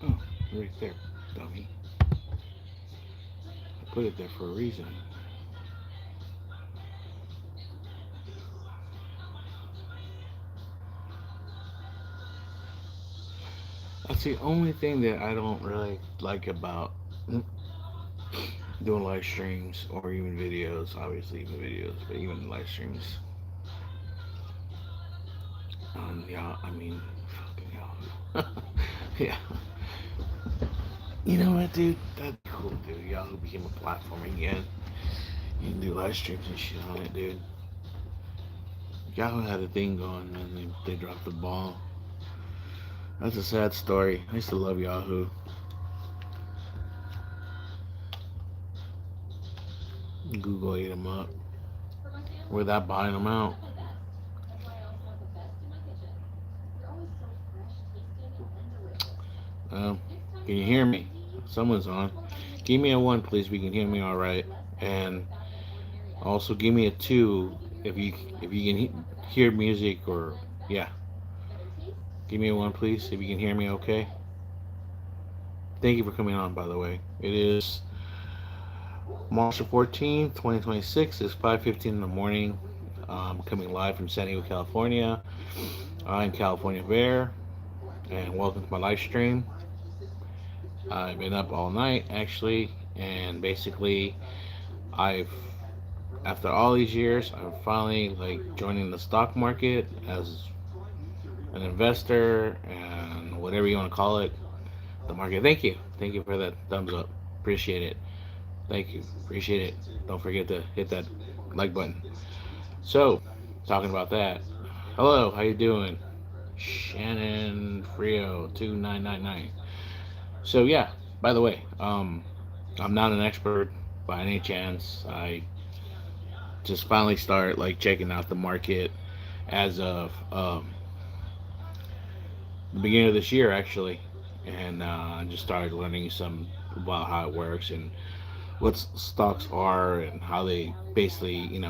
Oh, right there, dummy. I put it there for a reason. That's the only thing that I don't really like about doing live streams or even videos. Obviously, even videos, but even live streams. Yeah, I mean, fucking Yahoo. Yeah. You know what, dude? That'd be cool, dude. Yahoo became a platform again. You can do live streams and shit on it, dude. Yahoo had a thing going, man. They dropped the ball. That's a sad story. I used to love Yahoo. Google ate them up without buying them out. Um, can you hear me? Someone's on. Give me a one, please. If you can hear me all right, and also give me a two if you can hear music or yeah. Give me a one, please. If you can hear me, okay. Thank you for coming on. By the way, it is March 14th, 2026. It's 5:15 in the morning. Coming live from San Diego, California. I'm California Bear, and welcome to my live stream. I've been up all night actually, and basically, I've after all these years, I'm finally like joining the stock market as an investor and whatever you want to call it, the market. Thank you for that thumbs up. Appreciate it. Thank you, appreciate it. Don't forget to hit that like button. So, talking about that. Hello, how you doing? Shannon Frio 2999. So yeah, by the way, I'm not an expert by any chance. I just finally started like checking out the market as of the beginning of this year actually, and I just started learning some about how it works and what stocks are and how they basically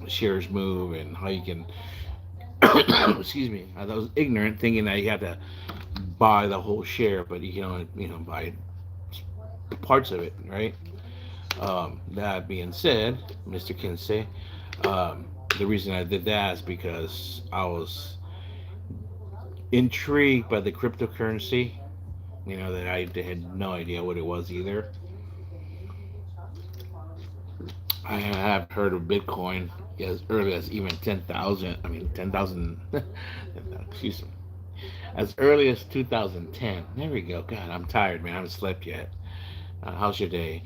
shares move and how you can excuse me, I was ignorant thinking that you had to buy the whole share, but you can only buy parts of it, right? That being said, Mr. Kinsey, um, the reason I did that is because I was intrigued by the cryptocurrency. That I had no idea what it was either. I have heard of Bitcoin as early as even 10,000. I mean, 10,000. Excuse me. As early as 2010. There we go. God, I'm tired, man. I haven't slept yet. How's your day?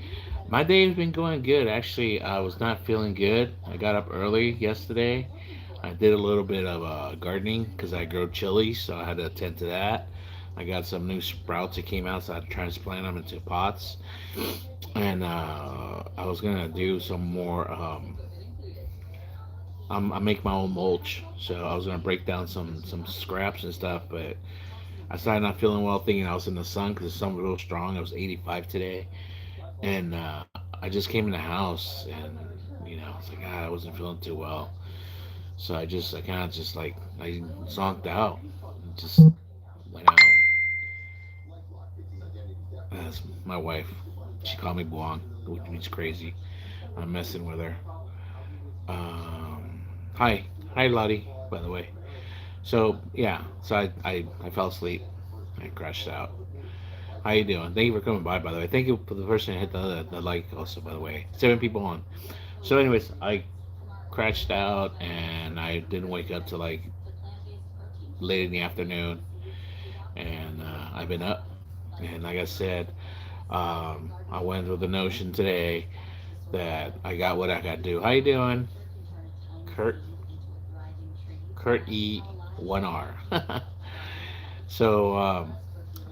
My day has been going good. Actually, I was not feeling good. I got up early yesterday. I did a little bit of gardening because I grow chilies, so I had to attend to that. I got some new sprouts that came out, so I had to transplant them into pots. And I was gonna do some more. I make my own mulch, so I was gonna break down some scraps and stuff, but I started not feeling well, thinking I was in the sun because the sun was real strong. It was 85 today, and I just came in the house, and I was like, I wasn't feeling too well, so I kind of just like I zonked out, just went out. That's my wife. She called me Buang, which means crazy. I'm messing with her. Um, hi, hi, Lottie. By the way. So yeah, so I fell asleep. I crashed out. How you doing? Thank you for coming by. By the way, thank you for the person who hit the like. Also, by the way, 7 people on. So, anyways, I crashed out and I didn't wake up till like late in the afternoon, and I've been up. And like I said, I went with the notion today that I got what I got to do. How you doing, Kurt? Kurt E1R. So,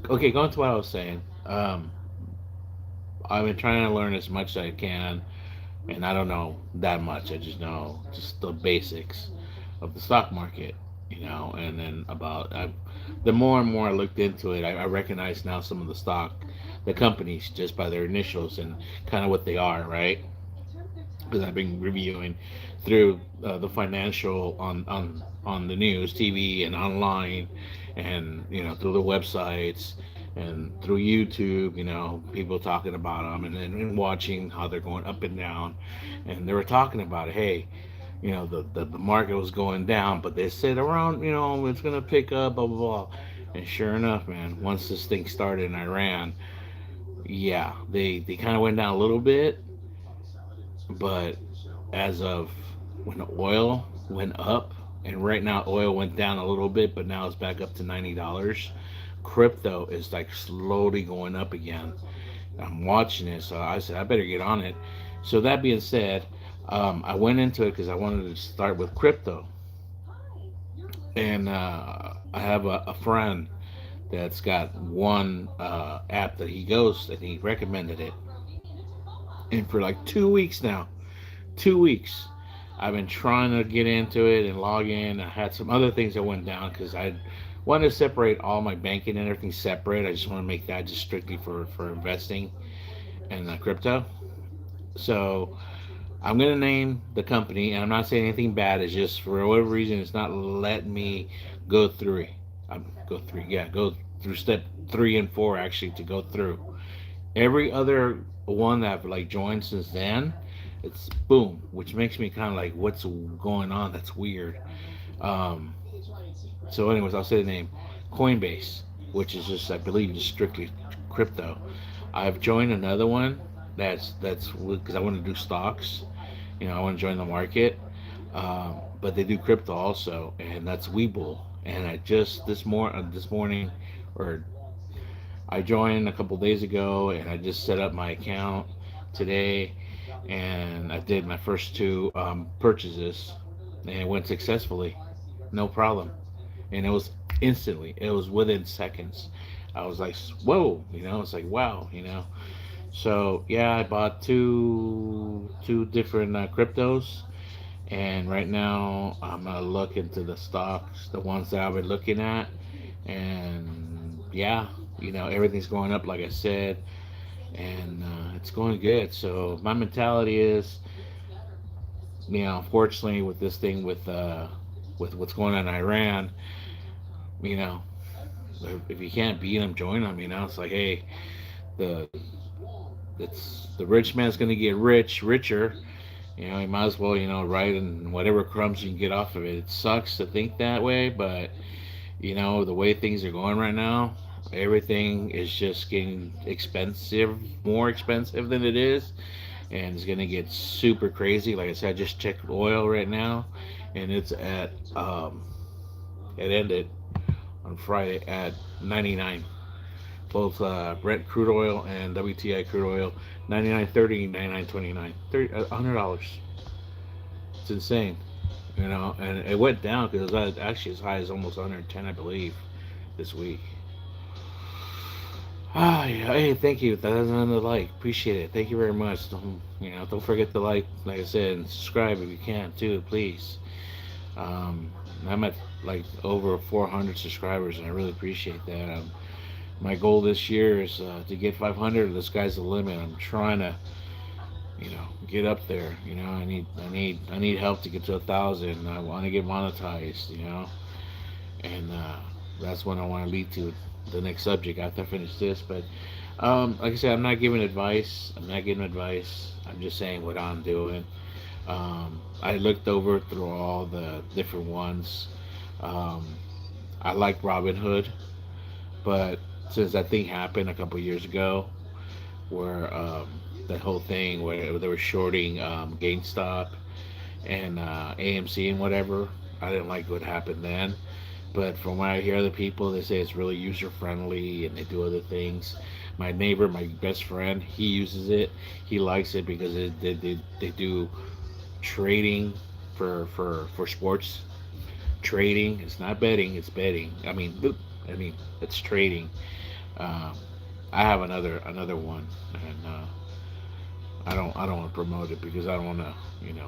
okay, going to what I was saying. I've been trying to learn as much as I can, and I don't know that much. I just know just the basics of the stock market, and then the more and more I looked into it, I recognize now some of the companies just by their initials and kind of what they are, right? Because I've been reviewing through the financial on the news, TV, and online, and through the websites and through YouTube, people talking about them, and watching how they're going up and down, and they were talking about it. Hey, the market was going down, but they said around, it's gonna pick up, blah blah blah. And sure enough, man, once this thing started in Iran, yeah, they kind of went down a little bit, but as of when the oil went up, and right now oil went down a little bit, but now it's back up to $90. Crypto is like slowly going up again. I'm watching it, so I said I better get on it. So that being said, I went into it because I wanted to start with crypto, and I have a friend that's got one app that he goes and he recommended it, and for like 2 weeks now, 2 weeks, I've been trying to get into it and log in. I had some other things that went down because I wanted to separate all my banking and everything separate. I just want to make that just strictly for investing and crypto. So I'm gonna name the company, and I'm not saying anything bad. It's just for whatever reason, it's not letting me go through. Go through step 3 and 4 actually to go through. Every other one that I've like joined since then, it's boom, which makes me kind of like, what's going on? That's weird. Um, so, anyways, I'll say the name, Coinbase, which is just I believe just strictly crypto. I've joined another one that's because I want to do stocks. I want to join the market, but they do crypto also, and that's Webull. And I just this morning, or I joined a couple days ago, and I just set up my account today, and I did my first two purchases, and it went successfully, no problem, and it was instantly, it was within seconds. I was like, whoa, it's like wow, So yeah, I bought two different cryptos, and right now I'm gonna look into the stocks, the ones that I've been looking at, and yeah, everything's going up like I said, and it's going good. So my mentality is, unfortunately, with this thing with what's going on in Iran, you know, if you can't beat them, join them. It's like, hey, the the rich man's gonna get richer. You might as well, ride in whatever crumbs you can get off of it. It sucks to think that way, but the way things are going right now, everything is just getting expensive, more expensive than it is, and it's gonna get super crazy. Like I said, I just checked oil right now, and it's at it ended on Friday at 99. Both Brent crude oil and WTI crude oil, 99.30, 99.29, $100. It's insane, and it went down because it was actually as high as almost 110, I believe, this week. Yeah. Hey, thank you. That's another like. Appreciate it. Thank you very much. Don't forget to like I said, and subscribe if you can too, please. Um, I'm at like over 400 subscribers, and I really appreciate that. My goal this year is to get 500. The sky's the limit. I'm trying to, get up there. I need help to get to 1,000. I want to get monetized. And that's when I want to lead to the next subject after I finish this. But like I said, I'm not giving advice. I'm not giving advice. I'm just saying what I'm doing. I looked over through all the different ones. Um, I like Robinhood, but since that thing happened a couple years ago, where that whole thing where they were shorting GameStop and AMC and whatever, I didn't like what happened then. But from what I hear other people, they say it's really user friendly and they do other things. My neighbor, my best friend, he uses it. He likes it because they do trading for sports. Trading. It's not betting. It's betting. I mean, it's trading. Um, I have another one, and I don't want to promote it because I don't want to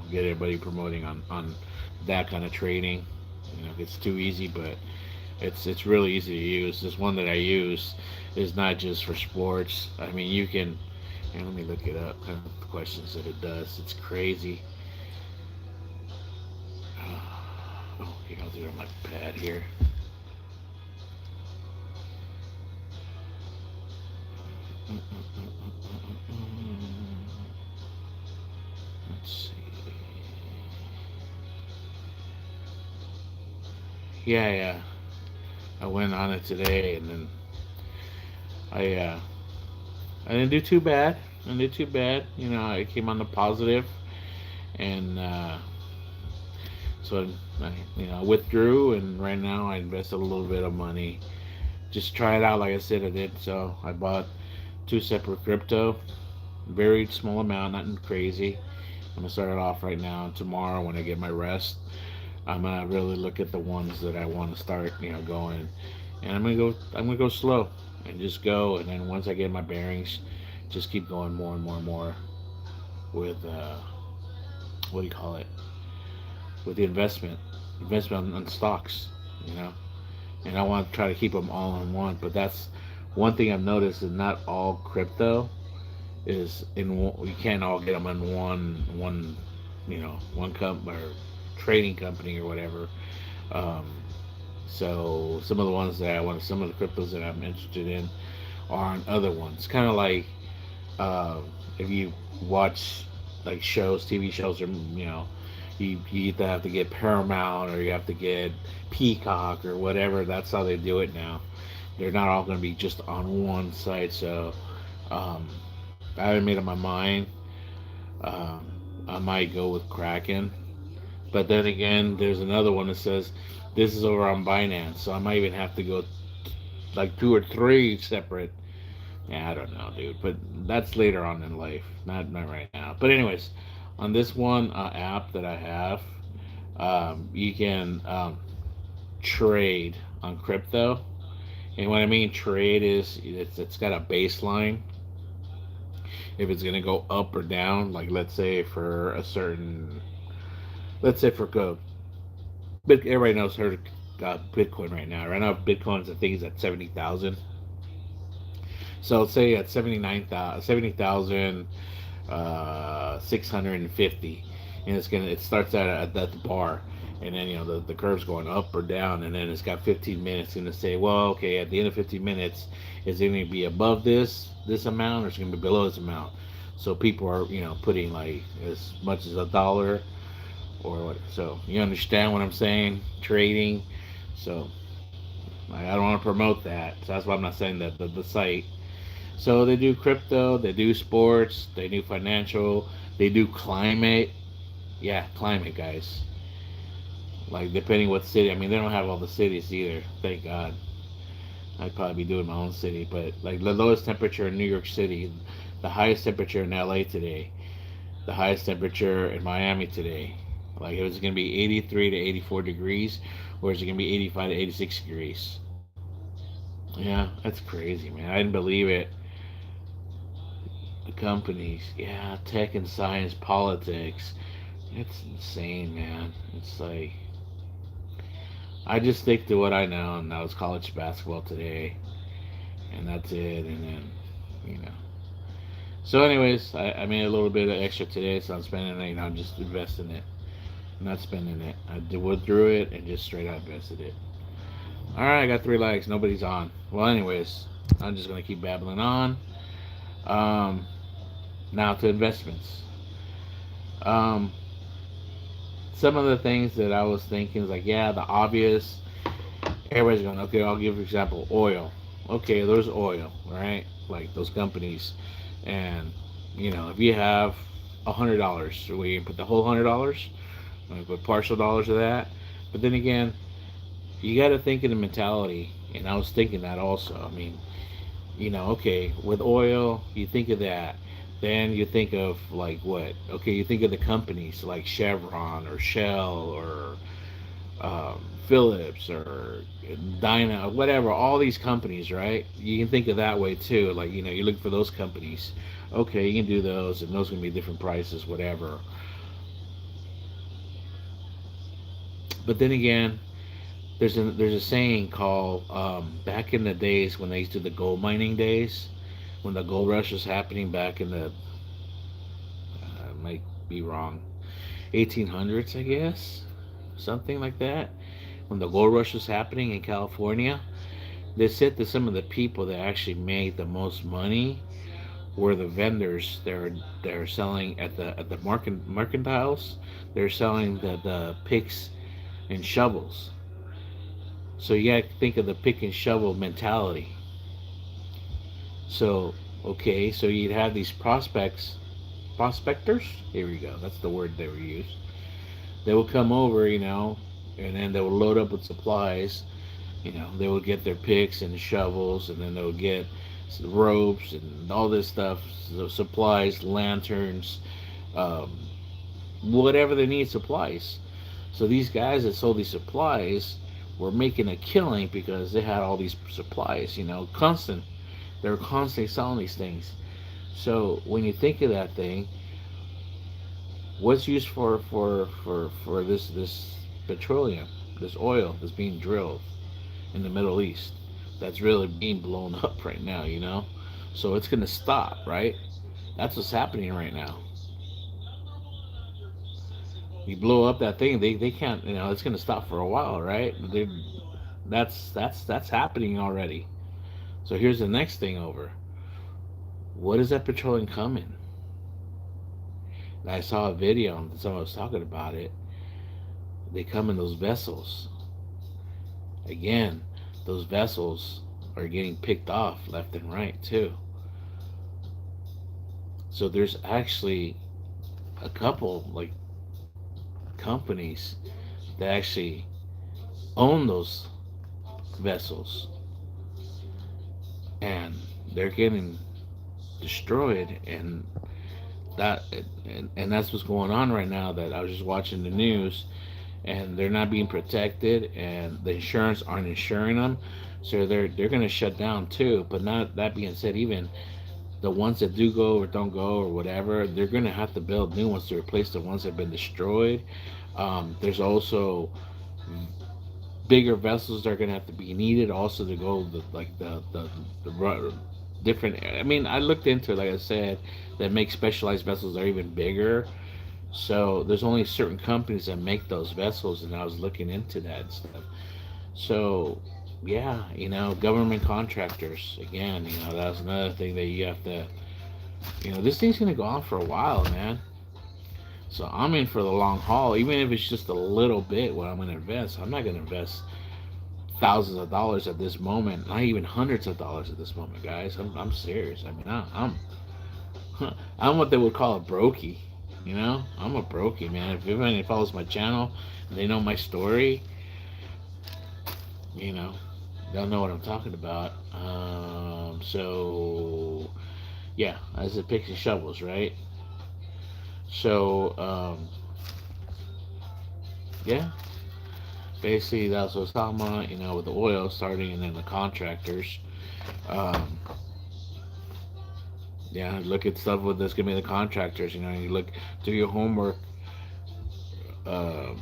get everybody promoting on that kind of trading. It's too easy, but it's really easy to use. This one that I use is not just for sports. I mean, you can. Let me look it up. Kind of the questions that it does. It's crazy. Oh, okay, I'll do it on my pad here. Let's see. Yeah, yeah. I went on it today, and then I uh, I didn't do too bad. I didn't do too bad. I came on the positive, and so I withdrew, and right now I invested a little bit of money. Just try it out, like I said I did. So I bought two separate crypto, very small amount, nothing crazy. I'm gonna start it off right now. Tomorrow, when I get my rest, I'm gonna really look at the ones that I want to start, going, and I'm gonna go slow and just go, and then once I get my bearings, just keep going more and more and more with what do you call it? With the investment on stocks, you know. And I want to try to keep them all in one. But that's one thing I've noticed is not all crypto is in you can't all get them in one one company or trading company or whatever. Um, so some of the ones that I want, some of the cryptos that I'm interested in are on other ones. Kind of like uh, if you watch like shows, TV shows, or you either have to get Paramount or you have to get Peacock or whatever. That's how they do it now. They're not all going to be just on one site. So um, I haven't made up my mind. Um, I might go with Kraken, but then again, there's another one that says this is over on Binance. So I might even have to go like two or three separate. Yeah, I don't know, dude. But that's later on in life, not right now. But anyways, on this one app that I have, you can trade on crypto. And what I mean trade is it's got a baseline. If it's gonna go up or down, like let's say for gold, but everybody knows heard Bitcoin right now. Right now, Bitcoin's I think is at 70,000. So let's say at 650, and it starts at the bar, and then the curve's going up or down, and then it's got 15 minutes, and to say, well, okay, at the end of 15 minutes, is it going to be above this amount, or is it going to be below this amount? So people are putting like as much as $1 or what. So you understand what I'm saying? Trading. So I don't want to promote that. So that's why I'm not saying that the site. So they do crypto, they do sports, they do financial, they do climate. Yeah, climate, guys. Like depending what city. I mean, they don't have all the cities either. Thank God. I'd probably be doing my own city, but like the lowest temperature in New York City, the highest temperature in LA today, the highest temperature in Miami today. Like it was going to be 83 to 84 degrees, or is it going to be 85 to 86 degrees? Yeah, that's crazy, man. I didn't believe it. The companies, yeah, tech and science, politics. It's insane, man. It's like I just stick to what I know, and that was college basketball today, and that's it. And then, you know. So, anyways, I made a little bit of extra today, so I'm spending it. I'm just investing it, not spending it. I withdrew it and just straight out invested it. All right, I got 3 likes. Nobody's on. Well, anyways, I'm just gonna keep babbling on. Um, Now to investments. Um, some of the things that I was thinking is like, yeah, the obvious. Everybody's going, okay, I'll give you an example. Oil. Okay, there's oil, right? Like those companies. And, if you have $100, we put the whole $100, we put partial dollars of that. But then again, you got to think of the mentality. And I was thinking that also. I mean, okay, with oil, you think of that. Then you think of like what? Okay, you think of the companies like Chevron or Shell or Phillips or Dyna, whatever. All these companies, right? You can think of that way too. Like you look for those companies. Okay, you can do those, and those can be different prices, whatever. But then again, there's a saying called back in the days when they used to do the gold mining days, when the gold rush was happening back in the I might be wrong 1800s, I guess, something like that, when the gold rush was happening in California. They said that some of the people that actually made the most money where the vendors they're selling at the mercantiles, they're selling the picks and shovels. So you got to think of the pick and shovel mentality. So okay, so you'd have these prospectors. Here we go. That's the word they were used. They would come over, and then they would load up with supplies. They would get their picks and shovels, and then they would get ropes and all this stuff, so supplies, lanterns, um, whatever they need supplies. So these guys that sold these supplies were making a killing because they had all these supplies, constant. They were constantly selling these things. So when you think of that thing, what's used for this petroleum, this oil that's being drilled in the Middle East, that's really being blown up right now, So it's gonna stop, right? That's what's happening right now. You blow up that thing, they can't, it's gonna stop for a while, right? That's happening already. So here's the next thing over. What is that petroleum coming? And I saw a video and someone was talking about it. They come in those vessels. Again, those vessels are getting picked off left and right too. So there's actually a couple like companies that actually own those vessels, and they're getting destroyed, that and that's what's going on right now. That I was just watching the news, and they're not being protected, and the insurance aren't insuring them, so they're going to shut down too. But not that being said, even the ones that do go or don't go or whatever, they're going to have to build new ones to replace the ones that have been destroyed. There's also bigger vessels that are going to have to be needed also to go the different. I mean, I looked into it, like I said, that make specialized vessels that are even bigger. So there's only certain companies that make those vessels, and I was looking into that and stuff. So yeah, government contractors again. That's another thing that you have to. This thing's gonna go on for a while, man. So I'm in for the long haul, even if it's just a little bit. What I'm gonna invest, I'm not gonna invest thousands of dollars at this moment, not even hundreds of dollars at this moment, guys. I'm serious. I mean, I'm what they would call a brokey. I'm a brokey, man. If anybody follows my channel, they know my story. You know, they'll know what I'm talking about. So yeah, as it picks and shovels, right? So yeah, basically that's what I was talking about. With the oil starting and then the contractors. Um, yeah, look at stuff with this. Give me the contractors. You look, do your homework. Um,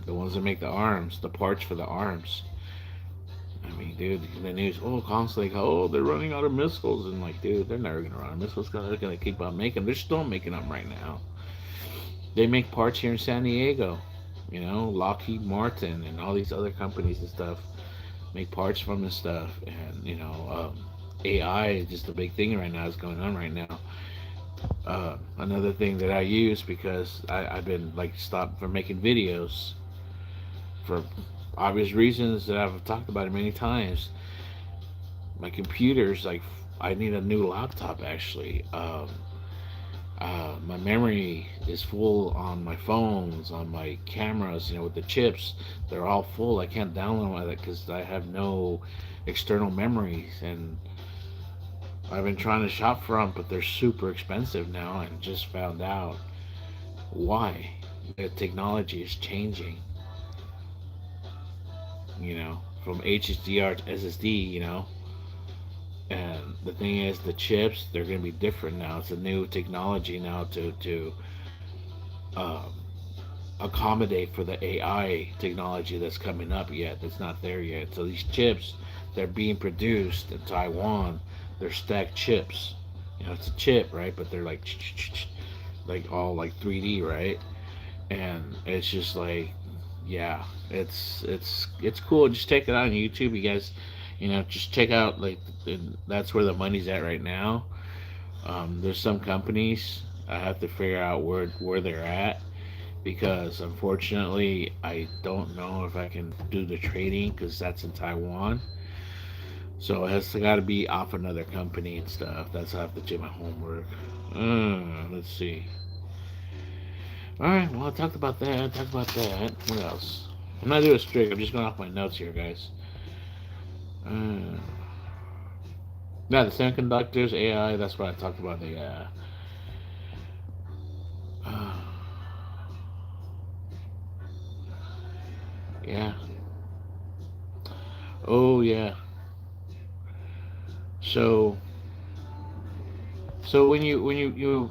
the ones that make the arms, the parts for the arms. I mean, dude, the news, constantly, they're running out of missiles. And, like, dude, they're never going to run out of missiles. They're going to keep on making. They're still making them right now. They make parts here in San Diego. Lockheed Martin and all these other companies and stuff make parts from this stuff. And, AI is just a big thing right now. Is going on right now. Another thing that I use because I've been, like, stopped from making videos for obvious reasons that I've talked about it many times. My computer's like, I need a new laptop actually. My memory is full on my phones, on my cameras, with the chips. They're all full. I can't download it because I have no external memories. And I've been trying to shop for them, but they're super expensive now. And just found out why. The technology is changing. From HDR to SSD, and the thing is, the chips, they're going to be different now. It's a new technology now to um, accommodate for the AI technology that's coming up yet. That's not there yet. So these chips, they're being produced in Taiwan. They're stacked chips. It's a chip, right? But they're like all like 3D, right? And it's just like, yeah, it's cool. Just check it out on YouTube, you guys. Just check out, like, that's where the money's at right now. There's some companies I have to figure out where they're at, because unfortunately I don't know if I can do the trading because that's in Taiwan. So it has got to be off another company and stuff. That's how I have to do my homework. Let's see. All right. Well, I talked about that. I talked about that. What else? I'm not doing strict. I'm just going off my notes here, guys. Uh, yeah, the semiconductors, AI. That's what I talked about. The uh, yeah. Oh yeah. So when you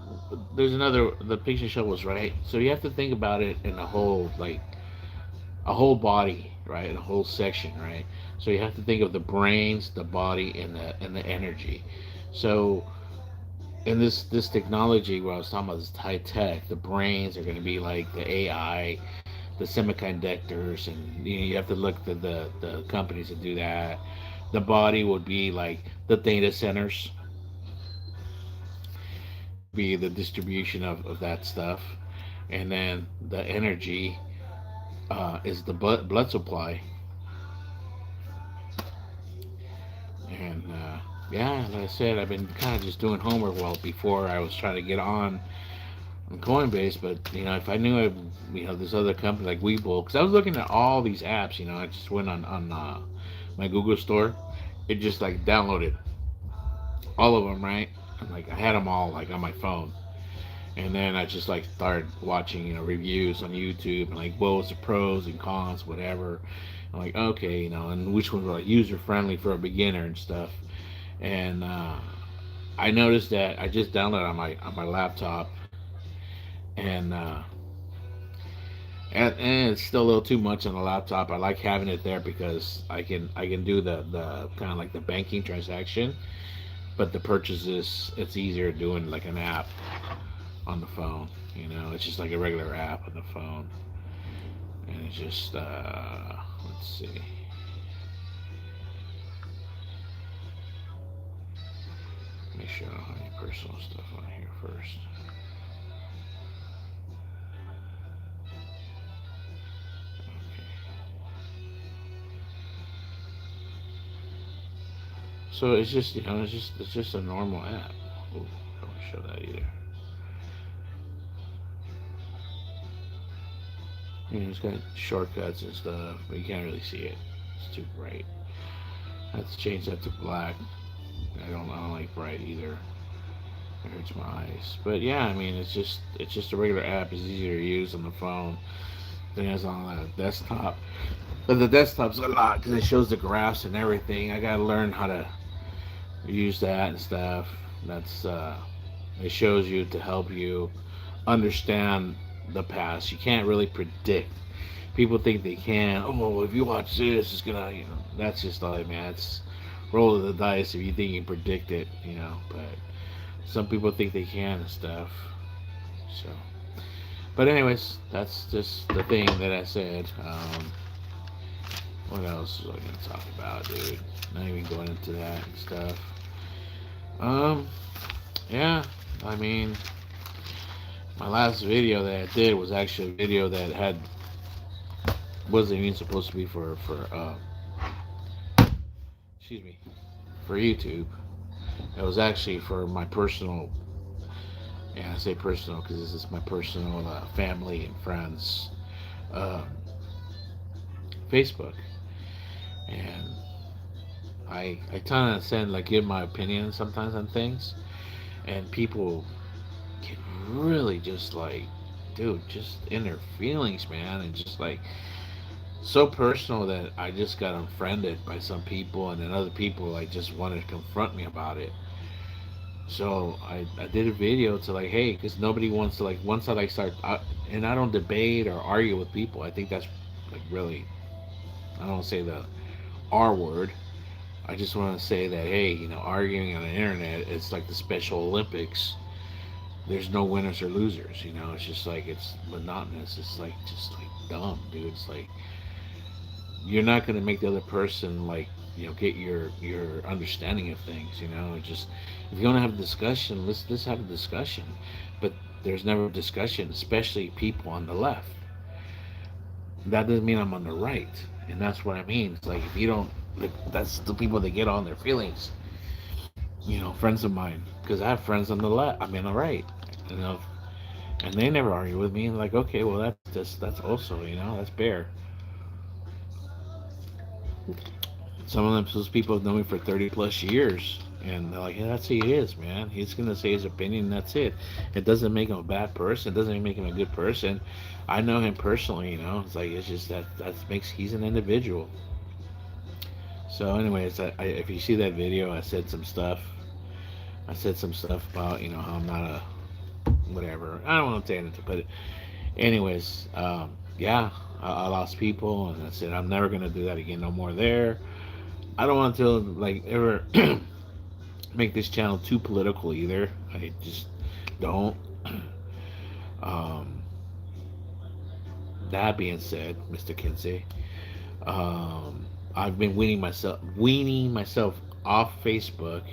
there's another, the picture show was right. So you have to think about it in a whole, like a whole body, right? A whole section, right? So you have to think of the brains, the body, and the energy. So in this technology, where I was talking about this high tech, the brains are going to be like the AI, the semiconductors, and you have to look at the companies that do that. The body would be like the data centers, be the distribution of that stuff, and then the energy is the blood supply. And yeah, like I said, I've been kind of just doing homework. Well, before I was trying to get on Coinbase, but if I knew this other company like Webull, because I was looking at all these apps. I just went on my Google store. It just like downloaded all of them, right? I'm like, I had them all like on my phone, and then I just like started watching reviews on YouTube, and like what was the pros and cons, whatever. I'm like, okay, and which ones were like user friendly for a beginner and stuff. And I noticed that I just downloaded on my laptop, and and it's still a little too much on the laptop. I like having it there because I can do the kind of like the banking transaction, but the purchases it's easier doing like an app on the phone. It's just like a regular app on the phone, and it's just let's see. Make sure I don't have any personal stuff on here first. So it's just it's just a normal app. Ooh, I don't show that either. It's got shortcuts and stuff, but you can't really see it. It's too bright. I have to change that to black. I don't like bright either. It hurts my eyes. But yeah, I mean it's just a regular app. It's easier to use on the phone than it is on the desktop. But the desktop's a lot because it shows the graphs and everything. I gotta learn how to use that and stuff. That's it shows you to help you understand the past. You can't really predict. People think they can. Oh, well, if you watch this, it's gonna. That's just like, man. It's roll of the dice if you think you can predict it. But some people think they can and stuff. So, but anyways, that's just the thing that I said. What else was I gonna talk about, dude? Not even going into that and stuff. Um, yeah. I mean, my last video that I did was actually a video that wasn't even supposed to be for excuse me, for YouTube. It was actually for my personal. Yeah, I say personal because this is my personal family and friends um, Facebook, and I kind of send like give my opinion sometimes on things, and people get really just like, dude, just in their feelings, man, and just like so personal that I just got unfriended by some people, and then other people like just wanted to confront me about it. So I did a video to like, hey, because nobody wants to like once I like start and I don't debate or argue with people. I think that's like really, I don't say the R word. I just want to say that, hey, arguing on the internet, it's like the Special Olympics. There's no winners or losers. It's just like it's monotonous. It's like just like dumb, dude. It's like you're not going to make the other person like get your understanding of things. Just if you want to have a discussion, let's have a discussion. But there's never a discussion, especially people on the left. That doesn't mean I'm on the right, and that's what I mean. It's like if you don't, like, that's the people that get on their feelings. Friends of mine, because I have friends on the left. I mean, on the right. You know, and they never argue with me. Like, okay, well, that's also that's Bear. Some of them, those people have known me for 30 plus years, and they're like, yeah, that's who he is, man. He's gonna say his opinion, and that's it. It doesn't make him a bad person. It doesn't make him a good person. I know him personally. It's like it's just that makes he's an individual. So, anyways, if you see that video, I said some stuff. I said some stuff about how I'm not a whatever. I don't want to say anything, but anyways, yeah, I lost people, and I said I'm never gonna do that again. No more there. I don't want to like ever make this channel too political either. I just don't. Um, that being said, Mr. Kinsey, I've been weaning myself off Facebook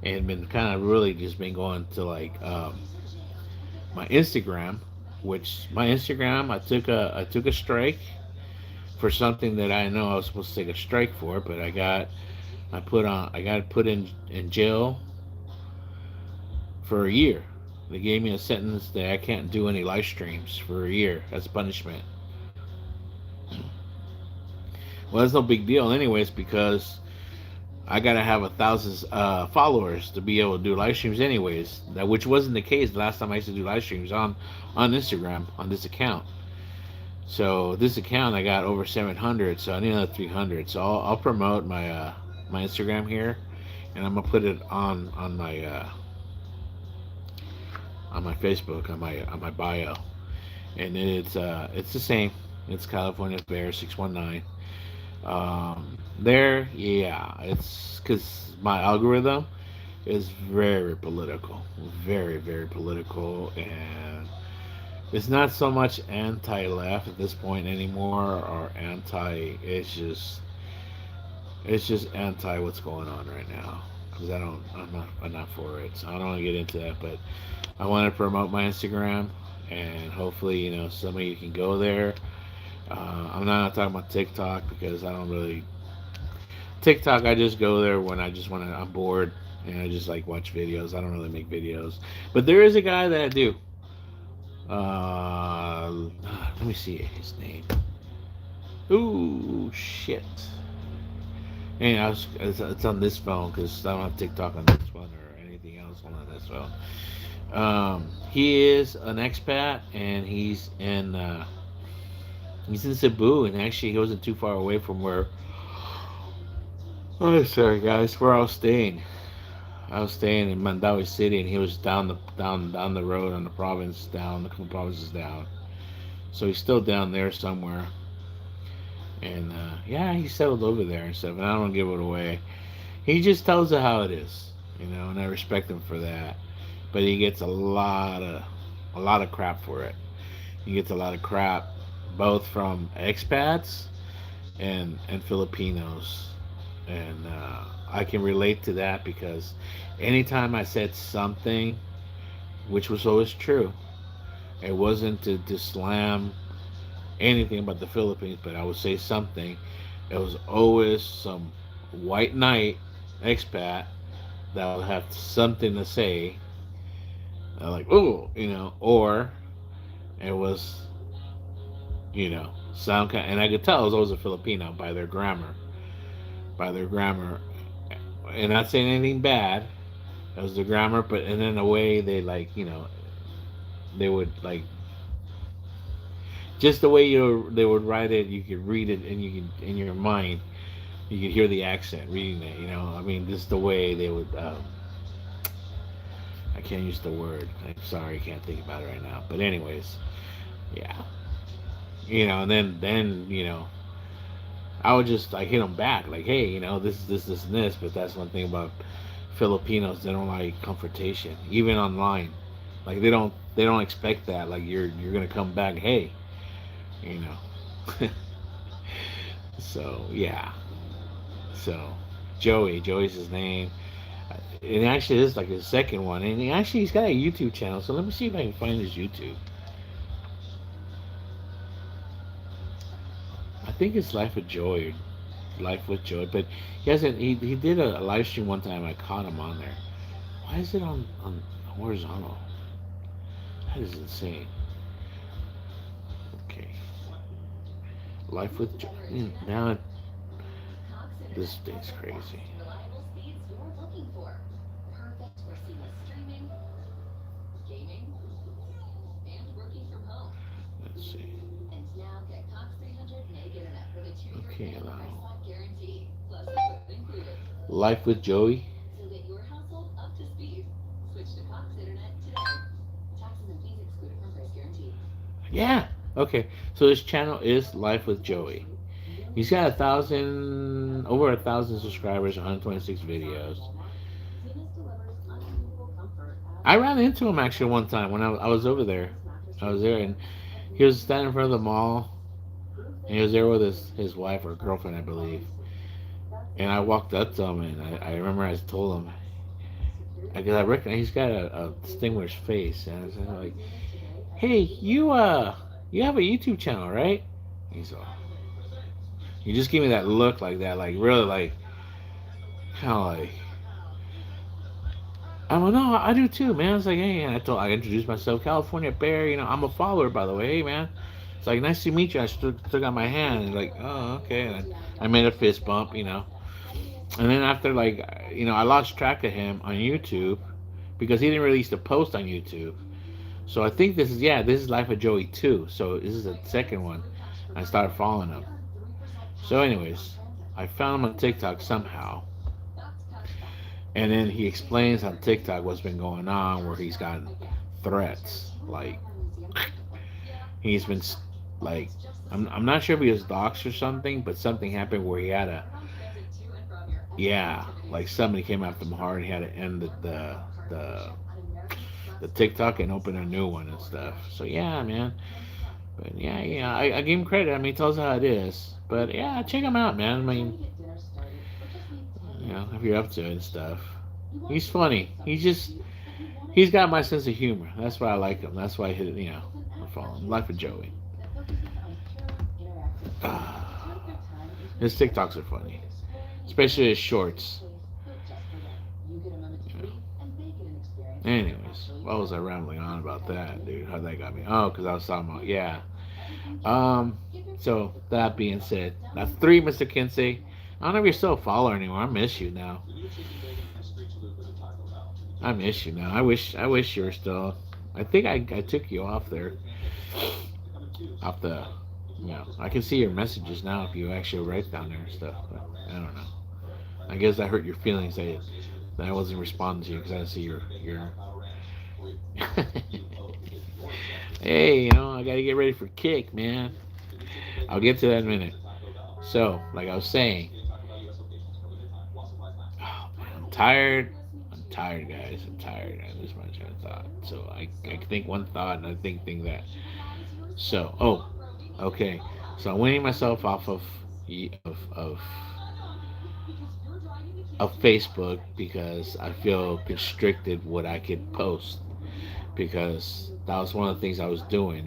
and been kind of really just been going to like my Instagram, which my Instagram I took a strike for something that I know I was supposed to take a strike for, but I got put in jail for a year. They gave me a sentence that I can't do any live streams for a year as punishment. Well, that's no big deal, anyways, because I gotta have 1,000 followers to be able to do live streams, anyways. That which wasn't the case the last time I used to do live streams on Instagram on this account. So this account I got over 700, so I need another 300. So I'll promote my Instagram here, and I'm gonna put it on my Facebook on my bio, and it's the same. It's California Bear 619. There, yeah, it's because my algorithm is very political, very political, and it's not so much anti-left at this point anymore, or anti. It's just anti what's going on right now. Because I'm not for it. So I don't want to get into that, but I want to promote my Instagram, and hopefully, some of you can go there. I'm not talking about TikTok because I don't really TikTok. I just go there when I just want to. I'm bored and I just like watch videos. I don't really make videos, but there is a guy that I do. Let me see his name. Ooh, shit. And it's on this phone because I don't have TikTok on this one or anything else on this phone. He is an expat, and he's in Cebu, and actually he wasn't too far away from where. Oh, sorry guys, where I was staying. I was staying in Mandawi City, and he was down the road on the province, down the provinces down. So he's still down there somewhere, and yeah, he settled over there and stuff. And I don't give it away. He just tells it how it is, and I respect him for that. But he gets a lot of crap for it. He gets a lot of crap, both from expats and Filipinos, and I can relate to that because anytime I said something, which was always true, it wasn't to slam anything about the Philippines, but I would say something. It was always some white knight expat that would have something to say, like, oh, or it was, sound kind, and I could tell it was always a Filipino by their grammar, and not saying anything bad. It was the grammar, but and in a way they like, they would like just the way they would write it. You could read it, and you could in your mind, you could hear the accent reading it. I mean, just the way they would. I can't use the word. I'm sorry, I can't think about it right now. But anyways, yeah, and then I would just like hit them back, like, hey, this is this and this. But that's one thing about Filipinos; they don't like confrontation, even online. Like they don't expect that. Like you're gonna come back, hey, you know. So yeah. So Joey's his name. It actually is like his second one, and he's got a YouTube channel. So let me see if I can find his YouTube. I think it's Life with Joy, Life with Joy, but he hasn't. He did a live stream one time. I caught him on there. Why is it on horizontal? That is insane. Okay, Life with Joy. Now this thing's crazy. Let's see. Okay, allow. Life with Joey. Yeah. Okay. So this channel is Life with Joey. He's got over 1,000 subscribers, 126 videos. I ran into him actually one time when I was over there. I was there and he was standing in front of the mall and he was there with his wife or girlfriend, I believe. And I walked up to him and I remember I told him, because I recognize he's got a distinguished face, and I was like, "Hey, you have a YouTube channel, right?" He's all, he just gave me that look like that, like really, like kind of like. I'm like, no, I do too, man. It's like, hey, and I introduced myself, California Bear. I'm a follower, by the way. Hey, man. It's like, nice to meet you. I took out my hand, and like, oh, okay. And I made a fist bump. And then after, like, I lost track of him on YouTube because he didn't release the post on YouTube. So I think this is Life of Joey too. So this is the second one. I started following him. So, anyways, I found him on TikTok somehow. And then he explains on TikTok what's been going on, where he's gotten threats. Like, he's been, like, I'm not sure if he was doxxed or something, but something happened where he had yeah, like somebody came after him hard and he had to end the, the TikTok and open a new one and stuff. So, yeah, man. But, yeah, I give him credit. I mean, he tells how it is. But, yeah, check him out, man. I mean, if you're up to it and stuff. He's funny. He's got my sense of humor. That's why I like him. That's why I follow him. Life of Joey. His TikToks are funny, especially his shorts. Yeah. Anyways, what was I rambling on about that, dude? How that got me? Oh, because I was talking about So that being said, that's three, Mr. Kinsey. I don't know if you're still a follower anymore. I miss you now. I miss you now. I wish you were still. I think I took you off there. Off the I can see your messages now if you actually write down there and stuff. But I don't know. I guess that hurt your feelings that I wasn't responding to you because I didn't see your. Hey, I gotta get ready for kick, man. I'll get to that in a minute. So, like I was saying, oh man, I'm tired. I'm tired, guys. I'm tired. I lose my train of thought. So I think one thought and I think that. So, okay. So I'm weaning myself off of of of Facebook because I feel constricted what I could post because that was one of the things I was doing.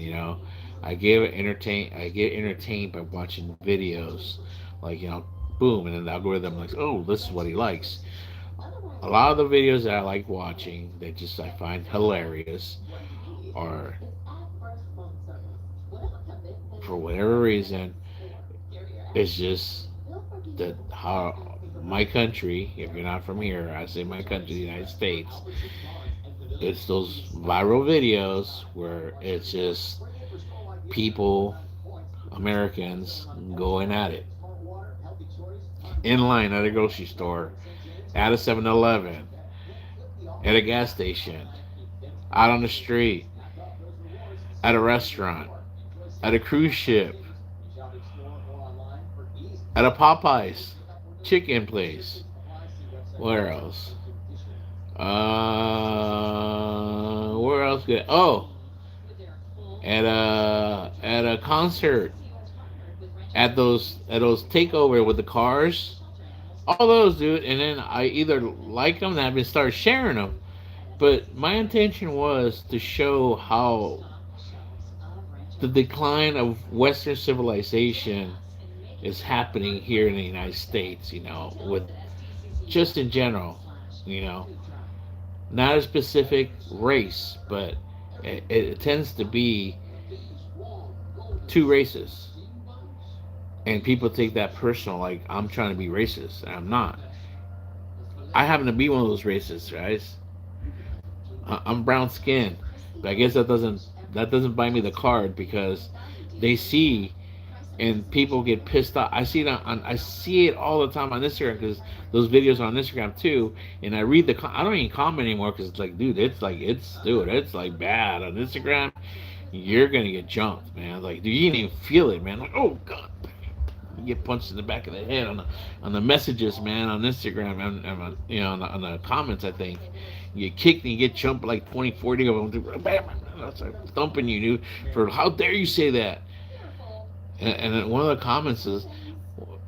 I get entertained by watching videos, like boom, and then the algorithm like, oh, this is what he likes. A lot of the videos that I like watching, that just I find hilarious, are for whatever reason, it's just that how my country, if you're not from here, I say my country, the United States, it's those viral videos where it's just people, Americans, going at it. In line at a grocery store, at a 7-Eleven, at a gas station, out on the street, at a restaurant, at a cruise ship, at a Popeyes chicken place. Where else? Where else? Oh, at a concert, at those takeover with the cars, all those, dude. And then I either like them and I've been started sharing them. But my intention was to show how the decline of Western civilization is happening here in the United States. With just in general, you know, not a specific race, but it tends to be two races, and people take that personal, like I'm trying to be racist, and I'm not. I happen to be one of those racists, guys. I'm brown skinned, but I guess that doesn't buy me the card because they see and people get pissed off. I see it all the time on Instagram because those videos are on Instagram too. And I read I don't even comment anymore because it's like, dude, it's like bad on Instagram. You're gonna get jumped, man. Like, dude, you didn't even feel it, man. Like, oh god, you get punched in the back of the head on the messages, man, on Instagram and on the comments. I think you get kicked and you get jumped like 20, 40 of them. Bam, that's like thumping you, dude. For how dare you say that? And then one of the comments is,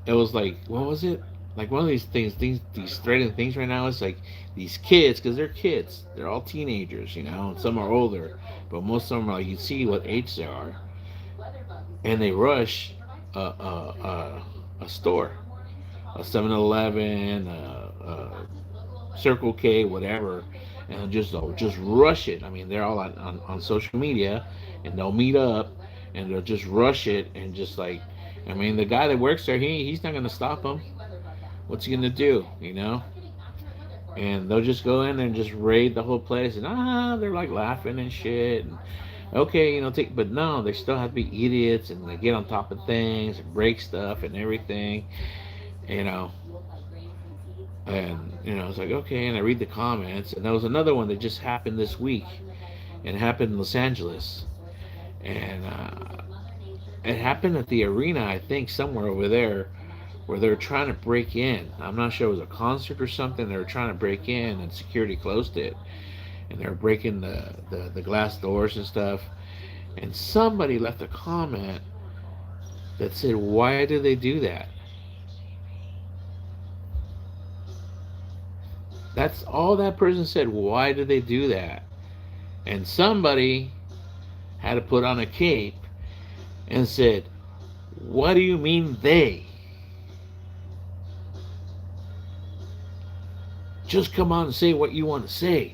it was like, what was it? Like one of these threatening things right now is like these kids, because they're kids, they're all teenagers, and some are older, but most of them are like, you see what age they are, and they rush a store, a 7-Eleven, Circle K, whatever, and just rush it. I mean, they're all on social media, and they'll meet up, and they'll just rush it, and just like, I mean, the guy that works there, he's not gonna stop them. What's he gonna do? And they'll just go in there and just raid the whole place, and they're like laughing and shit. And, okay, but no, they still have to be idiots, and they get on top of things and break stuff and everything, you know. And it's like, okay, and I read the comments, and there was another one that just happened this week, and it happened in Los Angeles, and it happened at the arena, I think, somewhere over there, where they were trying to break in. I'm not sure it was a concert or something. They were trying to break in, and security closed it, and they were breaking the glass doors and stuff. And somebody left a comment that said, "Why did they do that?" That's all that person said. Why did they do that? And somebody had to put on a cape and said, "What do you mean they? Just come on and say what you want to say.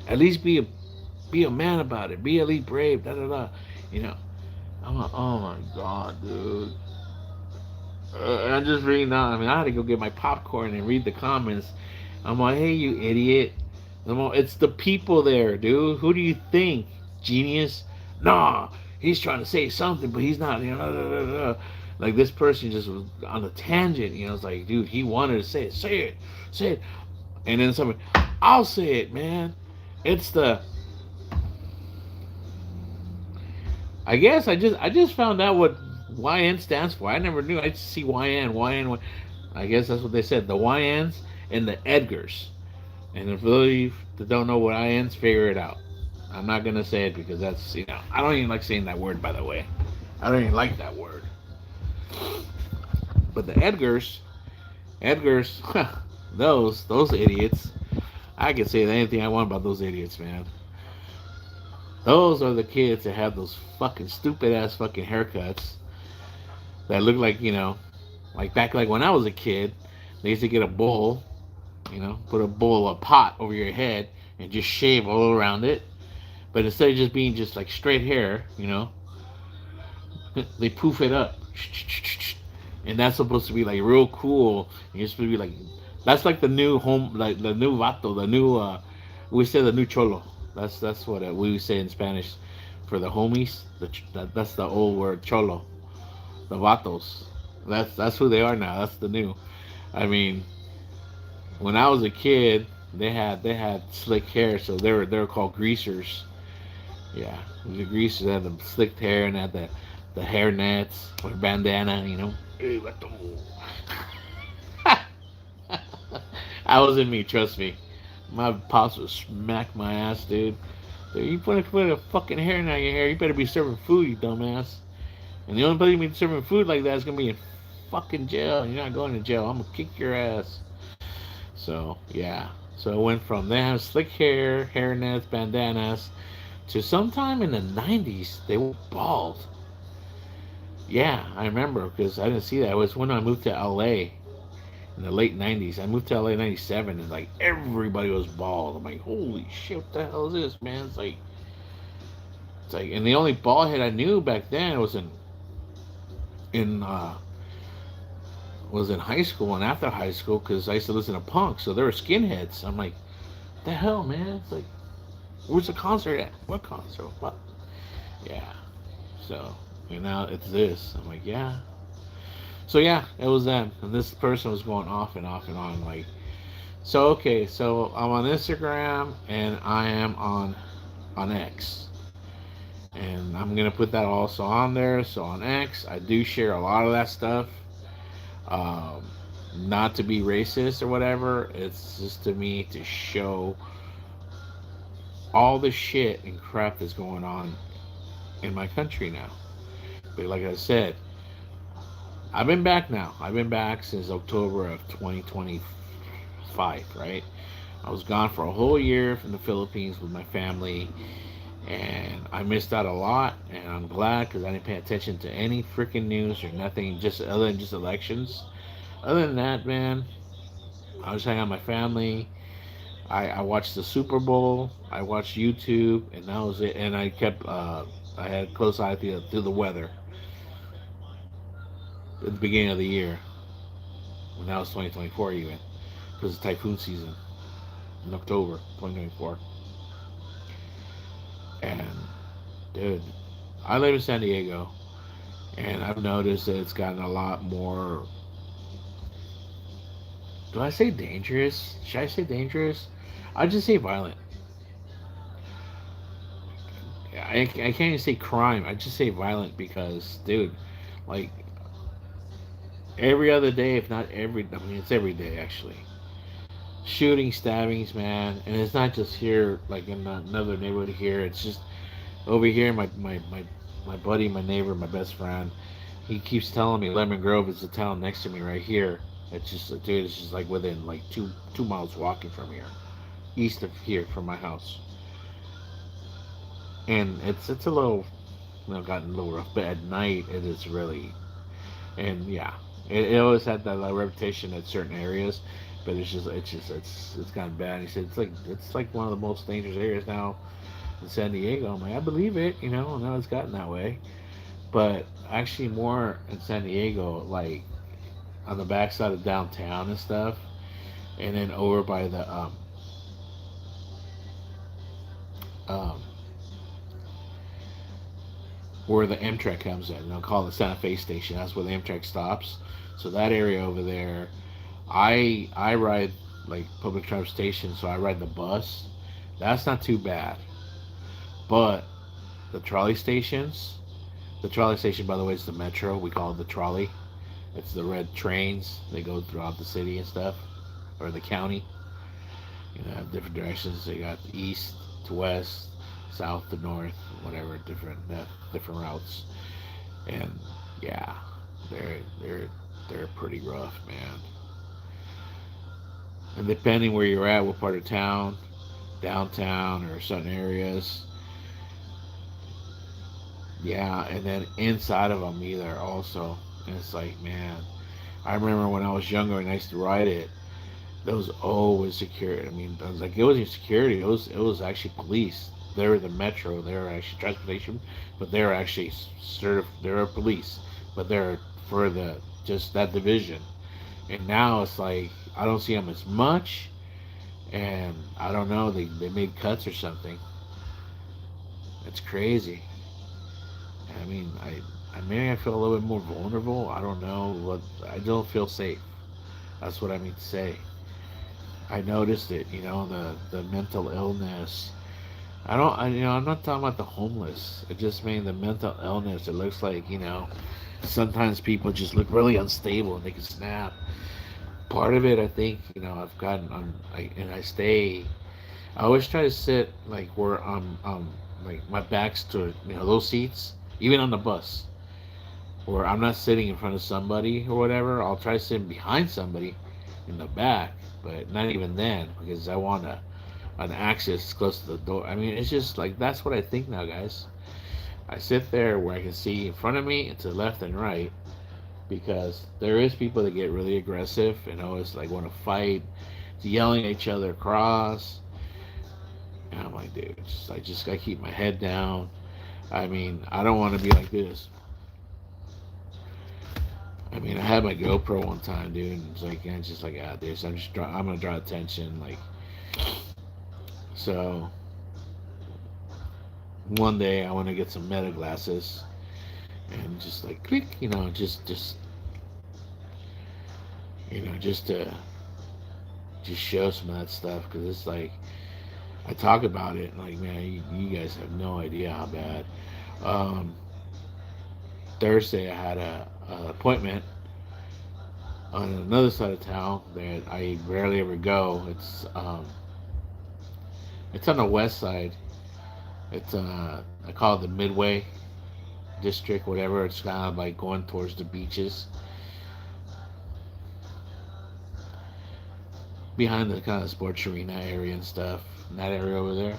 At least be a man about it. Be at least brave." Da da da. I'm like, oh my god, dude. I'm just reading now. I mean, I had to go get my popcorn and read the comments. I'm like, hey, you idiot. It's the people there, dude. Who do you think? Genius? Nah, he's trying to say something, but he's not. Da, da, da. Like, this person just was on a tangent. It's like, dude, he wanted to say it. Say it. And then somebody, I'll say it, man. It's the. I guess I just found out what YN stands for. I never knew. I just see YN. I guess that's what they said. The YNs and the Edgars. And if those that don't know what INs, figure it out. I'm not gonna say it because that's I don't even like saying that word, by the way. I don't even like that word. But the Edgars, those idiots. I can say anything I want about those idiots, man. Those are the kids that have those fucking stupid ass fucking haircuts that look like back like when I was a kid, they used to get a bowl, put a pot over your head and just shave all around it. But instead of just being just like straight hair, they poof it up. And that's supposed to be like real cool. You're supposed to be like, that's like the new like the new vato, the new, we say the new cholo. That's what we say in Spanish for the homies. That's the old word, cholo. The vatos. That's who they are now. That's the new. I mean, when I was a kid, they had slick hair, so they were called greasers. Yeah, the greasers had the slicked hair and had the hair nets or bandana. Hey, vato. I was in me, trust me. My pops would smack my ass, dude. You put a fucking hair in your hair, you better be serving food, you dumbass. And the only place me serving food like that is gonna be in fucking jail. You're not going to jail. I'm gonna kick your ass. So yeah. So it went from them slick hair, hairnets, bandanas, to sometime in the '90s they were bald. Yeah, I remember because I didn't see that. It was when I moved to LA in the late '90s. I moved to LA in '97, and like everybody was bald. I'm like, holy shit, what the hell is this, man? It's like, and the only bald head I knew back then in was in high school and after high school because I used to listen to punk, so there were skinheads. I'm like, the hell, man? It's like, where's the concert at? What concert? What? Yeah. So, and now it's this. I'm like, yeah. So yeah, it was them, and this person was going off and off and on. Like, so okay, so I'm on Instagram and I am on X, and I'm gonna put that also on there. So on X, I do share a lot of that stuff. Um, Not to be racist or whatever. It's just to me to show all the shit and crap that's going on in my country now. But like I said, I've been back now. I've been back since October of 2025, right? I was gone for a whole year from the Philippines with my family, and I missed out a lot, and I'm glad because I didn't pay attention to any freaking news or nothing, just other than just elections. Other than that, man, I was hanging out with my family. I watched the Super Bowl. I watched YouTube, and that was it. And I had a close eye through the weather at the beginning of the year. When that was 2024 even, because it's typhoon season in October 2024. And dude, I live in San Diego, and I've noticed that it's gotten a lot more. Do I say dangerous? Should I say dangerous? I just say violent. I can't even say crime. I just say violent because, dude, like every other day, if not every, I mean, it's every day actually. Shooting, stabbings, man, and it's not just here, like in another neighborhood here. It's just over here. My buddy, my neighbor, my best friend. He keeps telling me Lemon Grove is the town next to me right here. It's just, dude, it's just like within like 2 miles walking from here, east of here from my house. And it's a little, gotten a little rough. But at night, it is really, and yeah, it always had that reputation at certain areas, but it's gotten bad. He said it's like one of the most dangerous areas now in San Diego. I'm like, I believe it, now it's gotten that way, but actually more in San Diego, like on the backside of downtown and stuff, and then over by the um, where the Amtrak comes in. They'll call it the Santa Fe station. That's where the Amtrak stops. So that area over there, I ride like public transportation, so I ride the bus. That's not too bad. But the trolley stations, the trolley station, by the way, is the metro. We call it the trolley. It's the red trains. They go throughout the city and stuff, or the county. Have different directions. They got east to west, south to north, whatever, different routes. And yeah, they're pretty rough, man. And depending where you're at, what part of town, downtown or certain areas, yeah. And then inside of them either also. And it's like, man, I remember when I was younger and I used to ride it. There was always security. I mean, I was like, it wasn't security. It was actually police. They were the metro. They were actually transportation, but they were actually they were police, but they're for the just that division. And now it's like I don't see them as much, and I don't know. They made cuts or something. It's crazy. I mean, I maybe I feel a little bit more vulnerable. I don't know. What I don't feel safe. That's what I mean to say. I noticed it, the mental illness. I don't, I'm not talking about the homeless. It just means the mental illness. It looks like, sometimes people just look really unstable and they can snap. Part of it, I think, I've gotten and I stay. I always try to sit like where like my back's to, those seats, even on the bus. or I'm not sitting in front of somebody or whatever, I'll try sitting behind somebody in the back, but not even then because I want an access close to the door. I mean, it's just like that's what I think now, guys. I sit there where I can see in front of me and to the left and right because there is people that get really aggressive and always like want to fight, yelling at each other across. And I'm like, dude, just gotta keep my head down. I mean, I don't want to be like this. I mean, I had my GoPro one time, dude. And it's like, yeah, it's just like, ah, dude, so I'm gonna draw attention, like, so. One day I want to get some meta glasses and just like click, just to just show some of that stuff because it's like I talk about it and like man, you guys have no idea how bad. Um, Thursday I had a appointment on another side of town that I rarely ever go. It's on the west side. It's I call it the Midway district, whatever. It's kind of like going towards the beaches, behind the kind of sports arena area and stuff. And that area over there,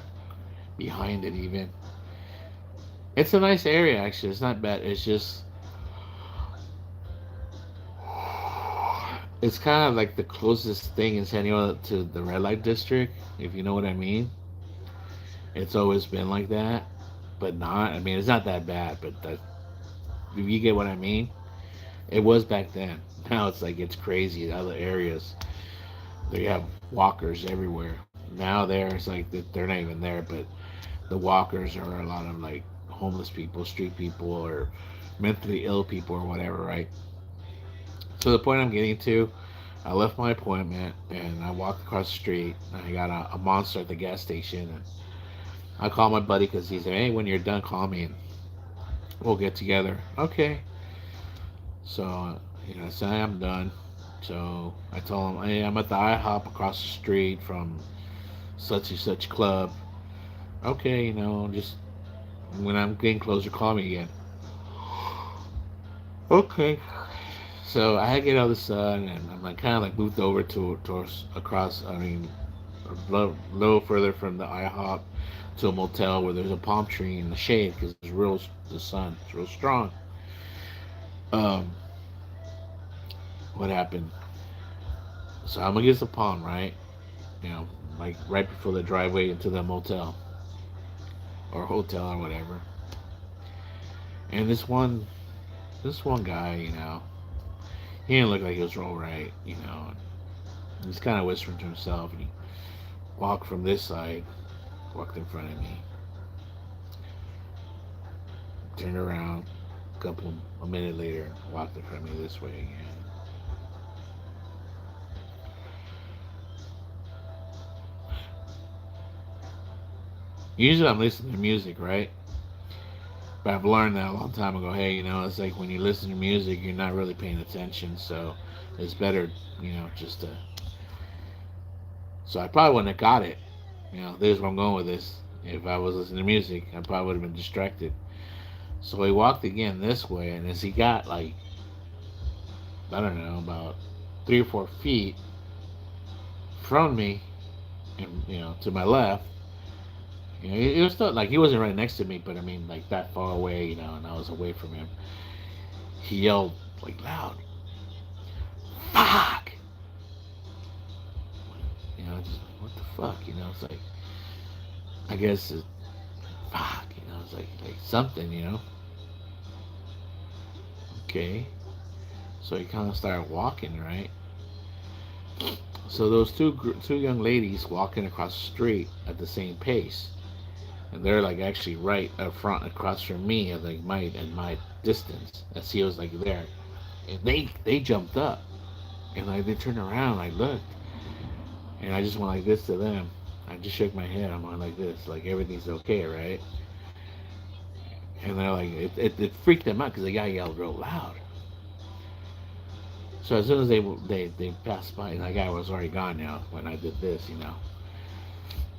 behind it even. It's a nice area actually. It's not bad. It's kind of like the closest thing in San Diego to the red light district, if you know what I mean. It's always been like that, but not. I mean, it's not that bad, but if you get what I mean, it was back then. Now it's like it's crazy in other areas. They have walkers everywhere. Now there's like they're not even there, but the walkers are a lot of like homeless people, street people, or mentally ill people or whatever, right? So the point I'm getting to, I left my appointment and I walked across the street. And I got a monster at the gas station. And I called my buddy because he said, "Hey, when you're done, call me and we'll get together." Okay. So I said I'm done. So I told him, "Hey, I'm at the IHOP across the street from such and such club." Okay, just when I'm getting closer, call me again. Okay. So I had to get out of the sun, and I'm like kind of like moved over towards across. I mean, a little further from the IHOP to a motel where there's a palm tree in the shade because the sun is real strong. Um, what happened? So I'm against the palm, right? You know, like right before the driveway into the motel or hotel or whatever. And this one guy, he didn't look like he was real right. He's kind of whispering to himself, and he walked from this side, walked in front of me, turned around, a minute later, walked in front of me this way again. Usually I'm listening to music, right? But I've learned that a long time ago. Hey, it's like when you listen to music, you're not really paying attention. So it's better, just to. So I probably wouldn't have got it. There's where I'm going with this. If I was listening to music, I probably would have been distracted. So he walked again this way, and as he got like, I don't know, about 3 or 4 feet from me, and to my left, it was still like he wasn't right next to me, but I mean like that far away, and I was away from him. He yelled like loud, "Fuck!" Just what the fuck, It's like I guess fuck, It's like something. Okay, so he kind of started walking, right? So those two young ladies walking across the street at the same pace, and they're like actually right up front across from me at like my distance as he was like there, and they jumped up and like they turned around. I looked and I just went like this to them. I just shook my head. I'm going like this, like everything's okay, right? And they're like it freaked them out because the guy yelled real loud. So as soon as they passed by, and the guy was already gone now when I did this.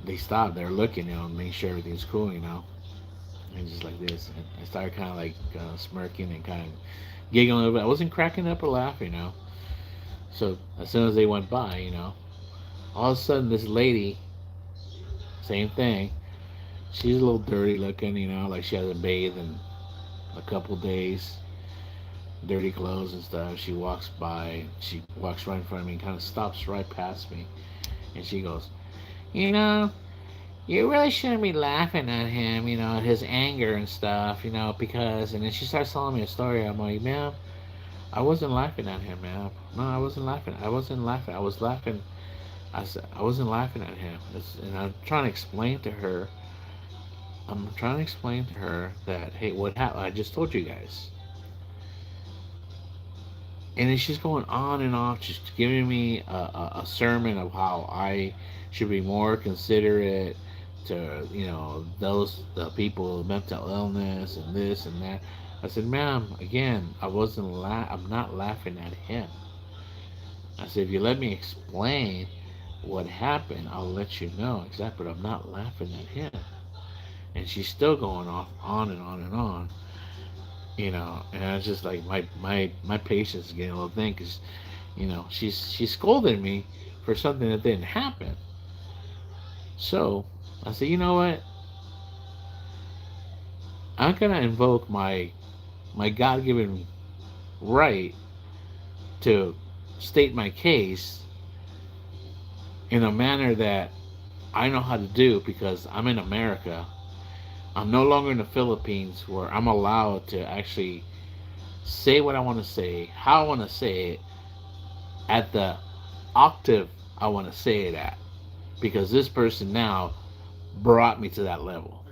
They stopped. They're looking, make sure everything's cool, and just like this. And I started kind of like smirking and kind of giggling. I wasn't cracking up or laughing, you know. So as soon as they went by, you know, all of a sudden this lady, same thing. She's a little dirty looking, you know, like she hasn't bathed in a couple days, dirty clothes and stuff. She walks by, she walks right in front of me, and kind of stops right past me, and she goes, you know, you really shouldn't be laughing at him, you know, at his anger and stuff, you know, because. And then she starts telling me a story. I'm like, ma'am, I wasn't laughing at him, ma'am. No, I wasn't laughing. I wasn't laughing. I was laughing. I said I wasn't laughing at him. And I'm trying to explain to her. I'm trying to explain to her that, hey, what happened? I just told you guys. And then she's going on and on, just giving me a sermon of how I should be more considerate to, you know, those the people with mental illness and this and that. I said, ma'am, again, I'm not laughing at him. I said, if you let me explain what happened, I'll let you know exactly, but I'm not laughing at him. And she's still going off on and on and on, you know. And I was just like, my patience is getting a little thin, because, you know, she scolded me for something that didn't happen. So I said, you know what? I'm gonna invoke my God given right to state my case in a manner that I know how to do, because I'm in America. I'm no longer in the Philippines where I'm allowed to actually say what I want to say, how I want to say it, at the octave I want to say it at. Because this person now brought me to that level,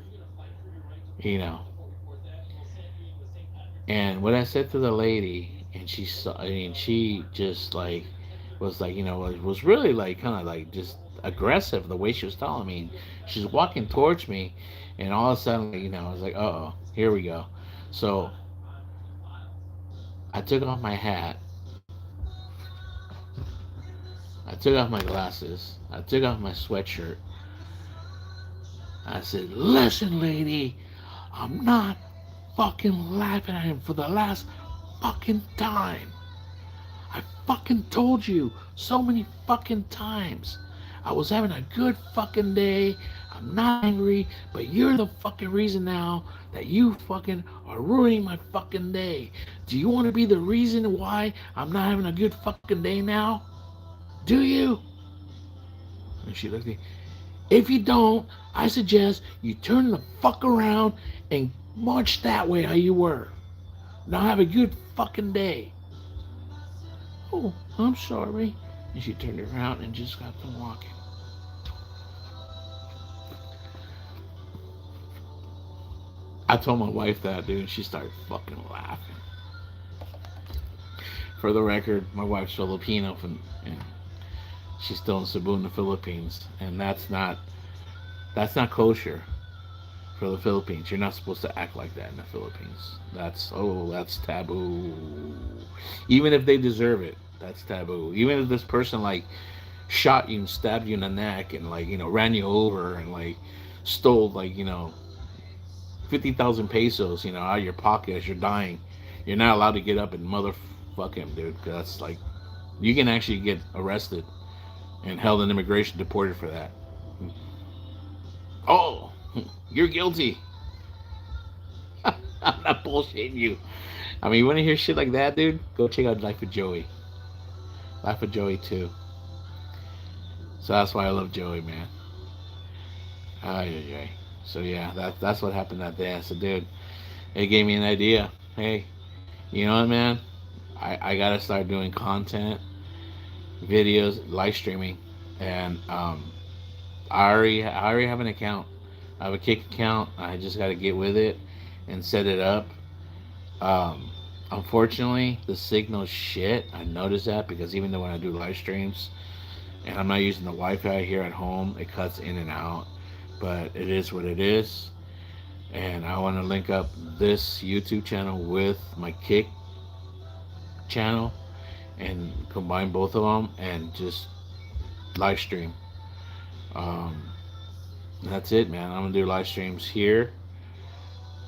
you know. And what I said to the lady, and she saw, I mean, she just like was like, you know, was really like kind of like just aggressive the way she was telling me. She's walking towards me, and all of a sudden, like, you know, I was like, oh, here we go. So I took off my hat, I took off my glasses, I took off my sweatshirt. I said, listen, lady, I'm not fucking laughing at him for the last fucking time. I fucking told you so many fucking times. I was having a good fucking day. I'm not angry, but you're the fucking reason now that you fucking are ruining my fucking day. Do you want to be the reason why I'm not having a good fucking day now? Do you? And she looked at me. If you don't, I suggest you turn the fuck around and march that way how you were. Now have a good fucking day. Oh, I'm sorry. And she turned around and just got to walking. I told my wife that, dude, and she started fucking laughing. For the record, my wife's Filipino, and she's still in Cebu in the Philippines, and that's not kosher for the Philippines. You're not supposed to act like that in the Philippines. That's taboo. Even if they deserve it, that's taboo. Even if this person like shot you and stabbed you in the neck and like, you know, ran you over and like stole like, you know, 50,000 pesos, you know, out of your pocket as you're dying, you're not allowed to get up and motherfuck him, dude. Cause that's like, you can actually get arrested and held in immigration, deported for that. Oh, you're guilty. I'm not bullshitting you. I mean, you want to hear shit like that, dude? Go check out Life of Joey. Life of Joey 2. So that's why I love Joey, man. Ay, ay, ay. So yeah, that's what happened that day. I said, dude, it gave me an idea. Hey, you know what, man? I gotta start doing content, videos, live streaming, and I already have an account. I have a Kick account. I just got to get with it and set it up. Um, Unfortunately, the signal's shit. I noticed that because even though when I do live streams and I'm not using the Wi-Fi here at home, it cuts in and out. But it is what it is. And I want to link up this YouTube channel with my Kick channel and combine both of them and just live stream. Um, that's it, man. I'm gonna do live streams here,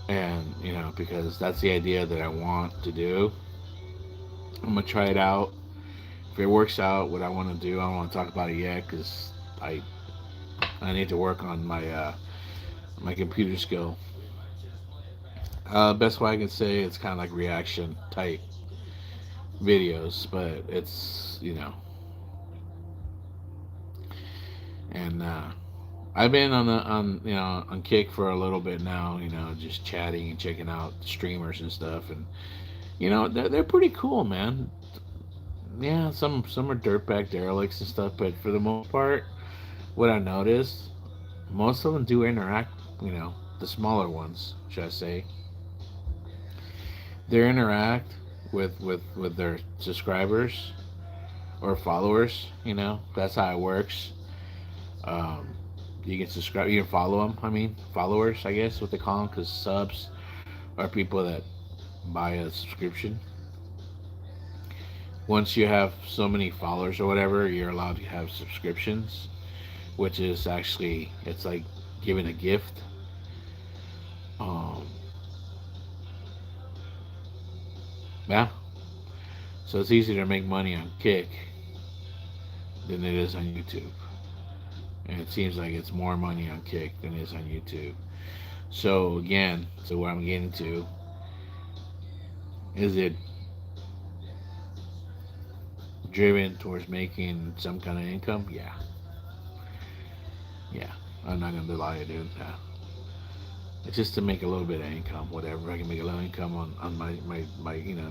and you know, because that's the idea that I want to do. I'm gonna try it out. If it works out, what I want to do, I don't want to talk about it yet because I I need to work on my computer skill. Best way I can say it's kind of like reaction type videos, but it's and I've been on on Kick for a little bit now. Just chatting and checking out streamers and stuff, and they're pretty cool, man. Yeah, some are dirtbag derelicts and stuff, but for the most part, what I noticed, most of them do interact. The smaller ones, should I say? They interact with their subscribers or followers. That's how it works. Um, you can subscribe, you can follow them. I mean, followers, I guess what they call them, because subs are people that buy a subscription. Once you have so many followers or whatever, you're allowed to have subscriptions, which is actually it's like giving a gift. Um, yeah, so it's easier to make money on Kick than it is on YouTube, and it seems like it's more money on Kick than it is on YouTube. So again, so what I'm getting to is it driven towards making some kind of income? Yeah, yeah. I'm not gonna lie, dude. Yeah. It's just to make a little bit of income, whatever. I can make a little income on my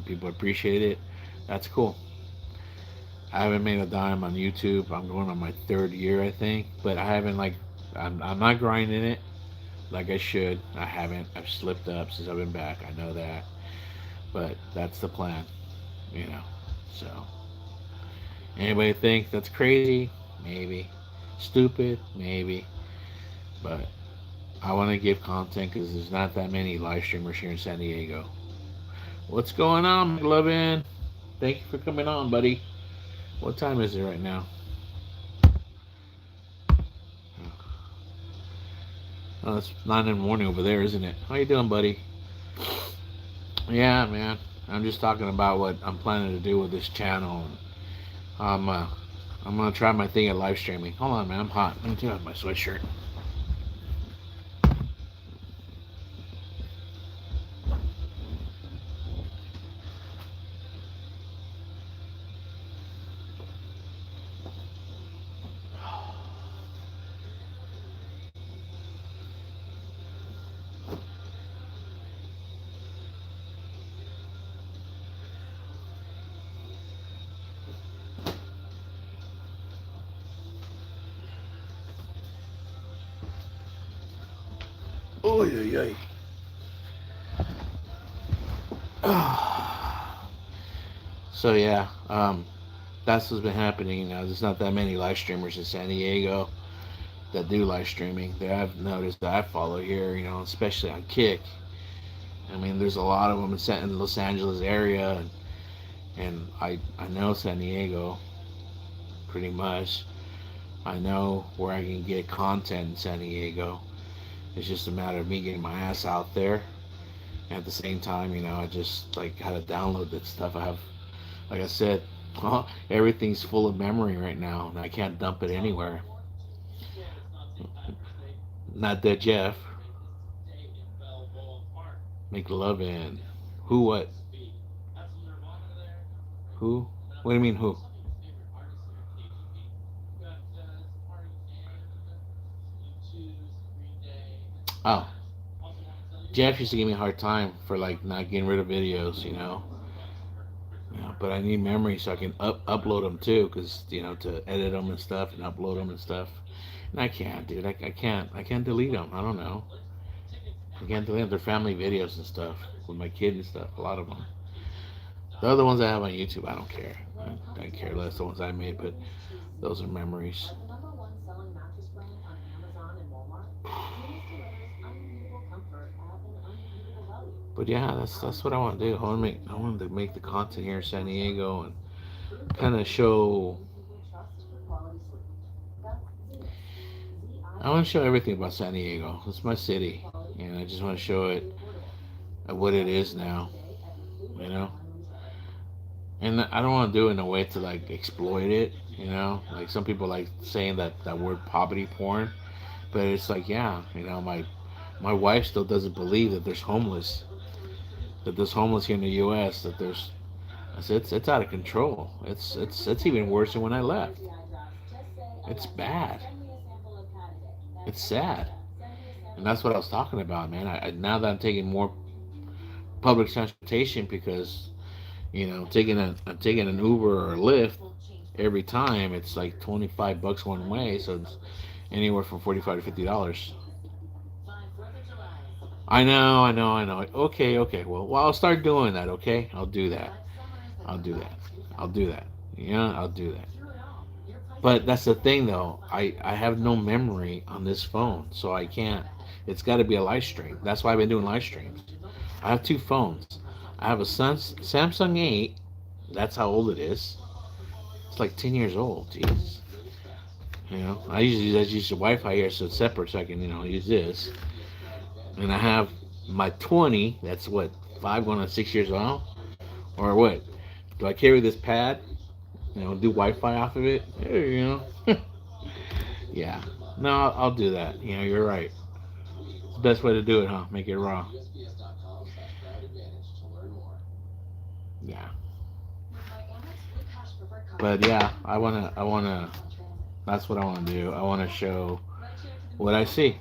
people appreciate it. That's cool. I haven't made a dime on YouTube. I'm going on my third year, I think, but I haven't I'm not grinding it like I should. I haven't. I've slipped up since I've been back. I know that, but that's the plan, you know. So anybody think that's crazy? Maybe. Stupid? Maybe. But I want to give content because there's not that many live streamers here in San Diego. What's going on, McLovin? Thank you for coming on, buddy. What time is it right now? Oh, it's 9 in the morning over there, isn't it? How you doing, buddy? Yeah, man. I'm just talking about what I'm planning to do with this channel. I'm uh, I'm gonna try my thing at live streaming. Hold on, man. I'm hot. Let me take off my sweatshirt. Oh yeah, yeah. So yeah, that's what's been happening. There's not that many live streamers in San Diego that do live streaming. That I've noticed that I follow here. Especially on Kick. I mean, there's a lot of them in the Los Angeles area, and I know San Diego pretty much. I know where I can get content in San Diego. It's just a matter of me getting my ass out there. And at the same time, I just like how to download that stuff. I have, like I said, everything's full of memory right now, and I can't dump it anywhere. Not that Jeff. Make love in. Who? What? Who? What do you mean who? Oh, Jeff used to give me a hard time for like not getting rid of videos. But I need memory so I can upload them too, because to edit them and stuff and upload them and stuff. And I can't, dude. I can't delete them. I don't know. I can't delete them. They're family videos and stuff with my kid and stuff. A lot of them. The other ones I have on YouTube, I don't care. I care less. The ones I made, but those are memories. But yeah, that's what I want to do. I want to make the content here in San Diego and kind of show. I want to show everything about San Diego. It's my city, and I just want to show it what it is now. You know, And I don't want to do it in a way to like exploit it. Like some people like saying that word poverty porn, but it's like, yeah, my wife still doesn't believe that there's homeless here in the U.S. That there's I said it's out of control. It's even worse than when I left. It's bad. It's sad, and that's what I was talking about, man. Now that I'm taking more public transportation because taking an Uber or a Lyft every time, it's like $25 one way, so it's anywhere from $45 to $50. I know. Okay. Well, I'll start doing that. Okay, I'll do that. I'll do that. I'll do that. Yeah, I'll do that. But that's the thing, though. I have no memory on this phone, so I can't. It's got to be a live stream. That's why I've been doing live streams. I have two phones. I have a Samsung 8. That's how old it is. It's like 10 years old. Jeez. I use the Wi-Fi here, so it's separate, so I can use this. And I have my 20. That's what, 5 going on 6 years old, or what? Do I carry this pad? Do Wi-Fi off of it? Yeah. No, I'll do that. You're right. It's the best way to do it, huh? Make it raw. Yeah. But yeah, I wanna. That's what I want to do. I want to show what I see,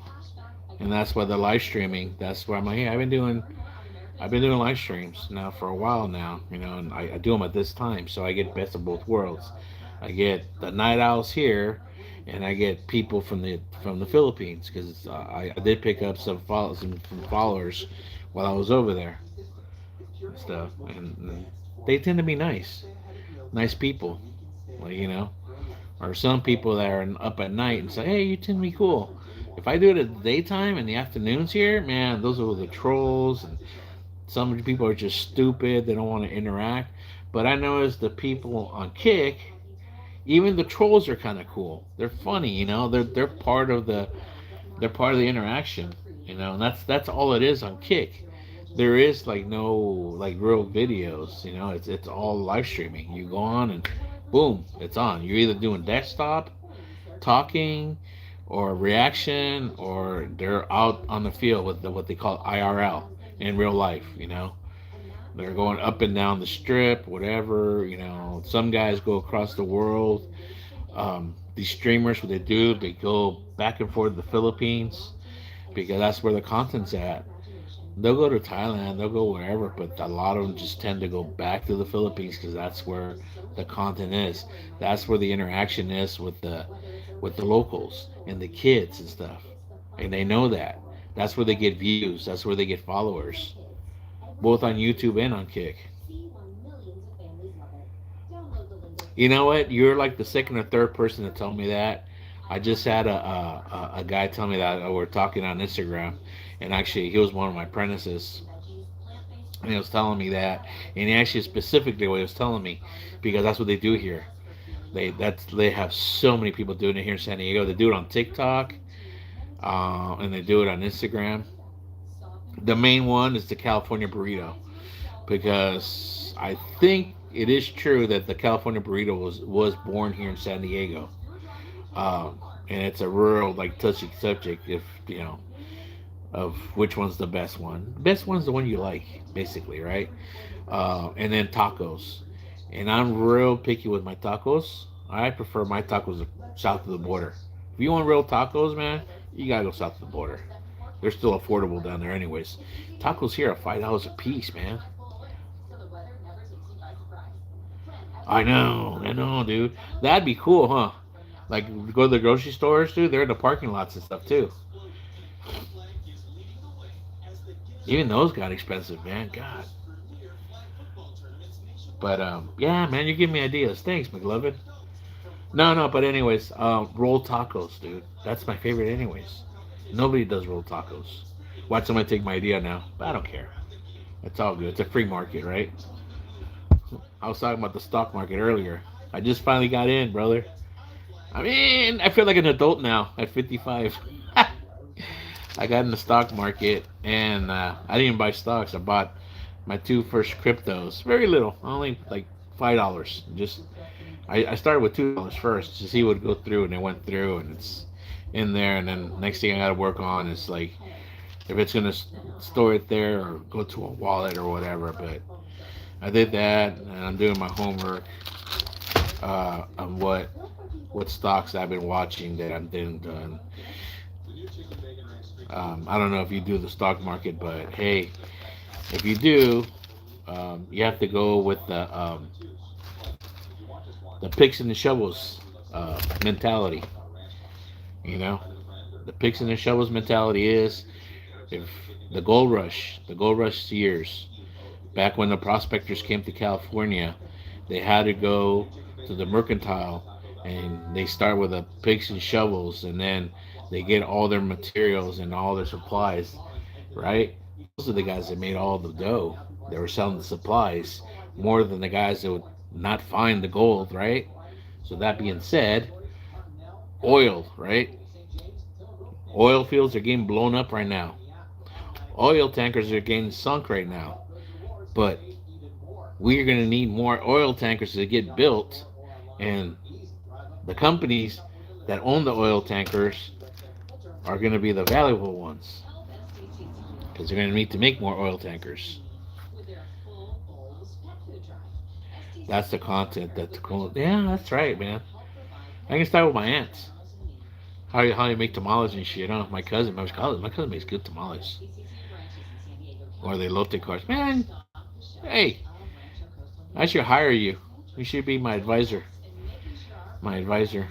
and that's why the live streaming. That's where I'm like, hey, I've been doing live streams now for a while now, and I do them at this time, so I get best of both worlds. I get the night owls here, and I get people from the Philippines because I did pick up some followers while I was over there and stuff, and they tend to be nice people, like, or some people that are up at night and say, hey, you tend to be cool. If I do it at the daytime and the afternoons here, man, those are the trolls, and some people are just stupid. They don't want to interact. But I noticed the people on Kick, even the trolls are kind of cool. They're funny, They're part of the interaction, And that's all it is on Kick. There is like no like real videos, It's all live streaming. You go on and boom, it's on. You're either doing desktop talking or reaction, or they're out on the field with what they call IRL in real life. They're going up and down the strip, whatever. Some guys go across the world. These streamers, what they do, they go back and forth to the Philippines because that's where the content's at. They'll go to Thailand, they'll go wherever, but a lot of them just tend to go back to the Philippines because that's where the content is. That's where the interaction is with the locals and the kids and stuff, and they know that. That's where they get views. That's where they get followers, both on YouTube and on Kick. You know what? You're like the second or third person to tell me that. I just had a guy tell me that we're talking on Instagram, and actually he was one of my apprentices, and he was telling me that, and he actually specifically what he was telling me, because that's what they do here. They have so many people doing it here in San Diego. They do it on TikTok, and they do it on Instagram. The main one is the California burrito, because I think it is true that the California burrito was born here in San Diego, and it's a real like touchy subject if of which one's the best one. The best one's the one you like, basically, right? And then tacos, and I'm real picky with my tacos. I prefer my tacos south of the border. If you want real tacos, man, you gotta go south of the border. They're still affordable down there, anyways. Tacos here are $5 a piece, man. I know, dude. That'd be cool, huh? Like go to the grocery stores, dude. They're in the parking lots and stuff too. Even those got expensive, man. God. But yeah, man, you give me ideas. Thanks, McLovin. No. But anyways, rolled tacos, dude. That's my favorite, anyways. Nobody does rolled tacos. Watch somebody take my idea now, but I don't care. It's all good. It's a free market, right? I was talking about the stock market earlier. I just finally got in, brother. I mean, I feel like an adult now at 55. I got in the stock market, and I didn't buy stocks. I bought my two first cryptos. Very little, only like $5. Just I started with $2 first to see what would go through, and it went through, and it's in there. And then next thing I got to work on is like if it's gonna store it there or go to a wallet or whatever. But I did that, and I'm doing my homework on what stocks I've been watching that I didn't done. I don't know if you do the stock market, but hey, if you do, you have to go with the picks and the shovels mentality. You know, the picks and the shovels mentality is if the gold rush years, back when the prospectors came to California, they had to go to the mercantile and they start with the picks and shovels, and then they get all their materials and all their supplies, right? Those are the guys that made all the dough. They were selling the supplies more than the guys that would not find the gold, right? So that being said, oil, right? Oil fields are getting blown up right now. Oil tankers are getting sunk right now. But we're going to need more oil tankers to get built, and the companies that own the oil tankers are going to be the valuable ones because they're going to need to make more oil tankers. That's the content. That's cool. Yeah, that's right, man. I can start with my aunts. How you make tamales and shit. Huh? My cousin makes good tamales. Or they lote cars. Man, hey, I should hire you. You should be my advisor. My advisor.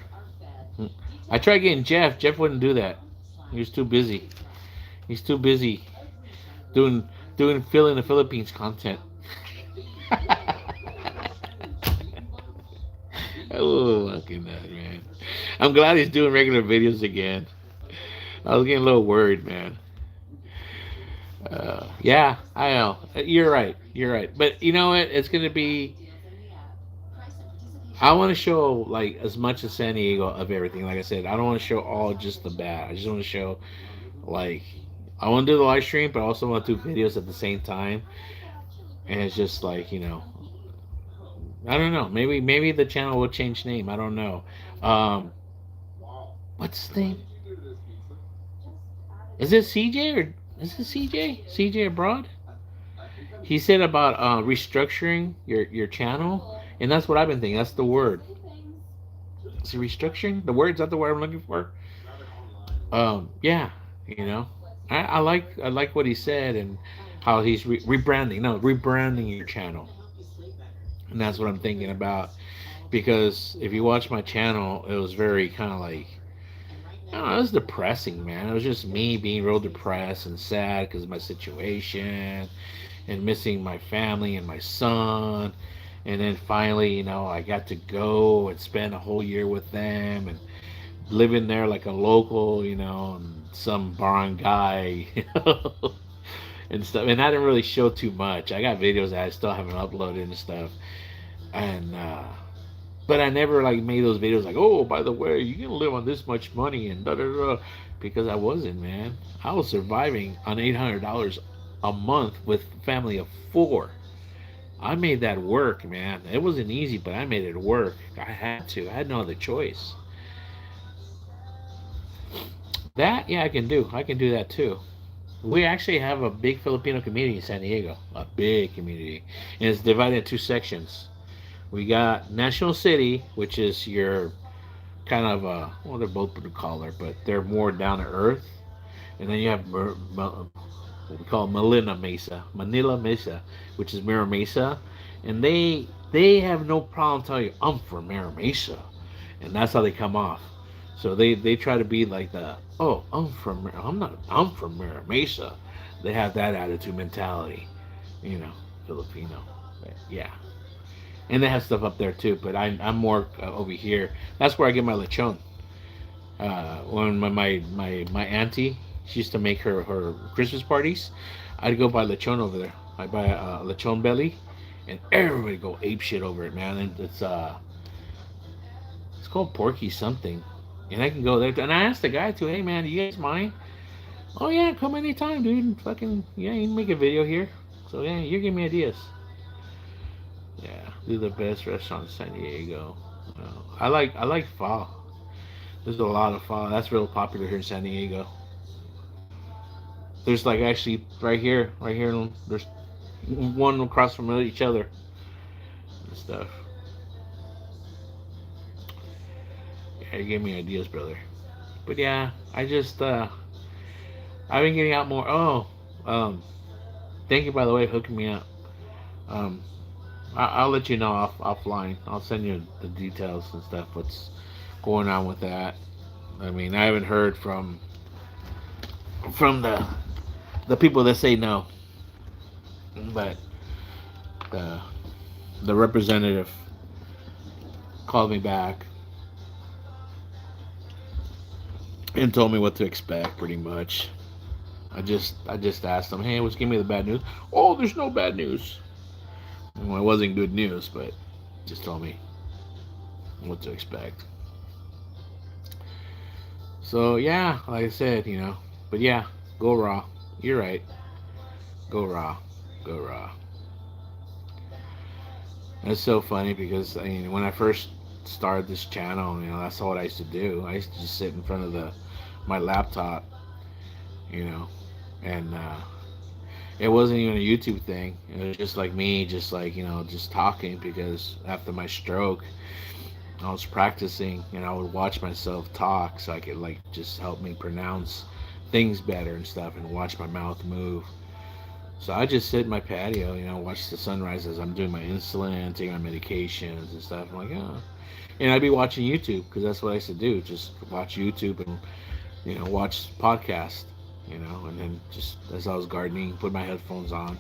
I tried getting Jeff. Jeff wouldn't do that. He was too busy. He's too busy doing Phil in the Philippines content. Oh, fucking that, man. I'm glad he's doing regular videos again. I was getting a little worried, man. Yeah, I know. You're right. You're right. But you know what? It's gonna be. I want to show like as much as San Diego of everything. Like I said, I don't want to show all just the bad. I just want to show like I want to do the live stream, but I also want to do videos at the same time. And it's just like I don't know. Maybe the channel will change name. I don't know. Um, what's his name? Is it CJ or is it CJ? CJ abroad? He said about restructuring your channel, and that's what I've been thinking. That's the word. Is it restructuring? The word is that the word I'm looking for? Yeah, you know, I like what he said and how he's rebranding. No, rebranding your channel, and that's what I'm thinking about. Because if you watch my channel, it was very kind of like I don't know, it was depressing, man. It was just me being real depressed and sad because of my situation and missing my family and my son. And then finally, I got to go and spend a whole year with them and living there like a local, and some barangay, and stuff. And I didn't really show too much. I got videos that I still haven't uploaded and stuff. And but I never like made those videos like, oh, by the way, you can live on this much money and da da da, because I wasn't, man. I was surviving on $800 a month with a family of four. I made that work, man. It wasn't easy, but I made it work. I had to. I had no other choice. That, yeah, I can do. I can do that too. We actually have a big Filipino community in San Diego, a big community, and it's divided into two sections. We got National City, which is your kind of well, they're both blue collar, but they're more down to earth. And then you have what we call Manila Mesa, which is Mira Mesa, and they have no problem telling you I'm from Mira Mesa, and that's how they come off. So they try to be like I'm from Mira Mesa. They have that attitude mentality, Filipino. But yeah, and they have stuff up there too. But I'm more over here. That's where I get my lechon. When my auntie, she used to make her Christmas parties, I'd go buy lechon over there. I buy a lechon belly, and everybody go ape shit over it, man. And it's called Porky something, and I can go there. And I asked the guy too, hey man, do you guys mind? Oh yeah, come anytime, dude. Fucking yeah, you can make a video here. So yeah, you're giving me ideas. Yeah, these are the best restaurants in San Diego. I like pho. There's a lot of pho. That's real popular here in San Diego. There's like actually right here. There's one across from each other and stuff. Yeah, you gave me ideas, brother. But yeah, I've been getting out more. Oh, um, thank you by the way, hooking me up. Um, I'll let you know offline. I'll send you the details and stuff. What's going on with that? I mean, I haven't heard from the people that say no, but the the representative called me back and told me what to expect. Pretty much, I just asked them, hey, what's give me the bad news? Oh, there's no bad news. Well, it wasn't good news, but just told me what to expect. So yeah, like I said, but yeah, go raw. You're right. Go raw. Go raw. It's so funny because I mean, when I first started this channel, that's all I used to do. I used to just sit in front of the my laptop, you know, and it wasn't even a YouTube thing. It was just like me, just like just talking because after my stroke, I was practicing and I would watch myself talk so I could like just help me pronounce things better and stuff and watch my mouth move. So I just sit in my patio, watch the sunrise as I'm doing my insulin, taking my medications and stuff. I'm like, oh. And I'd be watching YouTube because that's what I used to do. Just watch YouTube and, watch podcasts, and then just as I was gardening, put my headphones on.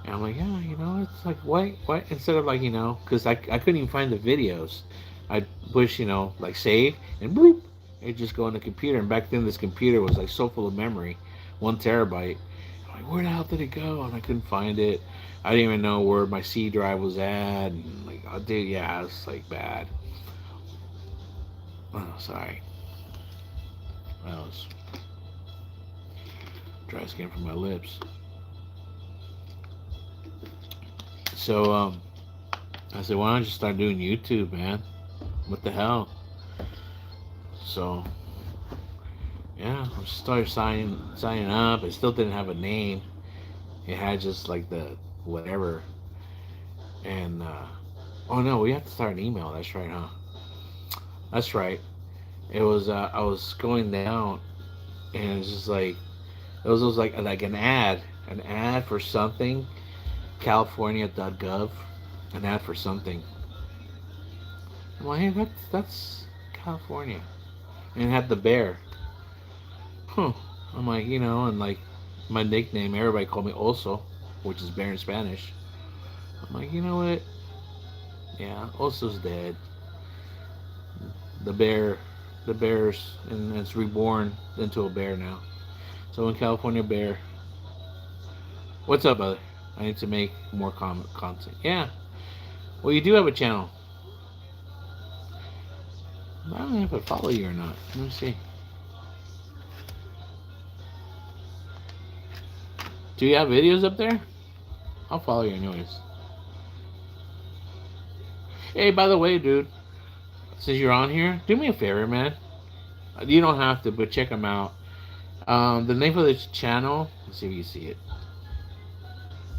And I'm like, yeah, it's like, what? Instead of like, because I couldn't even find the videos. I'd push, like save and boop. It'd just go on the computer. And back then, this computer was like so full of memory, 1 terabyte. I'm like, where the hell did it go? And I couldn't find it. I didn't even know where my C drive was at. And like, oh, dude, yeah, it's like bad. Oh, sorry. That was dry skin from my lips. So, I said, why don't you start doing YouTube, man? What the hell? So, yeah, I started signing up. It still didn't have a name. It had just like the whatever. And oh no, we have to start an email. That's right, huh? That's right. It was I was going down, and it's just like it was like an ad for something, California.gov, an ad for something. I'm like, hey, that's California, and it had the bear. Huh. I'm like, and like my nickname, everybody called me Oso, which is bear in Spanish. I'm like, you know what? Yeah, Oso's dead. The bear, the bear's, and it's reborn into a bear now. So in California Bear, what's up, brother? I need to make more content. Yeah. Well, you do have a channel. I don't know if I follow you or not. Let me see. Do you have videos up there? I'll follow you anyways. Hey, by the way, dude, since you're on here, do me a favor, man. You don't have to, but check them out. The name of this channel, let's see if you see it.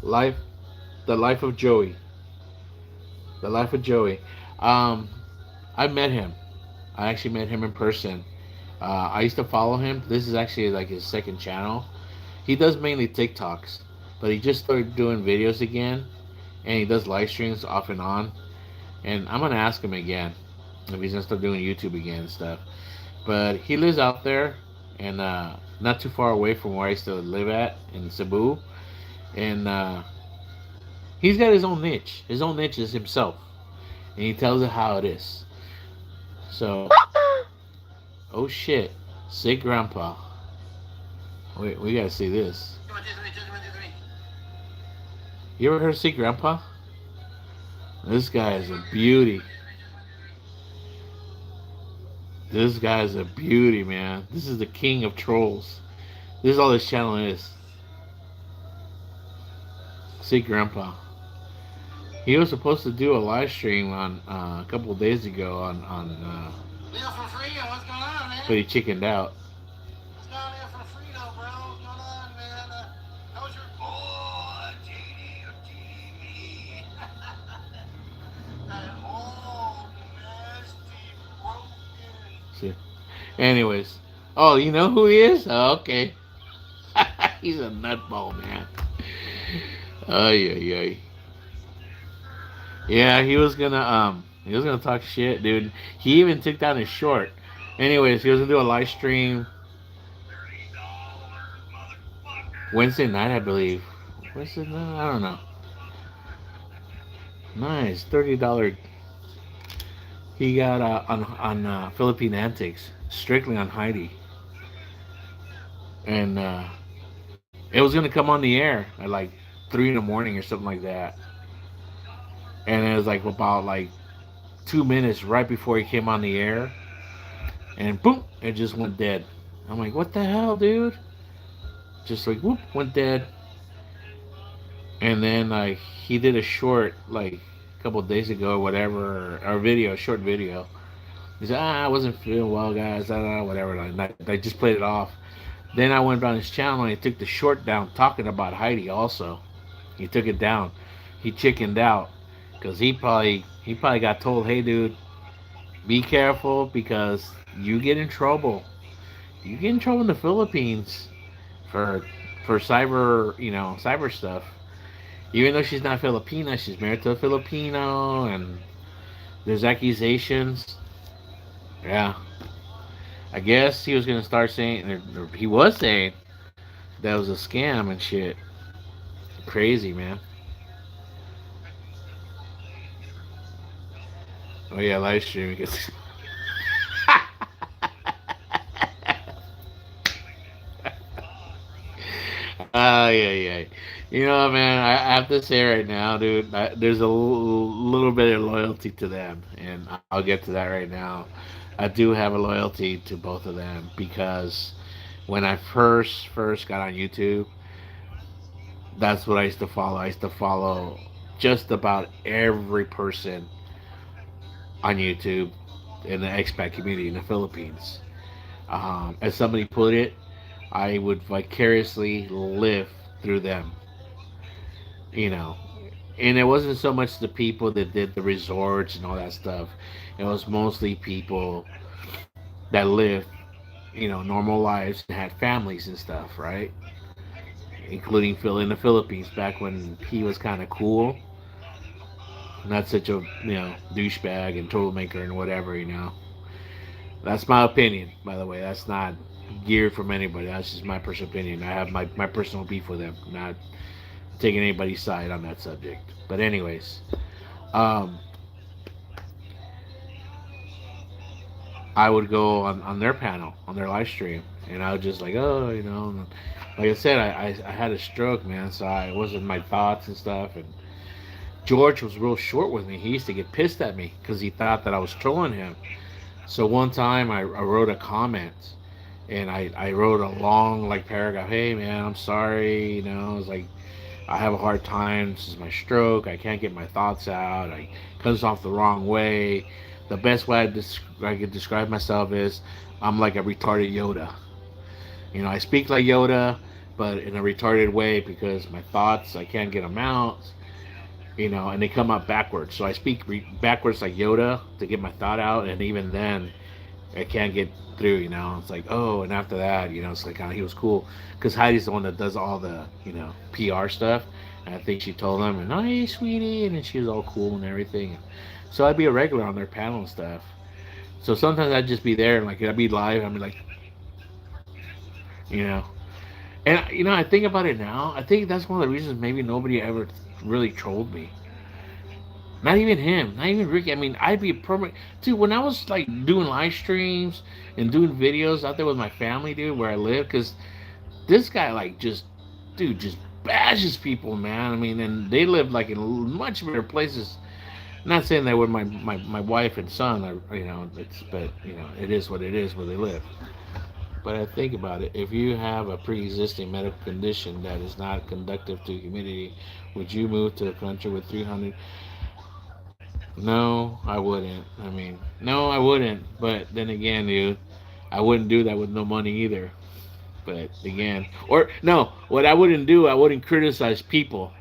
Life, The Life of Joey. The Life of Joey. Um, I met him. I actually met him in person. I used to follow him. This is actually like his second channel. He does mainly TikToks, but he just started doing videos again, and he does live streams off and on. And I'm gonna ask him again if he's gonna start doing YouTube again and stuff. But he lives out there, and not too far away from where I used to live at in Cebu. And he's got his own niche. His own niche is himself, and he tells it how it is. So, oh shit, sick grandpa. Wait, we gotta see this. You ever heard of sick grandpa? This guy is a beauty. This guy is a beauty, man. This is the king of trolls. This is all this channel is. See, Grandpa. He was supposed to do a live stream on a couple of days ago Leo for free, what's going on, but man? he chickened out. What's going on, Leo for free, though, bro? What's going on, man? How was your. Oh, JD or TDB. That old, nasty, broken. See. Anyways, oh, you know who he is? Oh, okay, he's a nutball, man. Ay ay ay. Yeah, he was gonna talk shit, dude. He even took down his short. Anyways, he was gonna do a live stream $30, motherfucker. Wednesday night, I believe. Wednesday night, I don't know. Nice, $30. He got on Philippine Antics, strictly on Heidi, and it was gonna come on the air at like 3 in the morning or something like that. And it was like about like 2 minutes right before he came on the air, and boom, it just went dead. I'm like, what the hell, dude? Just like whoop, went dead. And then like he did a short like a couple of days ago or whatever, or a video, a short video. He said, I wasn't feeling well, guys, whatever. Like, I just played it off. Then I went on his channel and he took the short down talking about Heidi also. He took it down. He chickened out because he probably got told, hey, dude, be careful because you get in trouble. You get in trouble in the Philippines for cyber, cyber stuff. Even though she's not Filipina, she's married to a Filipino, and there's accusations. Yeah, I guess he was gonna start saying, or he was saying that was a scam and shit. Crazy, man. Oh yeah, live streaming. Yeah, yeah. You know, man, I have to say right now, dude, there's a little bit of loyalty to them, and I'll get to that right now. I do have a loyalty to both of them because when I first got on YouTube, that's what I used to follow. I used to follow just about every person on YouTube in the expat community in the Philippines. As somebody put it, I would vicariously live through them, you know. And it wasn't so much the people that did the resorts and all that stuff. It was mostly people that lived, normal lives and had families and stuff, right? Including Phil in the Philippines back when he was kind of cool, not such a douchebag and troublemaker and whatever. That's my opinion, by the way. That's not geared from anybody. That's just my personal opinion. I have my personal beef with him, not taking anybody's side on that subject. But anyways, um, I would go on their panel, on their live stream, and I would just like, oh, like I said, I had a stroke, man, so I wasn't my thoughts and stuff. And George was real short with me. He used to get pissed at me because he thought that I was trolling him. So one time I wrote a comment and I wrote a long like paragraph. Hey man, I'm sorry. I was like, I have a hard time. This is my stroke. I can't get my thoughts out. I comes off the wrong way. The best way I could describe myself is I'm like a retarded Yoda. I speak like Yoda, but in a retarded way because my thoughts I can't get them out. And they come out backwards. So I speak backwards like Yoda to get my thought out, and even then, I can't get through. It's like, oh, and after that, it's like he was cool because Heidi's the one that does all the PR stuff, and I think she told him, and oh, hey, sweetie, and then she was all cool and everything. So I'd be a regular on their panel and stuff. So sometimes I'd just be there, and like I'd be live, I'd be like, you know, and I think about it now. I think that's one of the reasons maybe nobody ever really trolled me. Not even him, not even Ricky. I mean, I'd be a permanent dude when I was like doing live streams and doing videos out there with my family, dude, where I live. Because this guy, like, dude, just bashes people, man. I mean, and they live like in much better places. Not saying that with my wife and son, but it is what it is where they live. But I think about it. If you have a pre-existing medical condition that is not conductive to humidity, would you move to a country with 300? No, I wouldn't. I mean, no, I wouldn't. But then again, dude, I wouldn't do that with no money either. But again, or no, what I wouldn't do, I wouldn't criticize people.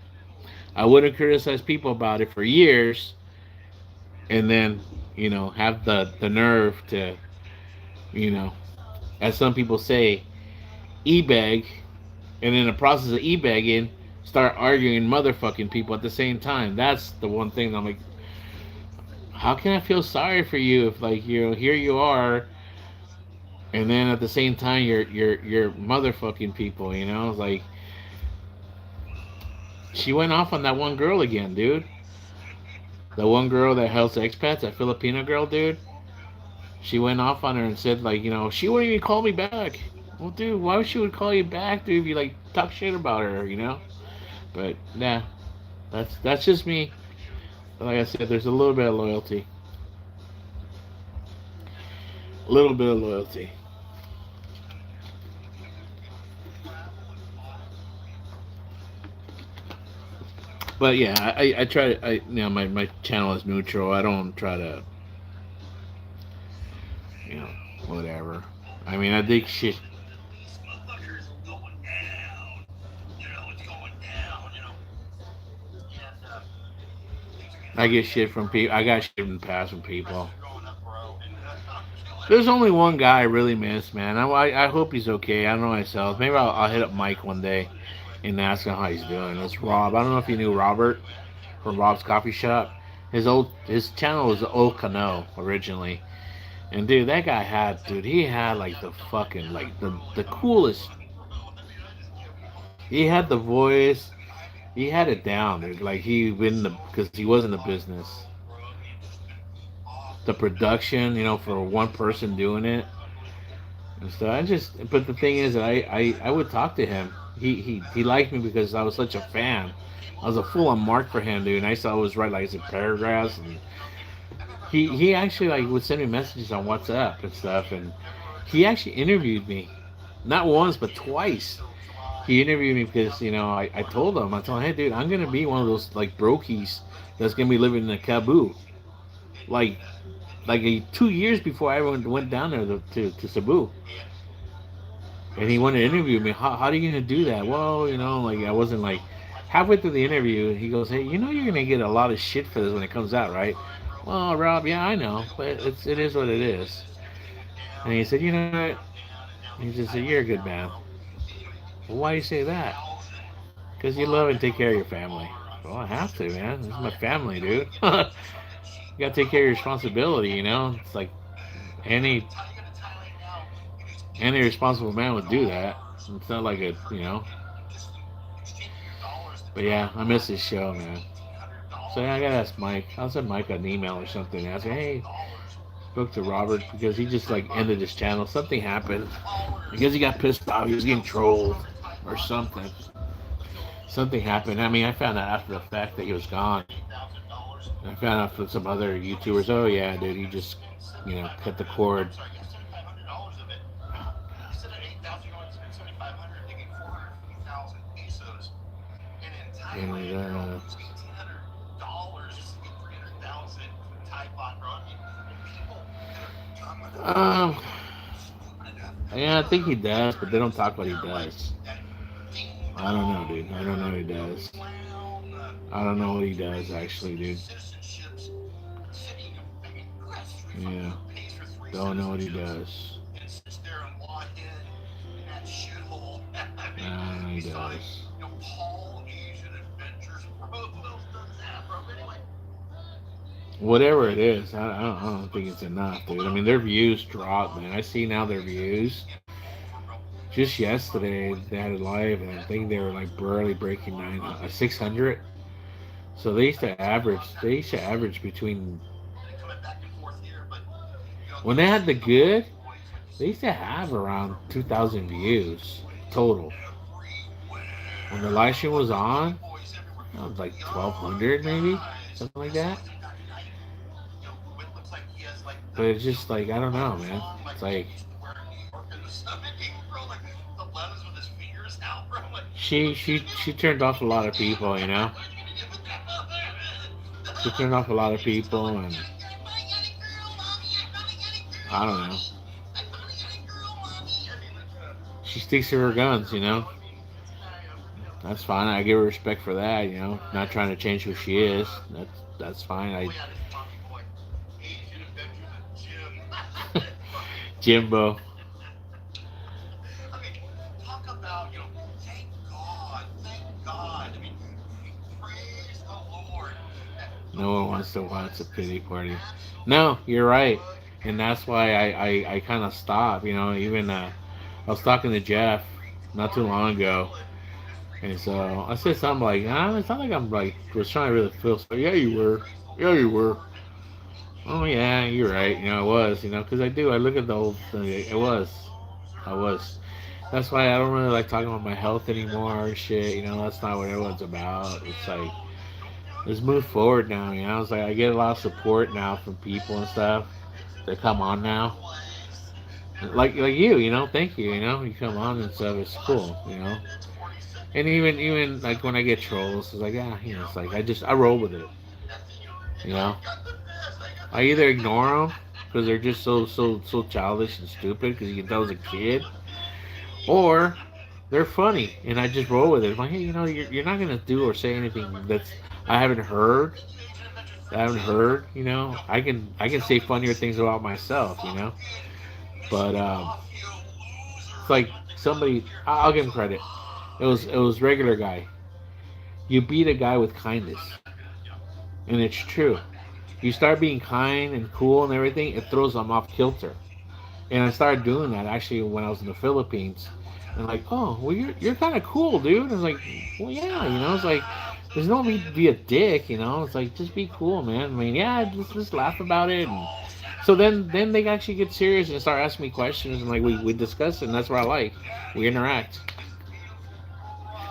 I wouldn't criticize people about it for years, and then have the nerve to you know, as some people say, e-bag, and in the process of e-bagging, start arguing motherfucking people at the same time. That's the one thing I'm like, how can I feel sorry for you if like here you are, and then at the same time you're motherfucking people. Like she went off on that one girl again, dude. The one girl that helps expats, that Filipino girl, dude. She went off on her and said like, she wouldn't even call me back. Well, dude, why would she would call you back, dude? If you like talk shit about her. But nah, that's just me. Like I said, there's a little bit of loyalty, a little bit of loyalty. But yeah, I try to, my channel is neutral. I don't try to, you know, whatever. I mean, I think shit. These motherfuckers going down. It's going down. And things are getting I get fucking shit from people. I got shit in the past from prices people. are going up, bro. And I'm killing There's it. only one guy I really miss, man. I hope he's okay. I don't know myself. Maybe I'll hit up Mike one day and ask him how he's doing. It's Rob. I don't know if you knew Robert from Rob's Coffee Shop. His channel was Old Cano originally. And dude, that guy had, dude, he had like the fucking, like the coolest. He had the voice. He had it down, dude. Like he been the because he was in the business. The production, for one person doing it and stuff. But the thing is, I would talk to him. He liked me because I was such a fan. I was a full on mark for him, dude. And I used to always write like I said paragraphs, and he actually like would send me messages on WhatsApp and stuff, and he actually interviewed me, not once but twice. He interviewed me because I told him, hey dude, I'm gonna be one of those like brokies that's gonna be living in a caboo, like 2 years before I went down there to Cebu. And he wanted to interview me. How are you gonna do that? Well, like I wasn't like halfway through the interview. He goes, hey, you're gonna get a lot of shit for this when it comes out, right? Well, Rob, yeah, I know, but it is what it is. And he said, you know what? He just said, you're a good man. Well, why do you say that? Because you love and take care of your family. Well, I have to, man. This is my family, dude. You gotta take care of your responsibility. It's like any any responsible man would do that. It's not like But yeah, I miss his show, man. So yeah, I gotta ask Mike. I'll send Mike an email or something. Ask him, hey, spoke to Robert because he just like ended his channel. Something happened because he got pissed off. He was getting trolled or something. Something happened. I mean, I found out after the fact that he was gone. I found out from some other YouTubers. Oh yeah, dude, he just cut the cord. And um, yeah, I think he does, but they don't talk what he does. I don't know, dude. I don't know what he does. I don't know what he does actually, dude. Yeah, don't know what he does. I don't know what he does. Whatever it is, I don't think it's enough, dude. I mean, their views dropped, man. I see now their views. Just yesterday, they had it live, and I think they were like barely breaking 600. So they used to average between when they had the good, they used to have around 2,000 views total. When the live stream was on, it was like 1,200 maybe, something like that. But it's just like I don't know, man. It's like she turned off a lot of people. She turned off a lot of people, and I don't know. She sticks to her guns, you know. That's fine. I give her respect for that, you know. Not trying to change who she is. That's fine. I Jimbo. I mean, talk about, thank God, thank God. I mean, praise the Lord. No one wants to watch a pity party. No, you're right, and that's why I kind of stopped. You know, even I was talking to Jeff not too long ago, and so I said something like, it's not like I'm like was trying to really feel sorry. Yeah, you were. Yeah, you were. Oh yeah, you're right. You know, I was. You know, because I do. I look at the old thing. It was. I was. That's why I don't really like talking about my health anymore or shit. You know, that's not what everyone's about. It's like let's move forward now. You know, it's like I get a lot of support now from people and stuff that come on now. Like you, you know, thank you, you know, you come on and stuff, it's cool, you know. And even like when I get trolls, it's like you know, it's like I roll with it, you know. I either ignore them because they're just so childish and stupid because you can tell as a kid, or they're funny and I just roll with it. I'm like, hey, you know, you're not gonna do or say anything that's I haven't heard. I haven't heard, you know. I can say funnier things about myself, you know. But it's like somebody. I'll give him credit. It was regular guy. You beat a guy with kindness, and it's true. You start being kind and cool and everything, it throws them off kilter. And I started doing that actually when I was in the Philippines. And like, oh, well, you're kind of cool, dude. And I was like, well, yeah, you know, it's like, there's no need to be a dick, you know. It's like, just be cool, man. I mean, yeah, just laugh about it. And so then they actually get serious and start asking me questions, and like we discuss it, and that's what I like. We interact.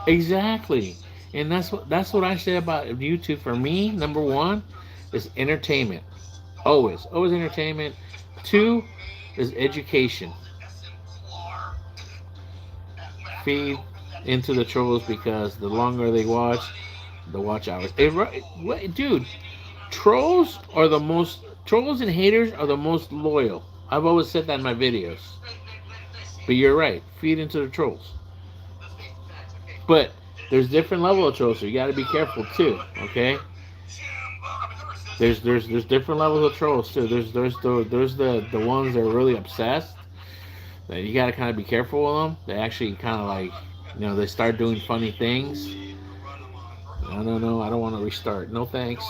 Exactly. And that's what I say about YouTube. For me, number one is entertainment. Always entertainment. Two is education. Feed into the trolls because the longer they watch, the watch hours. Dude, trolls and haters are the most loyal. I've always said that in my videos. But you're right. Feed into the trolls. But there's different level of trolls, so you got to be careful too. Okay. There's different levels of trolls too. There's the ones that are really obsessed. That you got to kind of be careful with them. They actually kind of like they start doing funny things. I don't know. I don't want to restart. No thanks.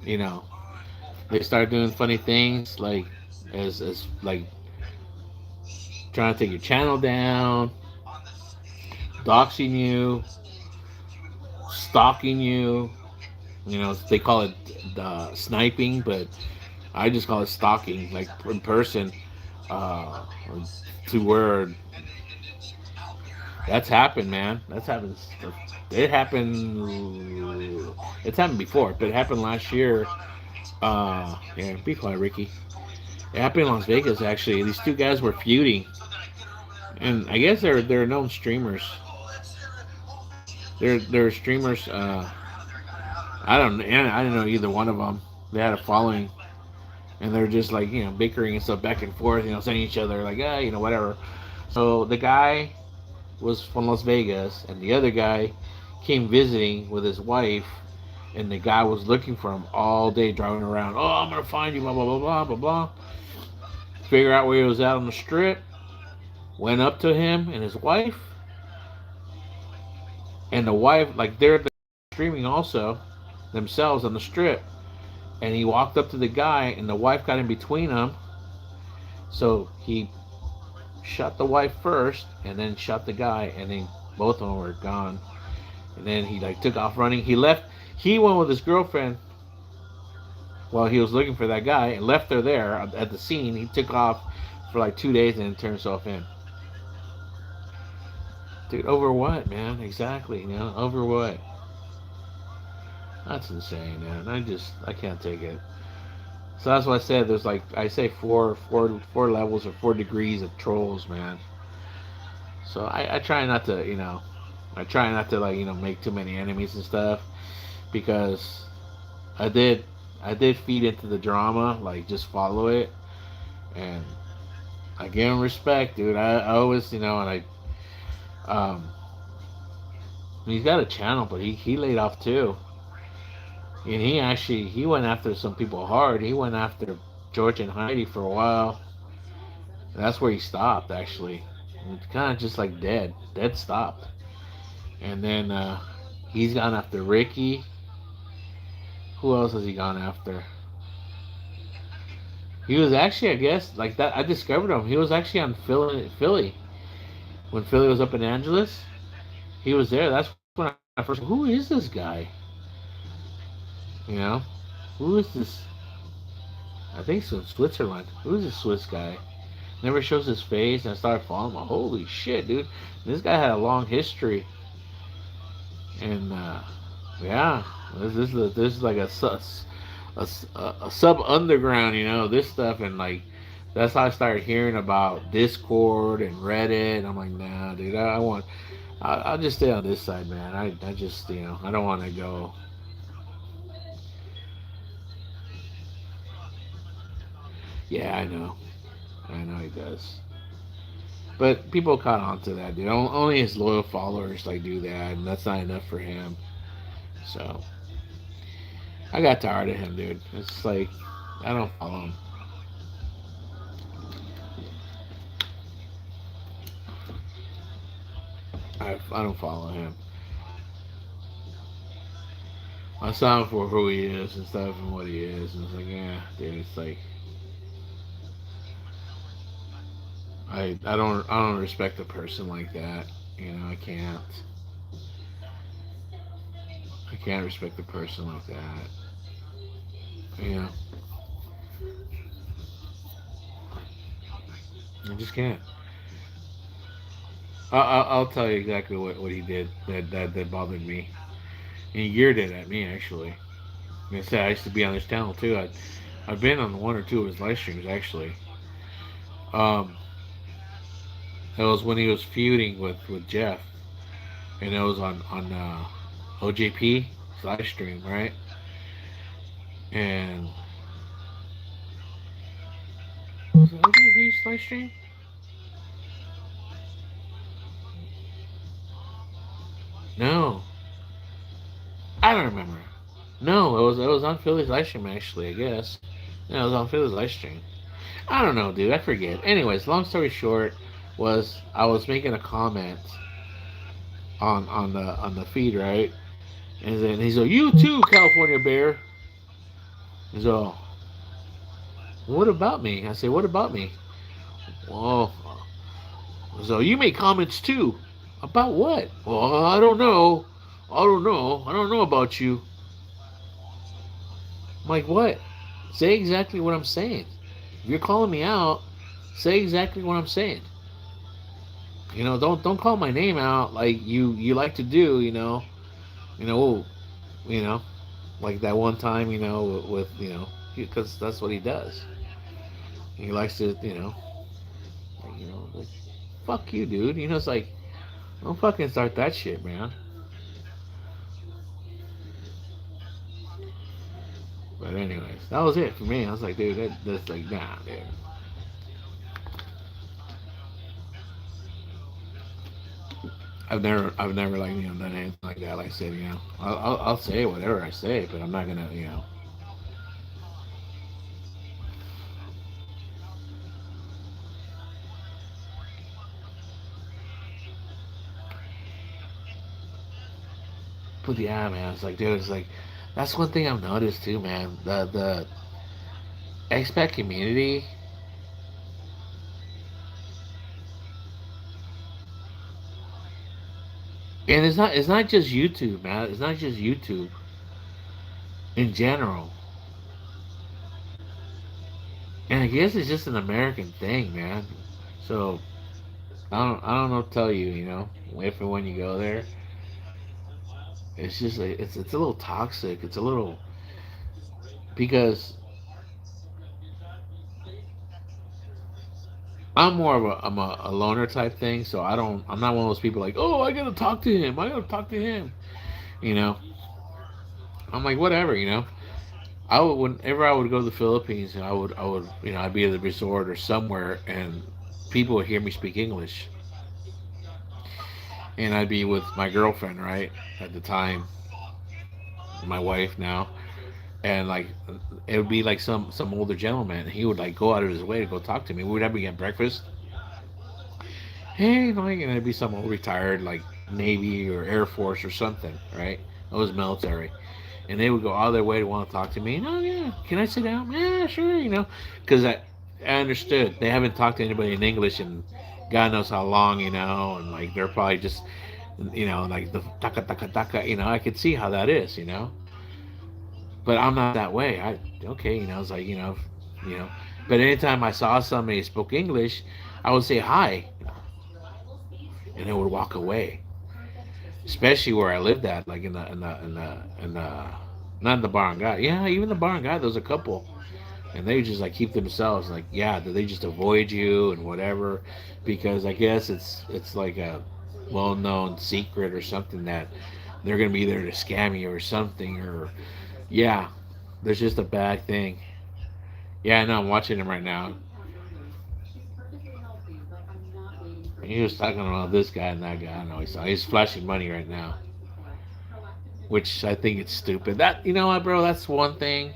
You know, they start doing funny things like as like trying to take your channel down, doxing you, stalking you. You know, they call it sniping, but I just call it stalking, like in person, uh, to where that's happened, man. That's happened. It happened. It's happened before, but it happened last year. Yeah, be quiet, Ricky. It happened in Las Vegas. Actually, these two guys were feuding, and I guess they're known streamers. They're streamers. I don't know either one of them. They had a following, and they're just like bickering and stuff back and forth. Sending each other like whatever. So the guy was from Las Vegas, and the other guy came visiting with his wife, and the guy was looking for him all day, driving around. Oh, I'm gonna find you, blah blah blah blah blah blah. Figure out where he was at on the strip. Went up to him and his wife, and the wife like they're streaming also themselves on the strip. And he walked up to the guy, and the wife got in between them. So he shot the wife first, and then shot the guy, and then both of them were gone. And then he like took off running. He left. He went with his girlfriend while he was looking for that guy, and left her there at the scene. He took off for like 2 days and then turned himself in. Dude, over what, man? Exactly, over what? That's insane, man. I can't take it. So that's what I said. There's like I say four levels or 4 degrees of trolls, man. So I try not to. I try not to like make too many enemies and stuff because I did I did feed into the drama, like just follow it, and I give him respect, dude. I always and he's got a channel, but he laid off too, and he went after some people hard. He went after George and Heidi for a while. That's where he stopped actually. It's kind of just like dead stopped, and then he's gone after Ricky. Who else has he gone after? He was actually, I guess, like that. I discovered him. He was actually on Philly when Philly was up in Angeles. He was there. That's when I first. Who is this guy? You know, who is this? I think it's from Switzerland. Who is this Swiss guy? Never shows his face, and I started following him. Holy shit, dude! This guy had a long history, and yeah, this is like a sub underground, this stuff, and like that's how I started hearing about Discord and Reddit. I'm like, nah, dude, I'll just stay on this side, man. I just, I don't want to go. Yeah, I know he does, but people caught on to that, dude. Only his loyal followers like do that, and that's not enough for him. So I got tired of him, dude. It's like I don't follow him. I don't follow him. I saw him for who he is and stuff and what he is, and it's like, yeah, dude. It's like I don't respect a person like that. I can't respect a person like that. You know, I just can't. I'll tell you exactly what he did that bothered me. And he geared it at me actually. Like I said, I used to be on his channel too. I've been on one or two of his live streams actually. Um, it was when he was feuding with Jeff, and it was on OJP live stream, right? And was it OJP's live stream? No, I don't remember. No, it was on Philly's live stream actually. I guess. Yeah, it was on Philly's live stream. I don't know, dude. I forget. Anyways, long story short, was I was making a comment on the feed, right? And then he's like, "You too, California Bear." He's all, "What about me?" I say, "What about me?" Well, so you make comments too. About what? Well, I don't know. I don't know. I don't know about you. I'm like, what? Say exactly what I'm saying. If you're calling me out, say exactly what I'm saying. Don't call my name out like you like to do. You know, you know, like that one time. With because that's what he does. He likes to, like, fuck you, dude. It's like don't fucking start that shit, man. But anyways, that was it for me. I was like, dude, that's like, nah, dude. I've never like done anything like that. Like I said, I'll say whatever I say, but I'm not gonna, But yeah, man, it's like, dude, it's like that's one thing I've noticed too, man. The expat community, and it's not just YouTube, man. It's not just YouTube in general. And I guess it's just an American thing, man. So I don't know what to tell you, if and when you go there. It's just like it's a little toxic. It's a little because I'm more of a loner type thing, so I'm not one of those people like, oh, I gotta talk to him. I gotta talk to him. You know, I'm like whatever. I would whenever I would go to the Philippines, and I'd be at the resort or somewhere, and people would hear me speak English, and I'd be with my girlfriend, right, at the time, my wife now, and like it would be like some older gentleman. He would like go out of his way to go talk to me. We would have to get breakfast. Hey, like, and it'd be some old retired like Navy or Air Force or something, right? I was military, and they would go all their way to want to talk to me. And, oh yeah, can I sit down? Yeah, sure. Because I understood they haven't talked to anybody in English in God knows how long, and like they're probably just, like the taka taka taka. I could see how that is. But I'm not that way. Okay, it's like you know. But anytime I saw somebody who spoke English, I would say hi, and they would walk away. Especially where I lived at, like in the not in the barangay. Yeah, even the barangay. There's a couple, and they just like keep themselves. Like, yeah, they just avoid you and whatever, because I guess it's like a well-known secret or something that they're gonna be there to scam you or something. Or yeah, there's just a bad thing. Yeah, I know. I'm watching him right now. He was talking about this guy and that guy. I know he's flashing money right now, which I think it's stupid. That what, bro? That's one thing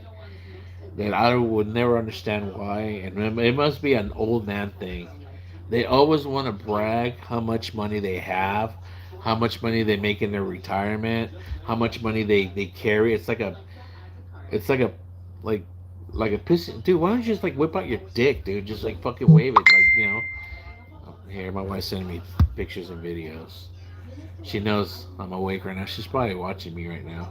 that I would never understand why, and it must be an old man thing. They always want to brag how much money they have, how much money they make in their retirement, how much money they carry. It's like a like like a piss, dude. Why don't you just like whip out your dick, dude? Just like fucking wave it, Here, my wife's sending me pictures and videos. She knows I'm awake right now. She's probably watching me right now.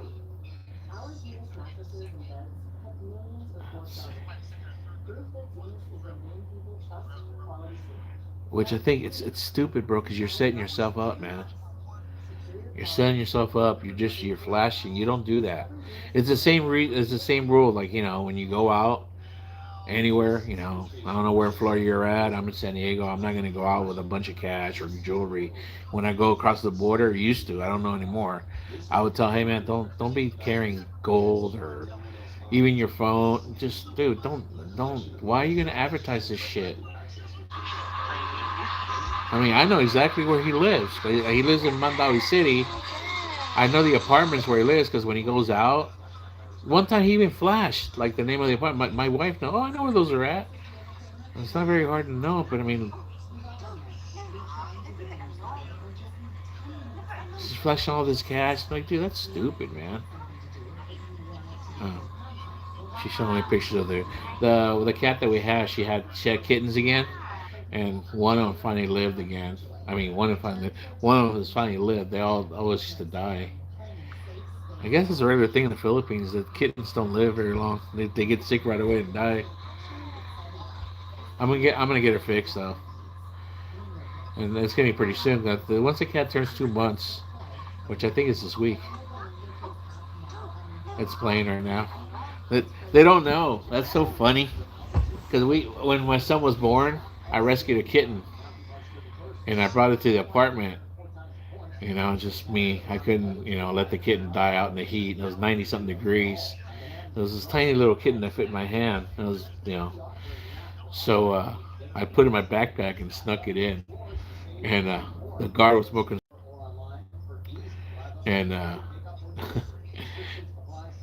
Which I think it's stupid, bro, because you're setting yourself up, man. You're setting yourself up. You're flashing. You don't do that. It's the same rule. Like when you go out anywhere, I don't know where in Florida you're at. I'm in San Diego. I'm not gonna go out with a bunch of cash or jewelry. When I go across the border, I used to. I don't know anymore. I would tell, hey man, don't be carrying gold or even your phone. Just dude, don't. Why are you gonna advertise this shit? I mean, I know exactly where he lives. He lives in Mandawi City. I know the apartments where he lives because when he goes out, one time he even flashed like the name of the apartment. My wife know. Oh, I know where those are at. It's not very hard to know, but I mean, he's flashing all this cash. Like, dude, that's stupid, man. Oh, she's showing me pictures of the cat that we have. She had kittens again, and one of them finally lived again. I mean, one of them has finally lived. They all always used to die. I guess it's a regular thing in the Philippines that kittens don't live very long. They get sick right away and die. I'm gonna get her fixed though, and it's gonna be pretty soon. Once the cat turns 2 months, which I think is this week, it's playing right now. They don't know. That's so funny because when my son was born, I rescued a kitten and I brought it to the apartment. Just me. I couldn't, let the kitten die out in the heat. It was 90 something degrees. There was this tiny little kitten that fit in my hand. It was, so I put it in my backpack and snuck it in. And the guard was smoking. And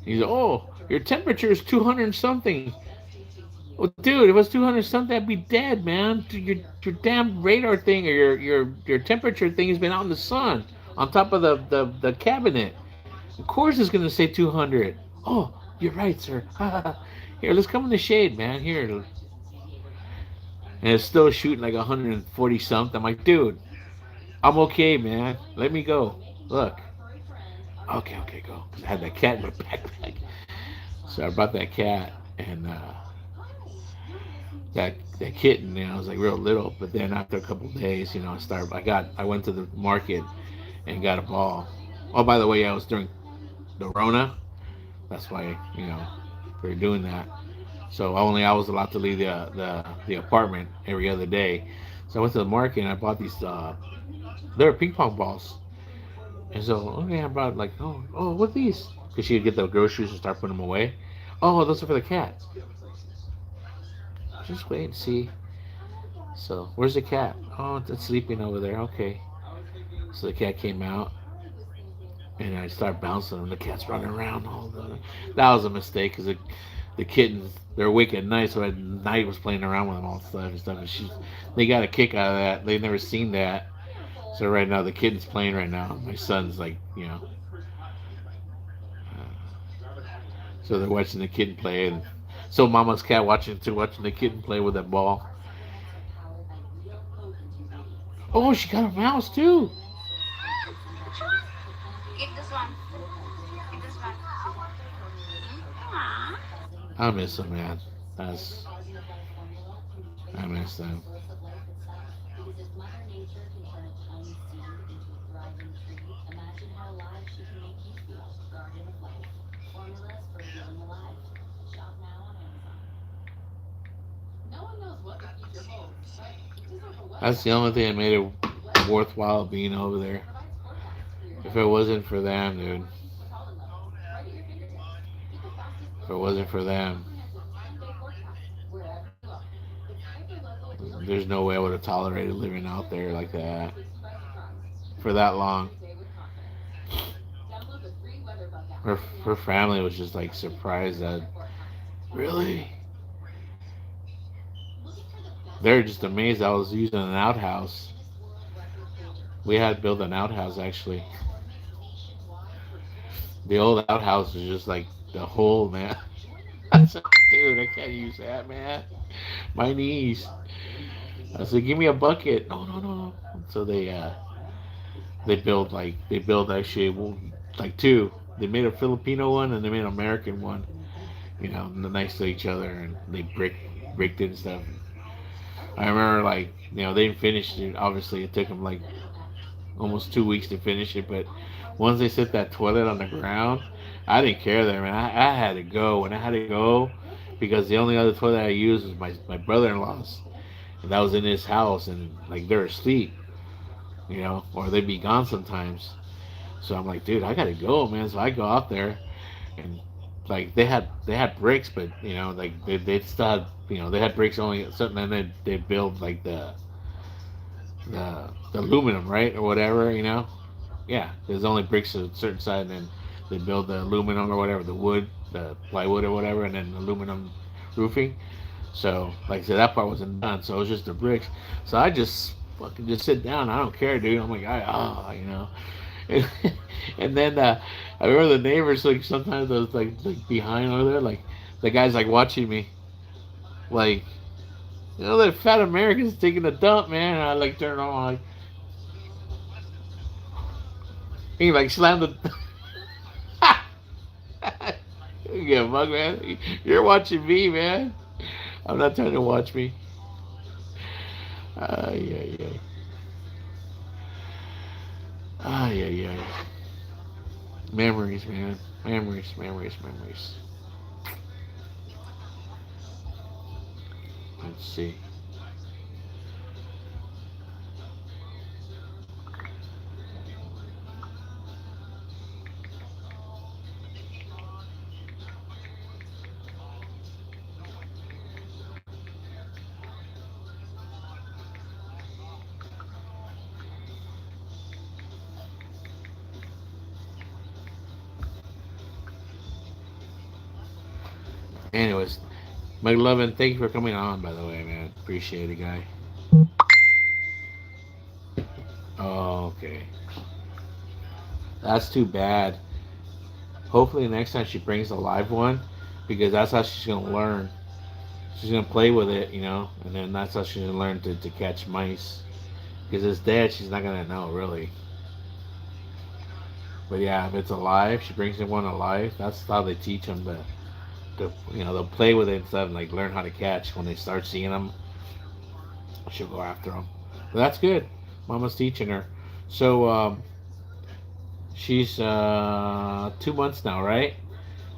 he's like, oh, your temperature is 200 something. Well, dude, if it was 200 something, I'd be dead, man. Your damn radar thing or your temperature thing has been out in the sun on top of the cabinet. Of course, it's gonna say 200. Oh, you're right, sir. Here, let's come in the shade, man. Here, and it's still shooting like 140 something. I'm like, dude, I'm okay, man. Let me go. Look. Okay, okay, go. I had that cat in my backpack, so I brought that cat and that kitten. I was like real little, but then after a couple of days, I went to the market and got a ball. Oh, by the way, I was during the Rona. That's why we are doing that. So only I was allowed to leave the apartment every other day. So I went to the market and I bought these. They were ping pong balls. And so okay, I brought like what are these? Because she'd get the groceries and start putting them away. Oh, those are for the cat. Just wait and see. So where's the cat? Oh, it's sleeping over there. Okay. So the cat came out and I started bouncing him. The cat's running around. That was a mistake because the kittens they're awake at night, so at night was playing around with them all stuff and stuff. And they got a kick out of that. They've never seen that. So right now the kitten's playing right now. My son's like so they're watching the kitten play, and so Mama's cat watching the kitten play with that ball. Oh, she got a mouse too. Which one? Eat this one. Eat this one. Aw. I miss them, man. That's I miss them. That's the only thing that made it worthwhile being over there. If it wasn't for them, dude. If it wasn't for them, there's no way I would have tolerated living out there like that for that long. Her family was just like surprised that really they're just amazed I was using an outhouse. We had built an outhouse actually. The old outhouse is just like the hole, man. I said, dude, I can't use that, man. My knees. I said, give me a bucket. No, no, no, no. So they build actually like two. They made a Filipino one and they made an American one. Next to each other, and they bricked it and stuff. I remember like they didn't finish it. Obviously, it took them like almost 2 weeks to finish it. But once they set that toilet on the ground, I didn't care there, man. I had to go, and I had to go because the only other toilet I used was my brother-in-law's, and that was in his house, and like they're asleep, or they'd be gone sometimes. So I'm like, dude, I gotta go, man. So I go out there, and like they had bricks, but like they still had they had bricks only something, and then they build like the aluminum, right, or whatever, Yeah, there's only bricks to a certain side, and then they build the aluminum or whatever, the wood, the plywood or whatever, and then aluminum roofing. So, like I said, that part wasn't done, so it was just the bricks. So I just fucking just sit down. I don't care, dude. I'm like, and, and then I remember the neighbors like sometimes I was like behind over there, like the guys like watching me, like that fat American's taking a dump, man. And I like turn on like he like slammed the. Yeah, mug man, you're watching me, man. I'm not trying to watch me. Ay ay ay ay ay ay. Memories, man. Memories, memories, memories. Let's see. Anyways, McLovin, thank you for coming on. By the way, man, appreciate it, guy. Oh, okay. That's too bad. Hopefully, next time she brings a live one, because that's how she's gonna learn. She's gonna play with it, and then that's how she's gonna learn to catch mice. Because it's dead, she's not gonna know really. But yeah, if it's alive, she brings in one alive. That's how they teach them they'll play with it and stuff, and like learn how to catch. When they start seeing them, she'll go after them. But that's good. Mama's teaching her. So she's 2 months now, right?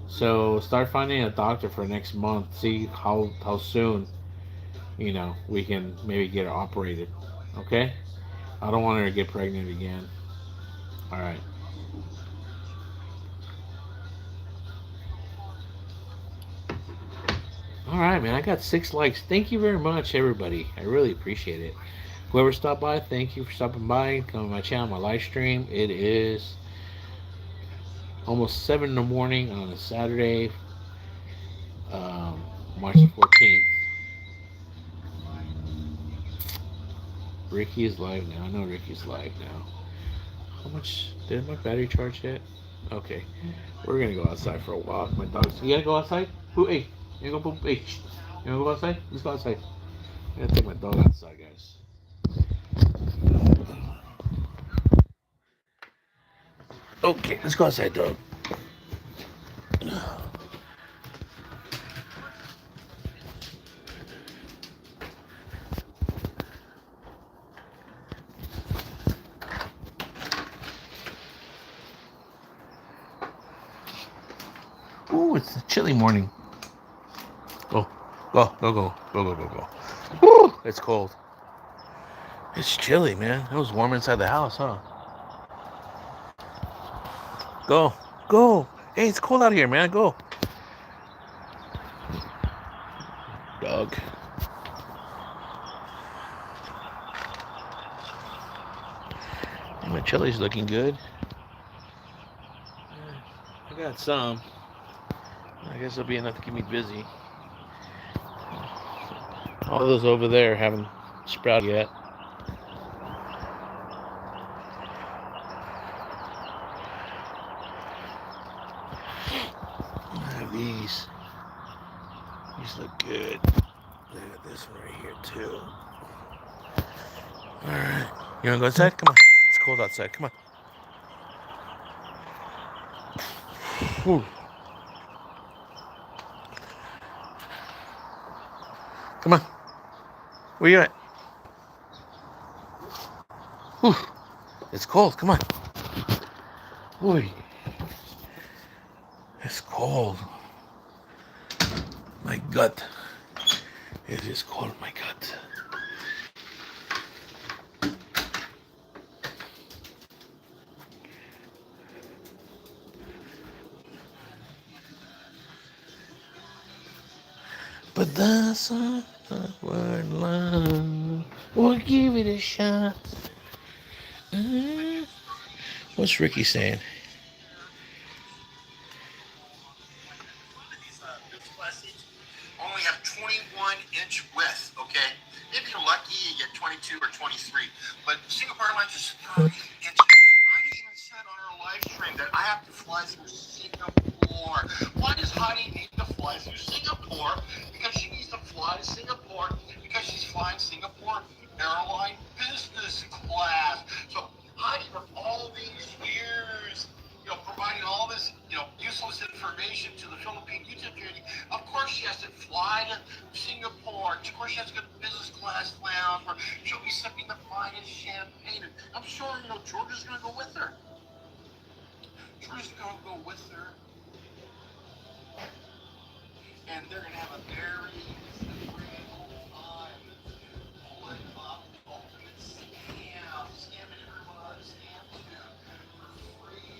So start finding a doctor for next month. See how soon we can maybe get her operated. Okay. I don't want her to get pregnant again. All right. All right, man. I got 6 likes. Thank you very much, everybody. I really appreciate it. Whoever stopped by, thank you for stopping by. Come to my channel, my live stream. It is almost 7 in the morning on a Saturday, um, March the 14th. Ricky is live now. I know Ricky's live now. How much did my battery charge yet? Okay, we're gonna go outside for a walk. My dog's. You gotta go outside. Who? Hey, you gonna go poop? Hey, you gonna go outside? Let's go outside. I gotta take my dog outside, guys. Okay, let's go outside, dog. Ooh, it's a chilly morning. Go, go, go, go, go, go, go, go. Ooh, it's cold. It's chilly, man. It was warm inside the house, huh? Go, go. Hey, it's cold out here, man. Go. Dog. Hey, my chili's looking good. I got some. I guess it'll be enough to keep me busy. All those over there haven't sprouted yet. I have these. These look good. I got this one right here too. All right. You wanna go outside? Come on. It's cold outside. Come on. Whew. Come on. Where you at? Whew. It's cold. Come on. Boy, it's cold. My gut. It is cold. My gut. But that's not what love. We'll give it a shot. Mm. What's Ricky saying? Only have 21-inch width, okay? If you're lucky, you get 22 or 23. But Singapore Airlines is 30 inches. Heidi even said on her live stream that I have to fly through Singapore. Why does Heidi need to fly through Singapore? Because she needs to fly to Singapore because she's flying Singapore Airline business class. So Heidi, for all these years, providing all this, useless information to the Philippine YouTube community. Of course, she has to fly to Singapore. Of course, she has to go to business class lounge where she'll be sipping the finest champagne. And I'm sure, Georgia's going to go with her. Georgia's going to go with her, and they're going to have a very grand old time. Pulling up the ultimate scam, scamming everyone on the scam too for free.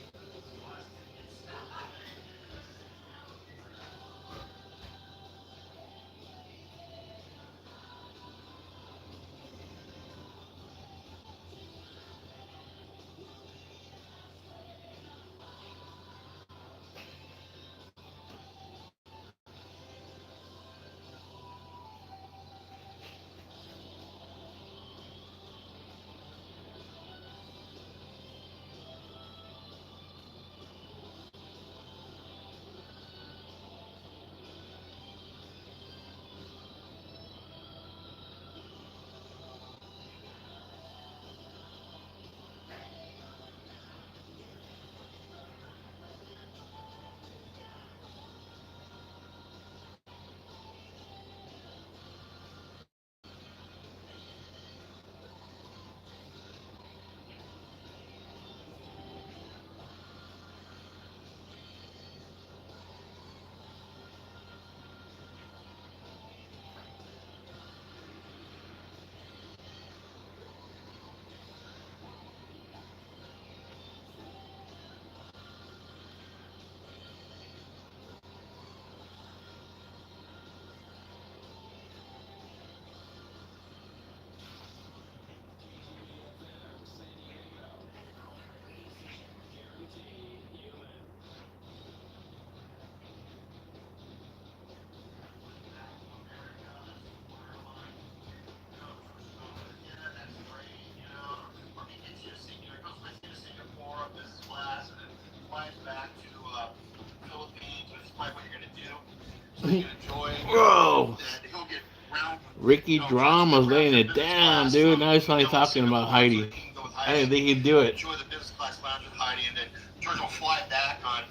Ricky John Cena Drama's perhaps laying in it business down, class dude. Now he's from finally Manila, talking about Singapore, so Heidi. he can go with I didn't Heidi, think he'd do it. enjoy the business class lounge with Heidi, and then George will fly back on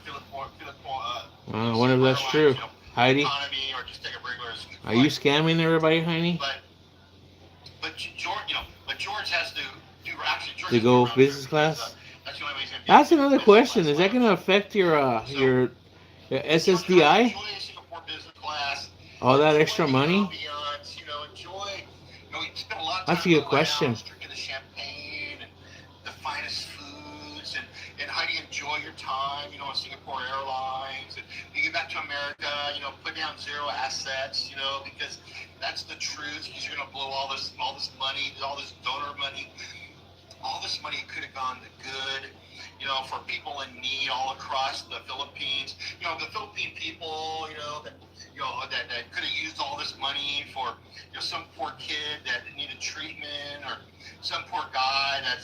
I wonder if Singapore that's Airlines, true. Heidi, economy, or just take a regular are you flight. scamming everybody, Heidi? But George has to do actually George To has to do a go round trip business because class? that's the only way he's gonna That's get another business question. class Is that going lounge. to affect So your try to SSDI? enjoy Singapore business class. All that Enjoy extra the money? ambiance. Enjoy. We spend a lot of That's time a in the good question. lounge drinking the champagne and the finest foods, and how do you enjoy your time? On Singapore Airlines, and you get back to America. Put down zero assets. Because that's the truth. Because you're gonna blow all this money, all this donor money. All this money could have gone to good, for people in need all across the Philippines. The Philippine people, that could have used all this money for, some poor kid that needed treatment, or some poor guy that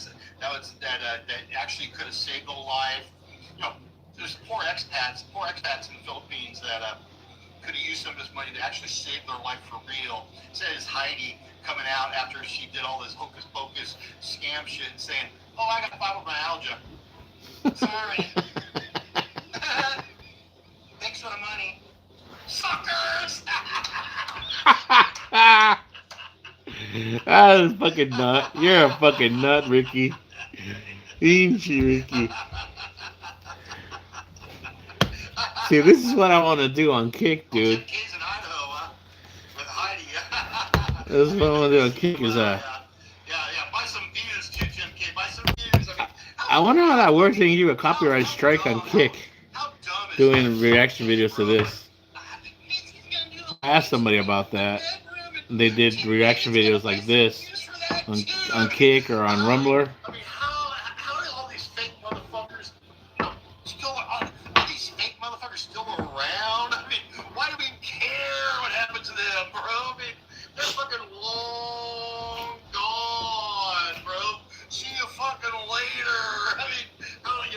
actually could have saved a life. There's poor expats in the Philippines that could have used some of this money to actually save their life for real. Instead, it's Heidi coming out after she did all this hocus pocus scam shit and saying, "Oh, I got fibromyalgia. Sorry. Thanks for the money, suckers." Ah, that's fucking nut. You're a fucking nut, Ricky. Ain't you, Ricky? See, this is what I want to do on Kick, Oh, dude. 10Ks in Idaho, with Heidi. This is what I want to do on This is Kick. Is yeah. Buy some views too, 10K. Buy some views. I wonder how that works when you do a copyright strike on Kick How dumb is doing that reaction fucking videos shit, to bro? this. I asked somebody about that. They did reaction videos like this on Kick or on Rumbler. How do all these fake motherfuckers still around? Why do we care what happens to them, bro? They're fucking long gone, bro. See you fucking later.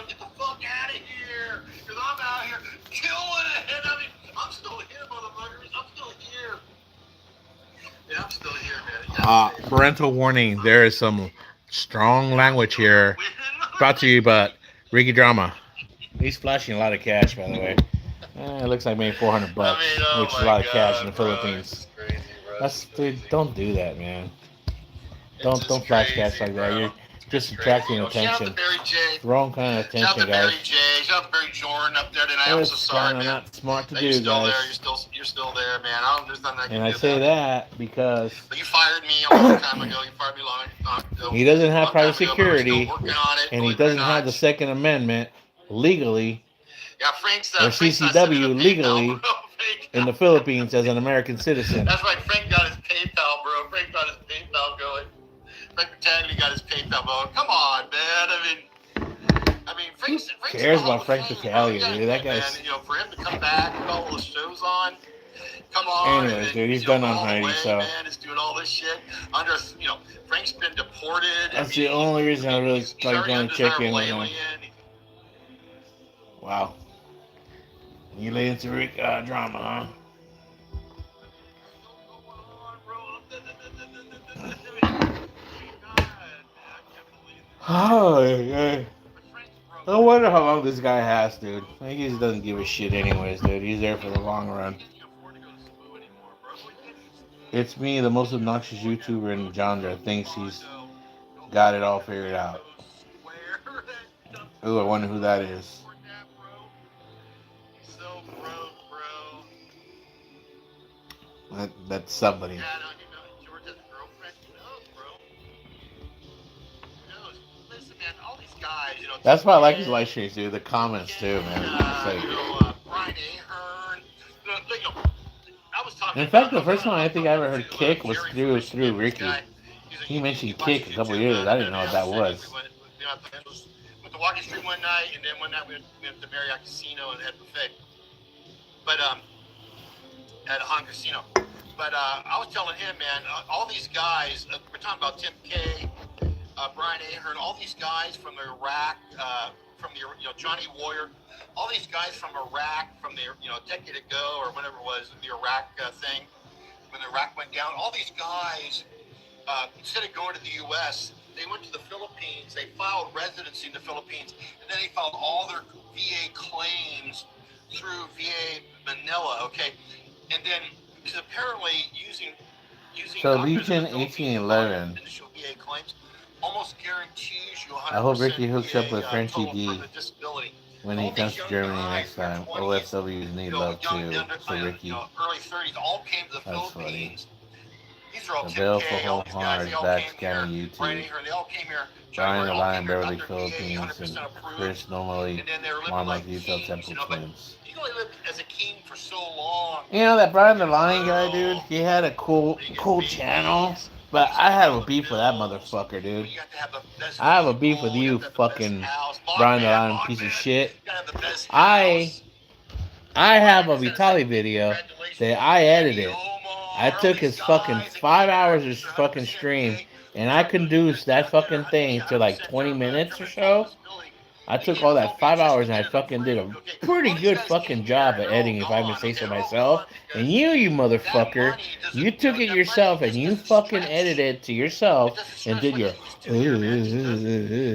Get the fuck out of here, because I'm out here killing it. I'm still here, motherfuckers. I'm still here. Yeah, I'm still here, man. Parental warning. There is some strong language here. Brought to you by Ricky Drama. He's flashing a lot of cash, by the way. It looks like maybe $400, Oh which is a my lot of cash in god, the bro. Philippines. It's crazy, bro. That's dude. Don't do that, man. It's Don't just flash cash crazy, like that. bro. You're just It's crazy. attracting Shout out to attention. Barry J. Wrong kind of Shout out attention, to Barry guys. J. Shout out to Barry Jordan up there tonight. I'm so It's sorry, kind of man. not smart to You're do, still there. guys. You're still there, man. There's nothing I can And do I say about it. that because But you fired me a long time ago. You fired me long ago. he doesn't have Long time private ago, but we're still security, working on it. and he Believe it or doesn't have not. the Second Amendment legally Yeah, or Frank's not sending a CCW PayPal, legally bro. in the Philippines as an American citizen. That's right. Frank got his PayPal, bro. Frank got his PayPal going. Frank Battaglia got his PayPal going. Come on, man. Frank's Cares Hall about of Frank Fame, Battaglia, bro. dude. That Man, guy's. for him to come back, put all those shows on, come on. Anyways, and dude, he's done on all the Heidi, way, so man, is doing all this shit under. Frank's been deported. that's the only reason I really he's like already going to check in undesirable with him. alien. Wow, you lay into Rick drama, huh? Oh, yeah. I wonder how long this guy has, dude. I think he just doesn't give a shit, anyways, dude. He's there for the long run. It's me, the most obnoxious YouTuber in the genre, thinks he's got it all figured out. Ooh, I wonder who that is. That's somebody. George has a girlfriend. Who knows, bro? Who knows? Listen, man, all these guys, That's why I like his live streams, dude. The comments too, man. It's like, Brian Ahern. I was talking in fact, the about, first time I think I ever heard to, Kick was Jerry through Frischman, this Ricky. guy. He mentioned watches Kick a couple YouTube, years. I didn't know what that City. was. We went to Walking Street one night, and then one night we went to Marriott Casino and had buffet. But at a Han Casino. But I was telling him, man, all these guys, we're talking about Tim K, Brian Ahern, all these guys from Iraq, from the Johnny Warrior, all these guys from Iraq, from the a decade ago or whatever it was, the Iraq thing. when Iraq went down. All these guys, instead of going to the U.S., they went to the Philippines. They filed residency in the Philippines, and then they filed all their VA claims through VA Manila. Okay, and then because apparently using So doctors in the Legion Philippines on their 1811. initial VA claims almost guarantees you I hope 100% Ricky hooks up with VA Frenchie total D permanent disability. when he All these comes to young Germany guys next in their time. 20s, OFWs need love young too. So Ricky, early 30s, all came to the that's funny. Philippines. These are all The Tim baleful K. All home these guys, hunter they is all back came here. scanning Brian YouTube. Aher, they all came here. Brian Johnny the all Lion, came here, got Beverly, their VA Philippines, and 100% approved, Chris normally and then they were living Marmot, like Utah kings, Temple But Twins. you can only live as a king for so long. You know that Brian the Lion guy, dude? Oh, He had a cool when you get channel, babies, but you I start to have deal a with beef with that bills. motherfucker, dude. You got to have the best I have a beef with vehicle. You you, have to have the best fucking house. Brian the Mogman, Lion piece of Mogman. shit. You got to have the best I house. I have Brian a has had a second Vitali week. video that Congratulations. I Andy edited. I Omar, all took these his fucking guys that came 5 hours here. of his They're fucking 100% stream, VA. and I Start conduced that fucking thing to like 100% 20 minutes or total so. disability. I They took came to all the that five Philippines just hours to and I get it fucking did approved. a Okay, pretty all these good guys fucking came here job and at they're all editing, if I may gone. say Okay, so they're all myself. gone And because you that motherfucker, money doesn't. you took it That money yourself and just you doesn't fucking edited stretch. it to It yourself doesn't and stretch did like your it used to here, man. It just doesn't.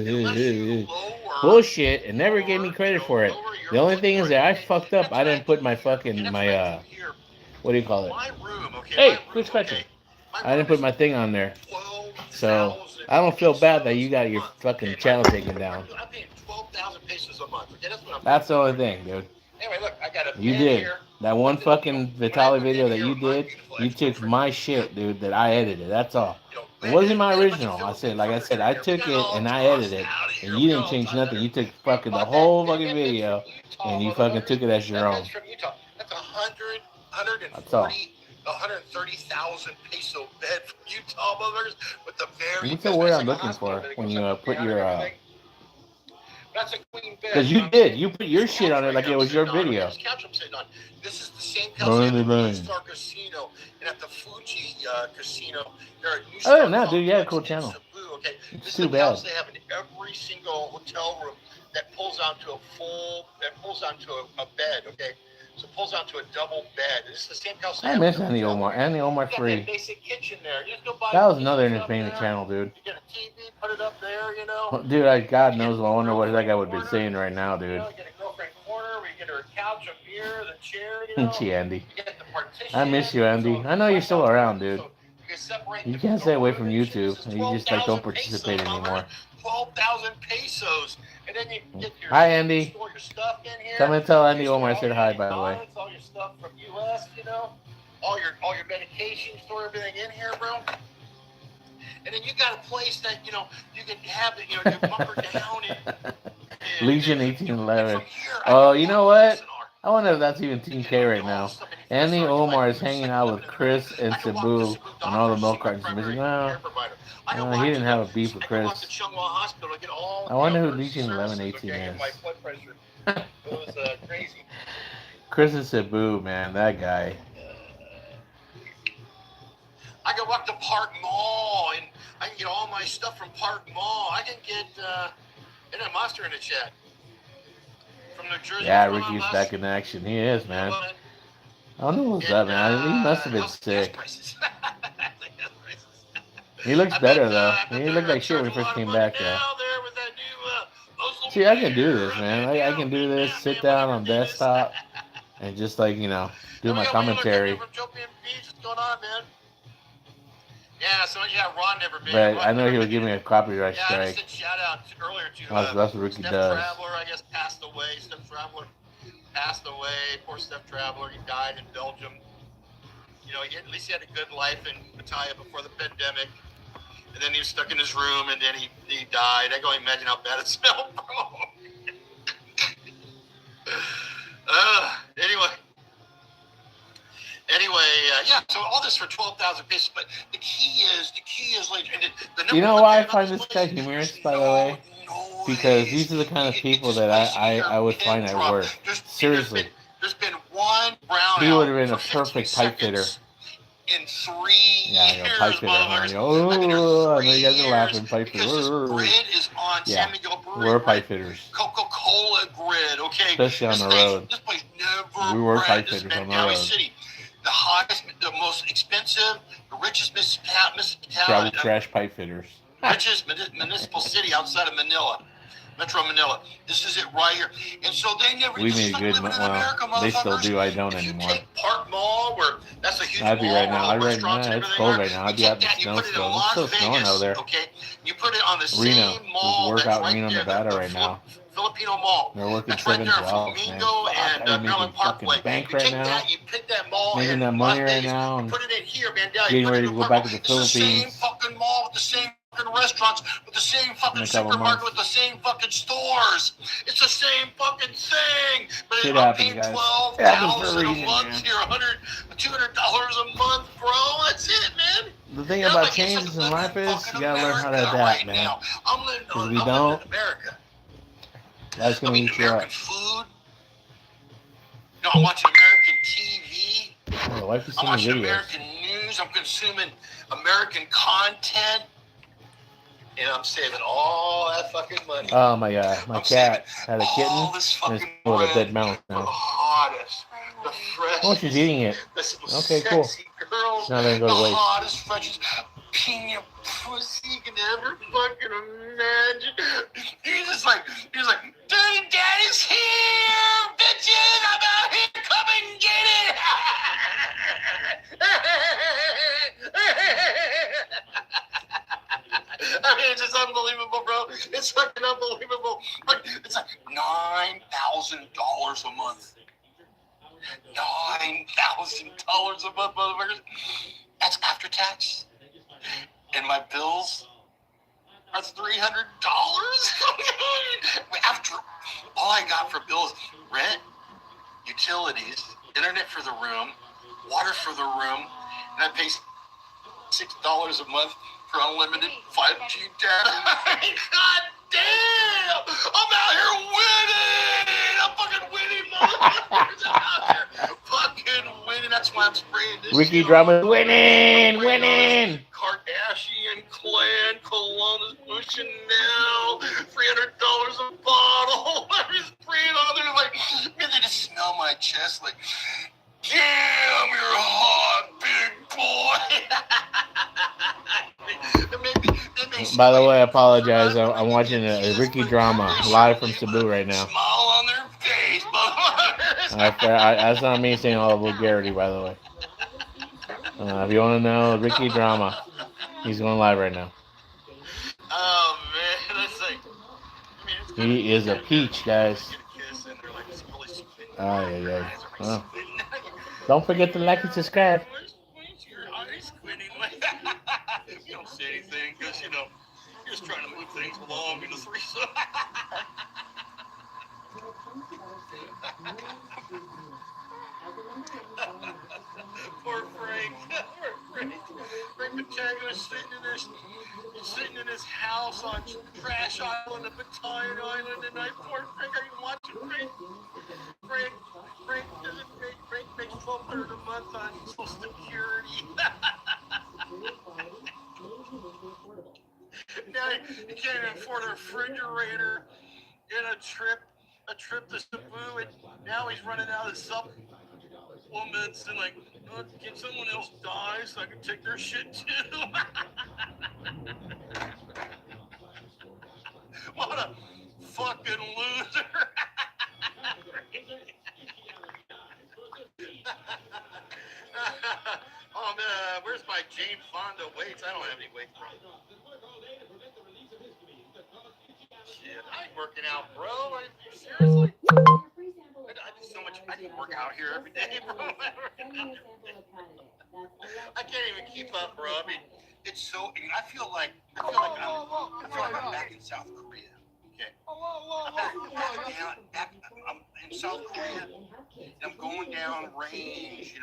Unless you lower bullshit and never gave me credit for it. lower The your only thing is footprint. that I Okay, fucked up. that's I what I didn't do put my here. Okay, fucking that's what I do my here. what do you call it? My room. Okay, my Hey, quit room. scratching. Okay, my I didn't room put is my thing on there. 12,000 So I don't feel bad that you pesos a got your month. fucking Okay, my channel room. taken down. I'm paying 12,000 pesos a month. Okay, that's what I'm paying That's the for only it. thing, dude. Anyway, look, I got a You bed did. here. That one Look, fucking when I Vitali moved video in that here, you my did, beautiful you took ex-girlfriend my moved in. shit, dude, that I edited. That's all. It And wasn't my we had a bunch of original. I said, Philippine like I said, furniture I here. We took got it it all and I tossed edited. out of And here. you We got didn't it all change tossed out nothing. of here. You took We fucking the bought that whole bed. fucking That bed's from video Utah, and you fucking motherfuckers. took it as your That own. bed's from Utah. That's That's all. 130,000 peso bed from Utah, motherfuckers, with the very What's the best. word It's I'm like a looking hospital for bed. It when goes you up and put down and your everything. That's a queen bed. because You know you what I'm did. saying? You put This your shit couch on it right like here it I'm was your sitting on. Okay, video. this couch I'm sitting on. This is the same couch they Brian have the at the New Lion. Star Casino and at the Fuji Casino. They're at New Other Star than that, dude, you had a Complex cool in channel. Cebu. Okay, It's this is too the couch bad. they have in every single hotel room that pulls onto a bed. Okay, so it pulls onto a double bed. This is the same couch they I have in miss the Andy hotel Omar. room. Andy Omar You got that 3. basic kitchen there. You just go buy That was piece another of stuff entertainment there. channel, dude. You get a TV, put it up there. You know. Dude, God You get knows, a I wonder what that girlfriend guy would be corner. saying right now, You dude. know, get a girlfriend corner where you get her a couch, a mirror, the chair, you know. Gee, Andy. You get the partition. I miss you, Andy. So I know you're my still couch right around, here, dude. so you can separate You can't the stay away room from and shit. This YouTube. is You just like don't 12,000 participate pesos, anymore. 12,000 pesos. And then you get your, Hi, you Andy. store your stuff in here. Tell me to tell You Andy store Omar I all said your hi, by the way. antibiotics, all your stuff from US, you know. All your medication, store everything in here, bro. And then you got a place that, you know, you can have it, you know, you bunker down Legion and from 1811. here, I Oh, can you walk know to what? Elsinore. I wonder if that's even Team Again, K look right at all the now. stuff. And if I Andy start to do Omar my is hanging second out with living in a minute, Chris and I can walk to Cebu Cebu on all the Doctor, see milk my cartons. primary No, care provider. I can he walk didn't to have a beef with I can walk to Chris. Chunghwa Hospital and get all I wonder who emergency Legion services, 1118 okay, and is. my blood pressure goes crazy. Chris and Cebu, man, that guy. I can walk to Park Mall and I can get all my stuff from Park Mall. I can get and a monster in the chat from New Jersey. Yeah, What's going on, Ricky's boss? back in action. He is, You know man. what? I don't know what's And up, man. He must have been how's the gas sick. prices? Gas prices. He looks I better, bet though. He they're looked like shit when charging he a first lot of came money back, though. now there with that new Muslim See, I can do mayor. this, man. I can do Man, this, down, sit man, down whatever on his name is. desktop, and just, like, do There my we go, man. Look at me commentary. from Jopian Beach. What's going on, man? Yeah, so yeah, Ron never made it. But I know he would give me a copyright Yeah, I just strike. said shout out earlier to That's what Ricky Steph does. Traveler, I guess, passed away. Steph Traveler passed away. Poor Steph Traveler. He died in Belgium. You know, at least he had a good life in Pattaya before the pandemic. And then he was stuck in his room, and then he died. I can only imagine how bad it smelled, bro. Anyway. Yeah. So all this for 12,000 pesos, but the key is like, and the number You know one why I thing about find this this place guy is humorous, there's by the no way? noise. Because these are the kind of people that I would find at work. Seriously. There's been one He would have brownout been for a 15 perfect pipe fitter. seconds in 3 Yeah, years, pipe fitter, huh? motherfuckers. I've been here Oh, I 3 know you guys are years laughing. Pipe because this fitter. grid is on Yeah, San Miguel Brewery we're grid, pipe fitters. Coca-Cola grid, okay? Especially on the road. This place never We were bred pipe this fitters on the Bengali road. City. the highest, the most expensive, the richest Travel trash pipe fitters. richest municipal city outside of Manila. Metro Manila. This is it right here. And so they never. We This is made like good. living in Well, America, they still motherfuckers. do. I don't If you anymore. take Park Mall, where that's a huge I'd be mall right where now. all I'd the right restaurants now. and It's everything cold are, right now. you I'd be out take in the that and you snow put it in still. It's Las still snowing out Vegas, there. okay? You put it on the Reno. same There's mall that's workout right Reno, there, Nevada right now. Filipino Mall. They're working That's right there 7-12, in man. Flamingo Fuck, and I'm Maryland making fucking Parkway. bank You right take now. that, you pick that mall Making in that Las money right Vegas, now. you And put it in here, Mandel, you getting put it ready in to the go Park back Mall. to the It's the same Philippines fucking mall with the same fucking restaurants, with the same fucking in a couple supermarket, months. with the same fucking stores. It's the same fucking thing. But Shit I'm happens, paying guys. $12,000 It happens for a a reason, month man. here, $200 a month, bro. That's it, man. The thing And I'm about like, it's like changes in living life in is fucking you gotta learn how to America adapt, right man. now. I'm living Because we in don't, America. life's I gonna mean, eat you up. American food. You know, I'm watching American TV. Oh, the wife is I'm sending watching videos. American news. I'm consuming American content. And I'm saving all that fucking money. Oh my god, my I'm cat saving had a kitten all this and it's fucking with a bread dead mouse for the now. hottest, the freshest. Oh, she's eating it. The most Okay, cool. sexy girls, It's not gonna go the to waste. hottest, freshest pina pussy you can ever fucking imagine. He's Daddy's here, bitches. I'm out here. Come and get it. I mean, it's just unbelievable, bro. It's fucking unbelievable. Like, it's like $9,000 a month. $9,000 a month, motherfuckers. That's after tax. And my bills are $300. After all I got for bills, rent, utilities, internet for the room, water for the room, and I pay $6 a month for unlimited 5G data. God damn! I'm out here winning! I'm fucking winning, motherfuckers! I'm out here fucking winning. That's why I'm spraying this Ricky shit Drama's all winning, winning. Kardashian clan, cologne is pushing now. $300 a bottle. I'm just spraying on there like, man, they just smell my chest like, damn, you're hot, big boy. By the way, I apologize. I'm watching a Ricky drama live from Cebu right now. Smile on their face, That's not me saying all the vulgarity, by the way. If you want to know Ricky drama, he's going live right now. Oh man, that's like. He is a peach, guys. Yeah. Oh. Don't forget to like and subscribe. You don't say anything because you're just trying to move things along in the threesome. Poor Frank. Frank Patago's sitting in his house on Trash Island and Battalion Island, and poor Frank, are you watching Frank? Frank makes $1,200 a month on Social Security. Now he can't even afford a refrigerator and a trip to Cebu, and now he's running out of supplements and like, can someone else die so I can take their shit too? What a fucking loser. Oh man, where's my Jane Fonda weights? I don't have any weights, bro. Shit, I ain't working out, bro. Seriously? I do so much. I can work out here every day, bro. I can't even keep up, bro. I mean, it's so. I feel like I'm back in South Korea. Okay. I'm in South Korea. And I'm going down range,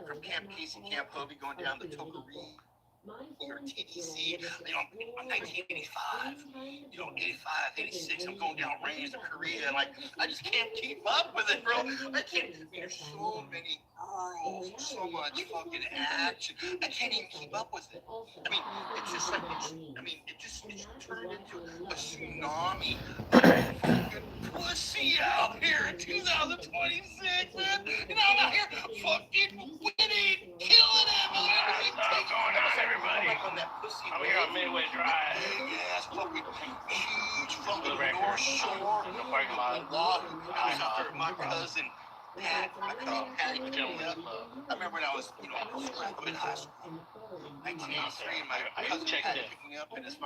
from Camp Casey, Camp Hobie, going down to Tokari. Or TDC, I'm 1985, 85, 86, I'm going down range to Korea, and I just can't keep up with it, bro. I can't, there's so many girls, so much fucking action, I can't even keep up with it. I mean, it's just like, it's turned into a tsunami of fucking pussy out here in 2026, man, and I'm out here fucking winning. huge from the North Shore, Oahu. I was out there with my cousin Pat. Pat picked me up. I remember when I was, I'm in high school, 1983, and my cousin Pat picked me up in his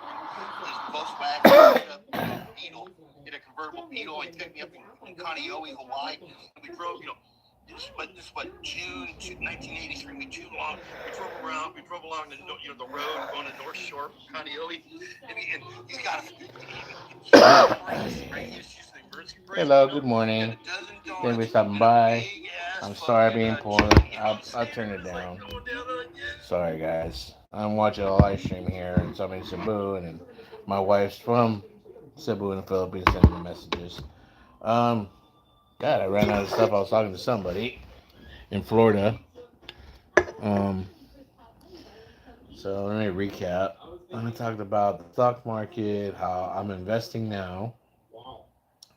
Volkswagen Beetle, in a convertible Beetle, and took me up in Kaneohe, Hawaii, and we drove, this is what June 1983. We drove along the road going to North Shore, Kaneohe, and he's got right? He's using the emergency brake. Hello, good morning. Thank you for stopping by. I'm sorry I'm being poor. I'll turn it down. Sorry, guys. I'm watching a live stream here and somebody's Cebu, and my wife's from Cebu in the Philippines sending me messages. Um, God, I ran out of stuff. I was talking to somebody in Florida. Um, so let me recap. I talked about the stock market, how I'm investing now.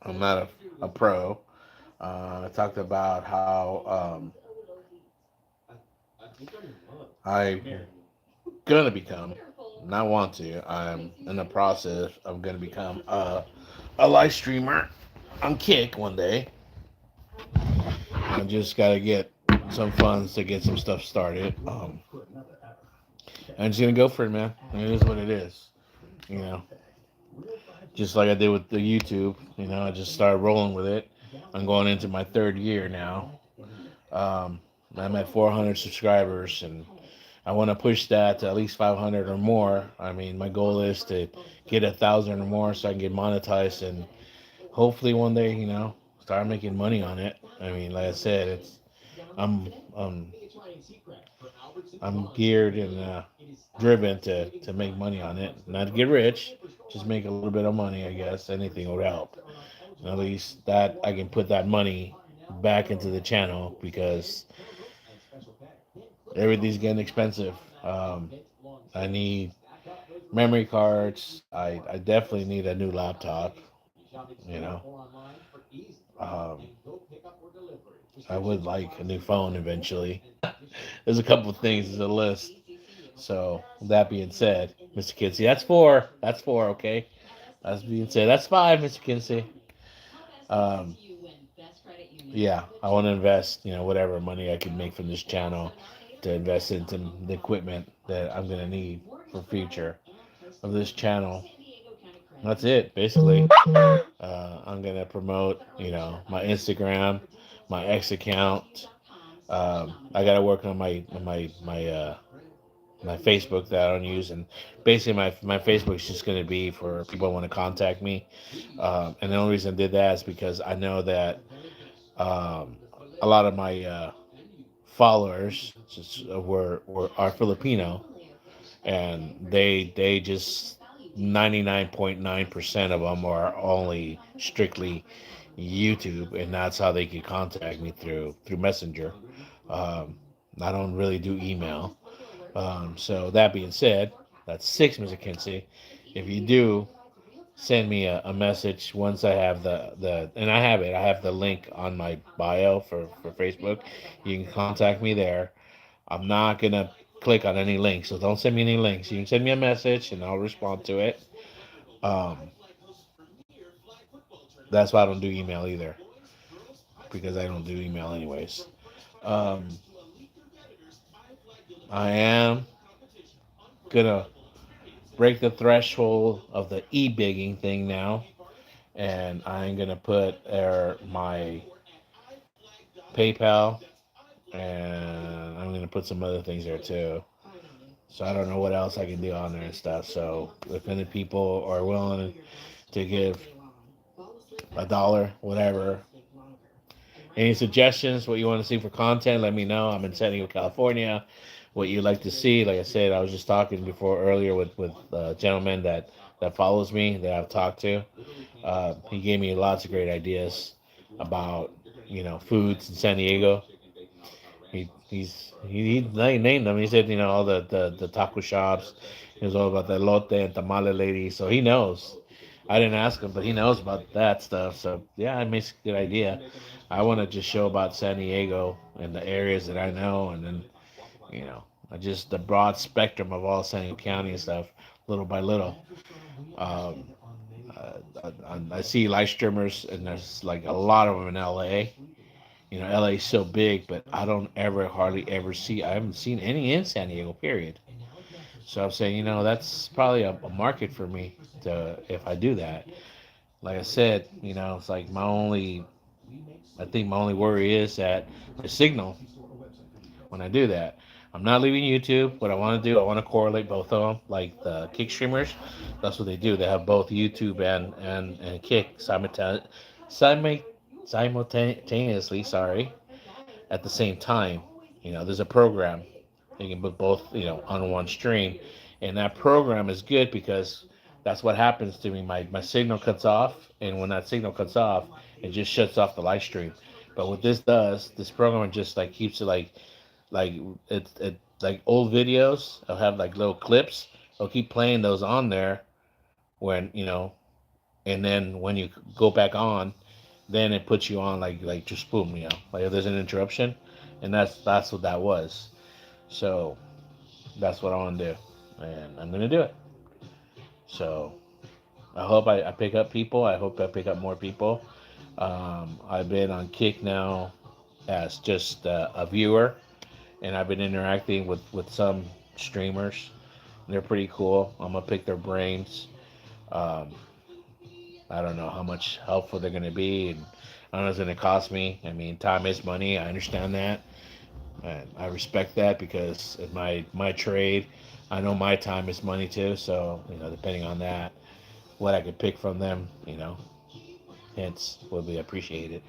I'm not a pro. I talked about how I'm gonna become, not want to. I'm in the process of gonna become a live streamer on Kick one day. I just gotta get some funds to get some stuff started. I'm just gonna go for it, man. It is what it is. You know, just like I did with the YouTube. I just started rolling with it. I'm going into my third year now. Um, I'm at 400 subscribers, and I want to push that to at least 500 or more. I mean, my goal is to get 1,000 or more so I can get monetized, and hopefully one day, start making money on it. I mean, like I said, I'm um, I'm geared and driven to make money on it. Not to get rich, just make a little bit of money. I guess anything would help. And at least that I can put that money back into the channel because everything's getting expensive. I need memory cards. I definitely need a new laptop. You know, um, I would like a new phone eventually. There's a couple of things in the list. So that being said, Mr. Kinsey, that's four. That's four. Okay. That's being said. That's five, Mr. Kinsey. Um, yeah, I want to invest. Whatever money I can make from this channel to invest into the equipment that I'm gonna need for future of this channel. That's it, basically. I'm gonna promote, my Instagram, my X account. I gotta work on my Facebook that I don't use, and basically my Facebook is just gonna be for people who want to contact me. And the only reason I did that is because I know that um, a lot of my followers are Filipino, and they just 99.9% of them are only strictly YouTube, and that's how they can contact me through Messenger. Um, I don't really do email. So that being said, that's six, Mr. Kinsey. If you do send me a message once I have the and I have it. I have the link on my bio for Facebook. You can contact me there. I'm not gonna click on any links, so don't send me any links. You can send me a message and I'll respond to it. Um, that's why I don't do email either, because I don't do email anyways. Um, I am gonna break the threshold of the e-bigging thing now, and I'm gonna put my PayPal, and I'm gonna put some other things there too. So I don't know what else I can do on there and stuff. So if any people are willing to give $1, whatever. Any suggestions? What you want to see for content? Let me know. I'm in San Diego, California. What you like to see? Like I said, I was just talking before earlier with a gentleman that follows me that I've talked to. He gave me lots of great ideas about foods in San Diego. He named them. He said all the taco shops. He was all about the elote and tamale lady. So he knows. I didn't ask him, but he knows about that stuff. So yeah, it makes a good idea. I want to just show about San Diego and the areas that I know, and then you know just the broad spectrum of all San Diego County and stuff, little by little. Um, I see live streamers, and there's like a lot of them in LA. You know, LA is so big, but I don't ever, hardly ever see. I haven't seen any in San Diego. Period. So I'm saying, that's probably a market for me to if I do that. Like I said, it's like I think my only worry is that the signal when I do that. I'm not leaving YouTube. What I want to do, I want to correlate both of them, like the kick streamers. That's what they do. They have both YouTube and kick simultaneously. Sorry, at the same time. There's a program you can put both on one stream, and that program is good because that's what happens to me. My signal cuts off, and when that signal cuts off, it just shuts off the live stream. But what this program just like keeps it like it like old videos. I'll have like little clips. I'll keep playing those on there when and then when you go back on, then it puts you on like just boom, like if there's an interruption, and that's what that was. So that's what I want to do, and I'm gonna do it. So I hope I pick up people. I hope I pick up more people. I've been on Kick now as just a viewer, and I've been interacting with some streamers. They're pretty cool. I'm gonna pick their brains. Um, I don't know how much helpful they're gonna be, and I don't know if it's gonna cost me. I mean, time is money. I understand that, and I respect that because in my trade, I know my time is money too. So depending on that, what I could pick from them, hence would be appreciated.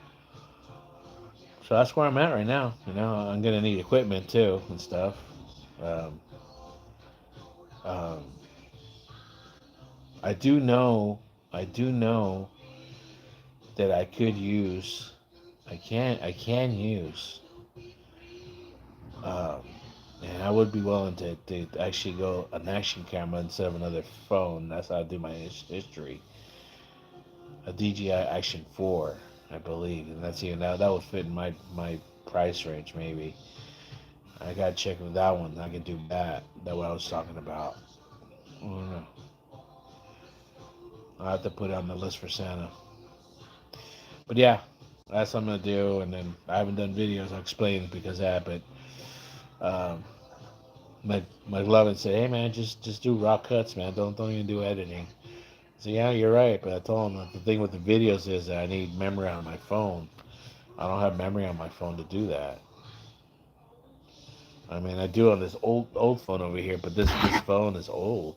So that's where I'm at right now. I'm gonna need equipment too and stuff. Um, um, I do know, I do know that I could use. I can use. Um, and I would be willing to actually go an action camera instead of another phone. That's how I do my history. A DJI Action 4, I believe, and that's even that would fit in my price range maybe. I gotta check with that one. I can do that. That's what I was talking about. I don't know. I'll have to put it on the list for Santa. But yeah, that's what I'm gonna do. And then I haven't done videos. I'll explain because of that. But um, my beloved said, "Hey man, just do raw cuts, man. Don't even do editing." So yeah, you're right. But I told him that the thing with the videos is that I need memory on my phone. I don't have memory on my phone to do that. I mean, I do on this old phone over here, but this phone is old.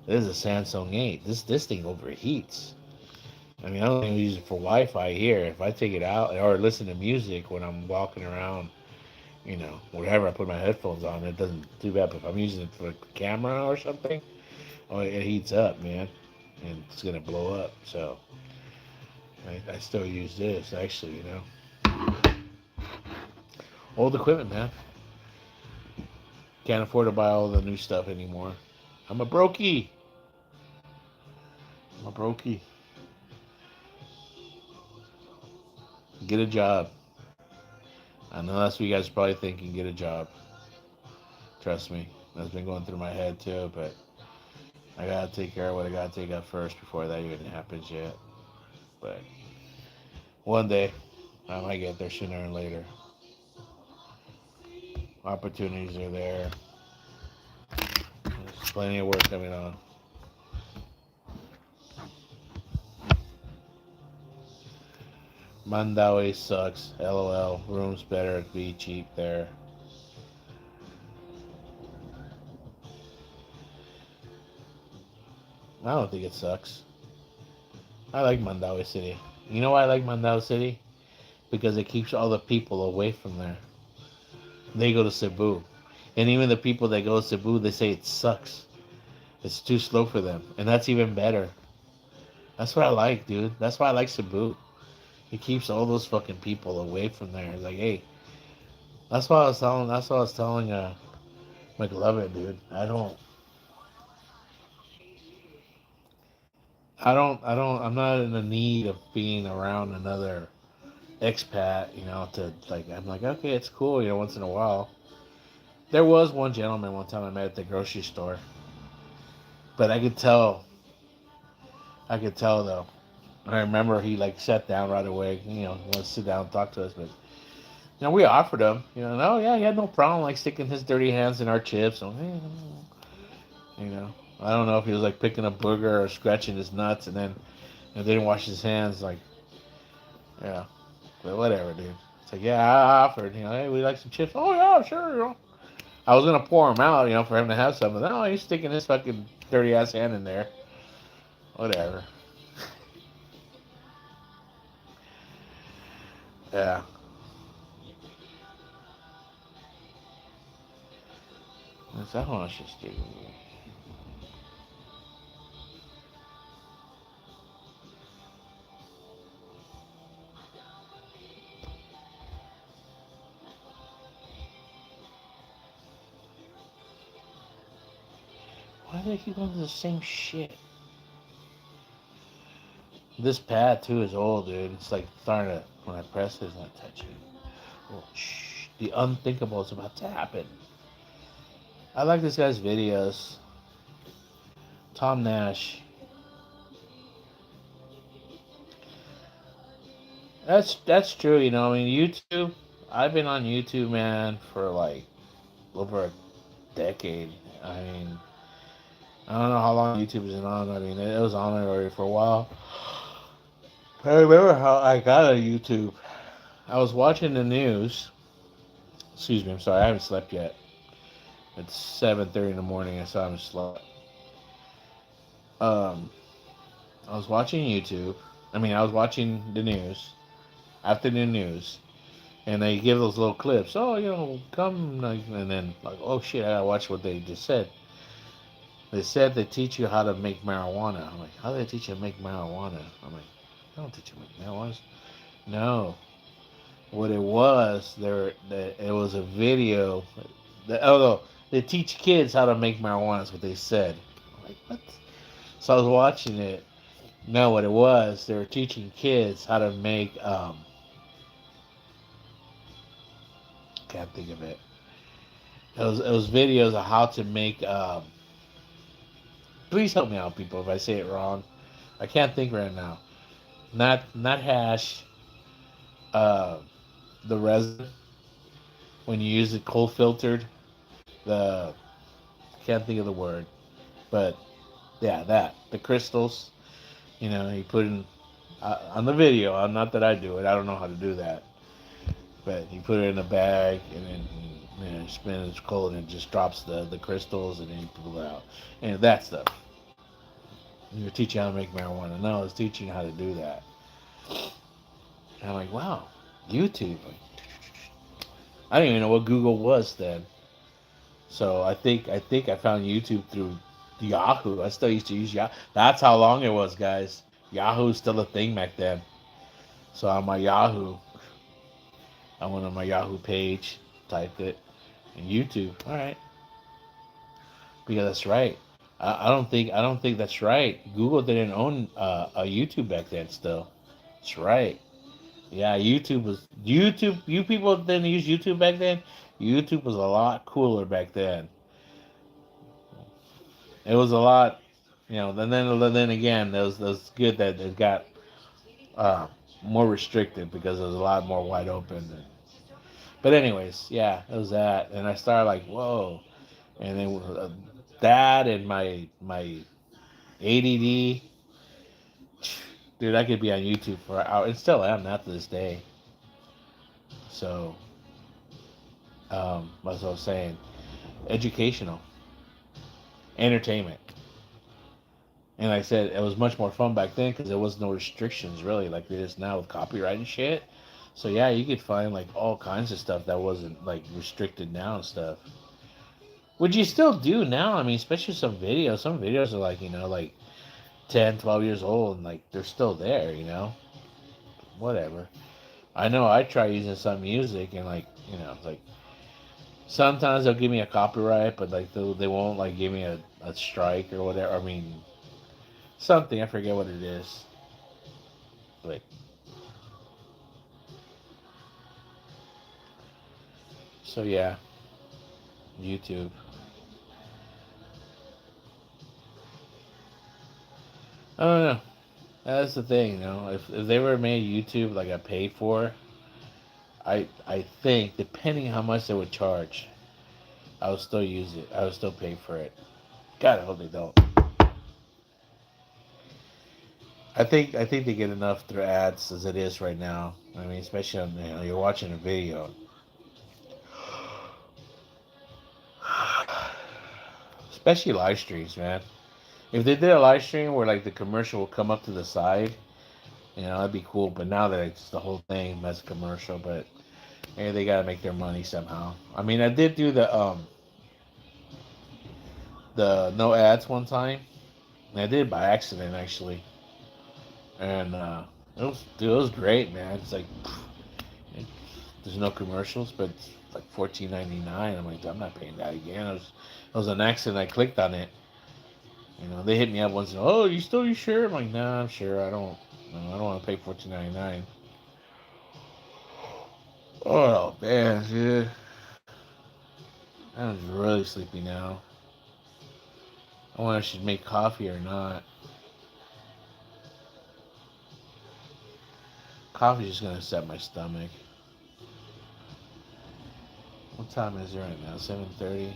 This is a Samsung 8. This thing overheats. I mean, I don't even use it for Wi-Fi here. If I take it out or listen to music when I'm walking around, whatever I put my headphones on, it doesn't do that. But if I'm using it for a camera or something, oh, it heats up, man, and it's gonna blow up. So I still use this actually. Old equipment, man. Can't afford to buy all the new stuff anymore. I'm a brokey. I'm a brokey. Get a job. I know that's what you guys are probably thinking. Get a job. Trust me. That's been going through my head too, but I gotta take care of what I gotta take out first before that even happens yet. But one day, I might get there sooner or later. Opportunities are there. There's plenty of work coming on. Mandawi sucks. LOL. Room's better. Be cheap there. I don't think it sucks. I like Mandawi City. You know why I like Mandawi City? Because it keeps all the people away from there. They go to Cebu. And even the people that go to Cebu, they say it sucks. It's too slow for them. And that's even better. That's what I like, dude. That's why I like Cebu. It keeps all those fucking people away from there. It's like, hey, that's what I was telling McLovin, dude. I'm not in the need of being around another expat, I'm like, okay, it's cool, once in a while. There was one gentleman one time I met at the grocery store, but I could tell. I could tell though. I remember he like sat down right away. Wanted to sit down and talk to us, but we offered him. No, yeah, he had no problem like sticking his dirty hands in our chips. And, I don't know if he was like picking a booger or scratching his nuts, and then didn't wash his hands. Like, yeah, but whatever, dude. It's like, yeah, I offered. Hey, we like some chips. Oh yeah, sure. I was gonna pour him out, for him to have some. But no, he's sticking his fucking dirty ass hand in there. Whatever. Yeah. What's that one I should do? Why do they keep going to the same shit? This pad too is old, dude. It's like starting to when I press it, it's not touching. Oh, shh. The unthinkable is about to happen. I like this guy's videos. Tom Nash. That's true. I mean, YouTube. I've been on YouTube, man, for like over a decade. I mean, I don't know how long YouTube has been on. I mean, it was on there already for a while. I remember how I got on YouTube. I was watching the news. Excuse me, I'm sorry, I haven't slept yet. It's 7:30 in the morning, so I haven't slept. Um, I was watching YouTube. I was watching the news, afternoon news, and they give those little clips. Oh, come, like, and then like, oh shit, I gotta watch what they just said. They said they teach you how to make marijuana. I'm like, how do they teach you to make marijuana? I'm like, they don't teach you to make marijuana. No, what it was, it was a video. Oh no, they teach kids how to make marijuana. Is what they said. I'm like, what? So I was watching it. No, what it was, they were teaching kids how to make. Can't think of it. It was videos of how to make. Please help me out, people, if I say it wrong. I can't think right now. Not hash. Uh, the resin when you use it cold filtered. The can't think of the word, but yeah, the crystals. You put in on the video. Not that I do it. I don't know how to do that. But you put it in a bag and then you spin it, it's cold and it just drops the crystals and then you pull it out. And that stuff. You're teaching how to make marijuana. No, it's teaching how to do that. And I'm like, wow, YouTube. I didn't even know what Google was then. So I think I found YouTube through Yahoo. I still used to use Yahoo. That's how long it was, guys. Yahoo's still a thing back then. So on my Yahoo, I went on my Yahoo page, typed it, and YouTube. All right, because that's right. I don't think that's right. Google didn't own a YouTube back then. Still, that's right. Yeah, YouTube was YouTube. You people didn't use YouTube back then. YouTube was a lot cooler back then. It was a lot, then again, it was good that it got uh, more restricted because it was a lot more wide open. But anyways, yeah, it was that, and I started like, whoa, and then that and my ADD, dude, I could be on YouTube for hours, and still am, not to this day. So, as I was saying, educational, entertainment. And like I said, it was much more fun back then because there was no restrictions really like there is now with copyright and shit. So yeah, you could find like all kinds of stuff that wasn't like restricted now and stuff. Which you still do now. I mean, especially some videos. Some videos are like, like 10, 12 years old and like they're still there. Whatever. I know I try using some music and like, like sometimes they'll give me a copyright, but like they won't like give me a strike or whatever. I mean, something. I forget what it is. But so yeah, YouTube. I don't know. That's the thing, you know. If they were made YouTube like I paid for, I think depending how much they would charge, I would still use it. I would still pay for it. God, I hope they don't. I think they get enough through ads as it is right now. I mean, especially on you're watching a video, especially live streams, man. If they did a live stream where like the commercial will come up to the side, that'd be cool. But now that it's the whole thing that's commercial, but maybe they gotta make their money somehow. I mean, I did do the no ads one time. And I did it by accident actually, and it was great, man. It's like it, there's no commercials, but it's like $14.99. I'm like, I'm not paying that again. It was an accident. I clicked on it. They hit me up once. Oh, you sure? I'm like, nah, I'm sure. I don't. No, I don't want to pay $14.99. Oh man, dude, I'm really sleepy now. I wonder if I should make coffee or not. Coffee's just gonna set my stomach. What time is it right now? 7:30.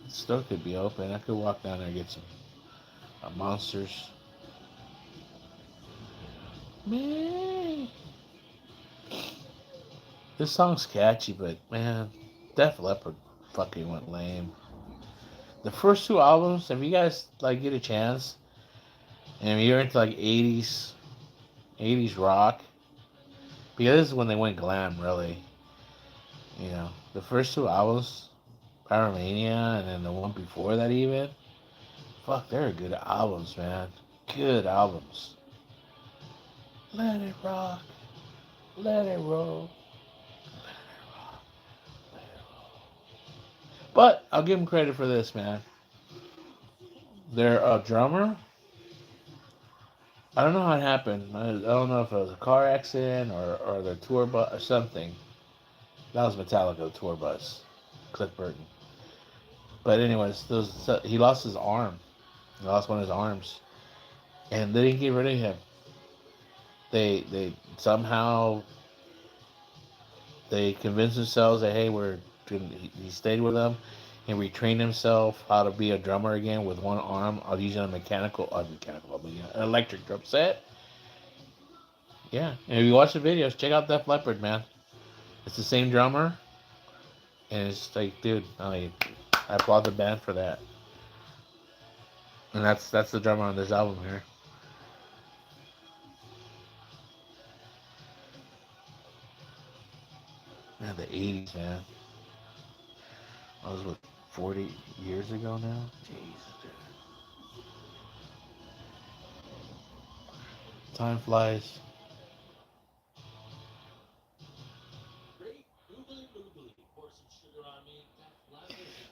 Store could be open. I could walk down there and get some monsters. Man, this song's catchy, but man, Def Leppard fucking went lame. The first two albums, if you guys like get a chance, and if you're into like '80s rock, because this is when they went glam, really. The first two albums, Pyromania, and then the one before that, even. Fuck, they're good albums, man. Good albums. Let it rock, let it roll. But I'll give them credit for this, man. Their drummer, I don't know how it happened. I don't know if it was a car accident or their tour bus or something. That was Metallica tour bus, Cliff Burton. But anyways, he lost his arm. He lost one of his arms, and they didn't get rid of him. They somehow they convinced themselves that hey, he stayed with them and retrained himself how to be a drummer again with one arm of using a an electric drum set. Yeah, and if you watch the videos, check out Def Leppard, man. It's the same drummer, and it's like, dude, I applaud the band for that. And that's the drummer on this album here. Man, the '80s, man. I was what 40 years ago now. Jesus, dude. Time flies.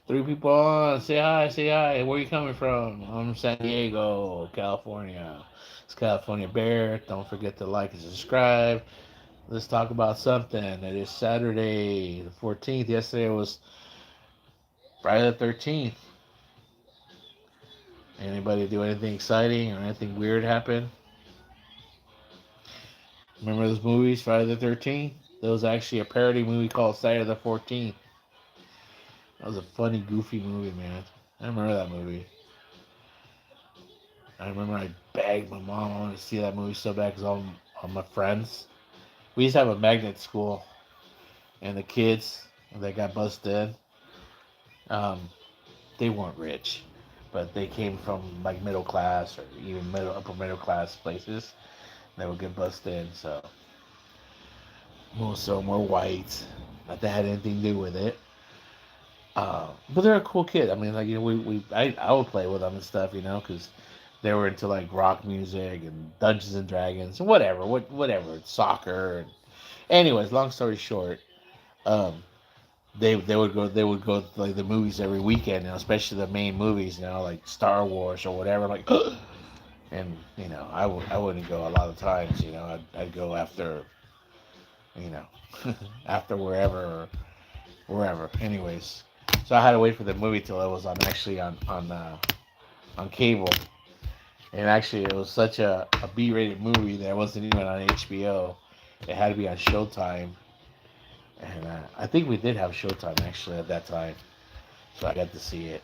Three people on. Say hi, say hi. Where you coming from? I'm San Diego, California. It's California Bear. Don't forget to like and subscribe. Let's talk about something. It is Saturday, the 14th. Yesterday was Friday the 13th. Anybody do anything exciting or anything weird happen? Remember those movies, Friday the 13th? There was actually a parody movie called Saturday the 14th. That was a funny, goofy movie, man. I remember that movie. I remember I begged my mom I wanted to see that movie so bad because all my friends. We used to have a magnet school, and the kids that got busted, um, they weren't rich, but they came from like middle class or even upper middle class places. They would get busted in, so most of them were white. Not that had anything to do with it. But they're a cool kid. I mean, like I would play with them and stuff, because they were into like rock music and Dungeons and Dragons and whatever, soccer. Anyways, long story short, um, they would go to, like the movies every weekend, especially the main movies, like Star Wars or whatever. Like, and I wouldn't go a lot of times. I'd go after, you know, after wherever. Anyways, so I had to wait for the movie till it was on actually on cable, And actually, it was such a B-rated movie that it wasn't even on HBO. It had to be on Showtime, and I think we did have Showtime actually at that time, so I got to see it.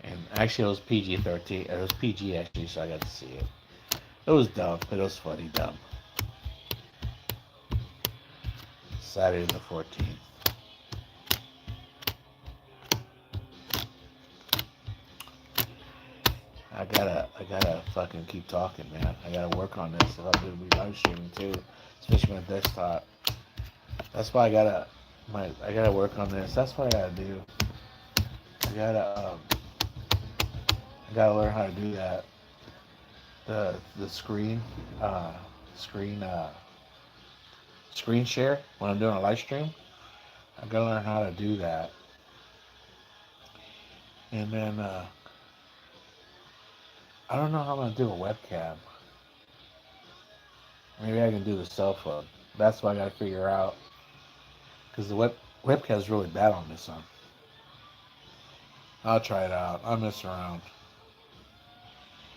And actually, it was PG-13. It was PG actually, so I got to see it. It was dumb, but it was funny dumb. Saturday the 14th. I gotta fucking keep talking, man. I gotta work on this if I'm gonna be live streaming too, especially my desktop. That's why I gotta work on this. That's what I gotta do. I gotta I gotta learn how to do that. The uh screen screen share when I'm doing a live stream. I gotta learn how to do that. And then I don't know how I'm gonna do a webcam. Maybe I can do the cell phone. That's what I gotta figure out. Because the webcam is really bad on this one. I'll try it out. I'll mess around.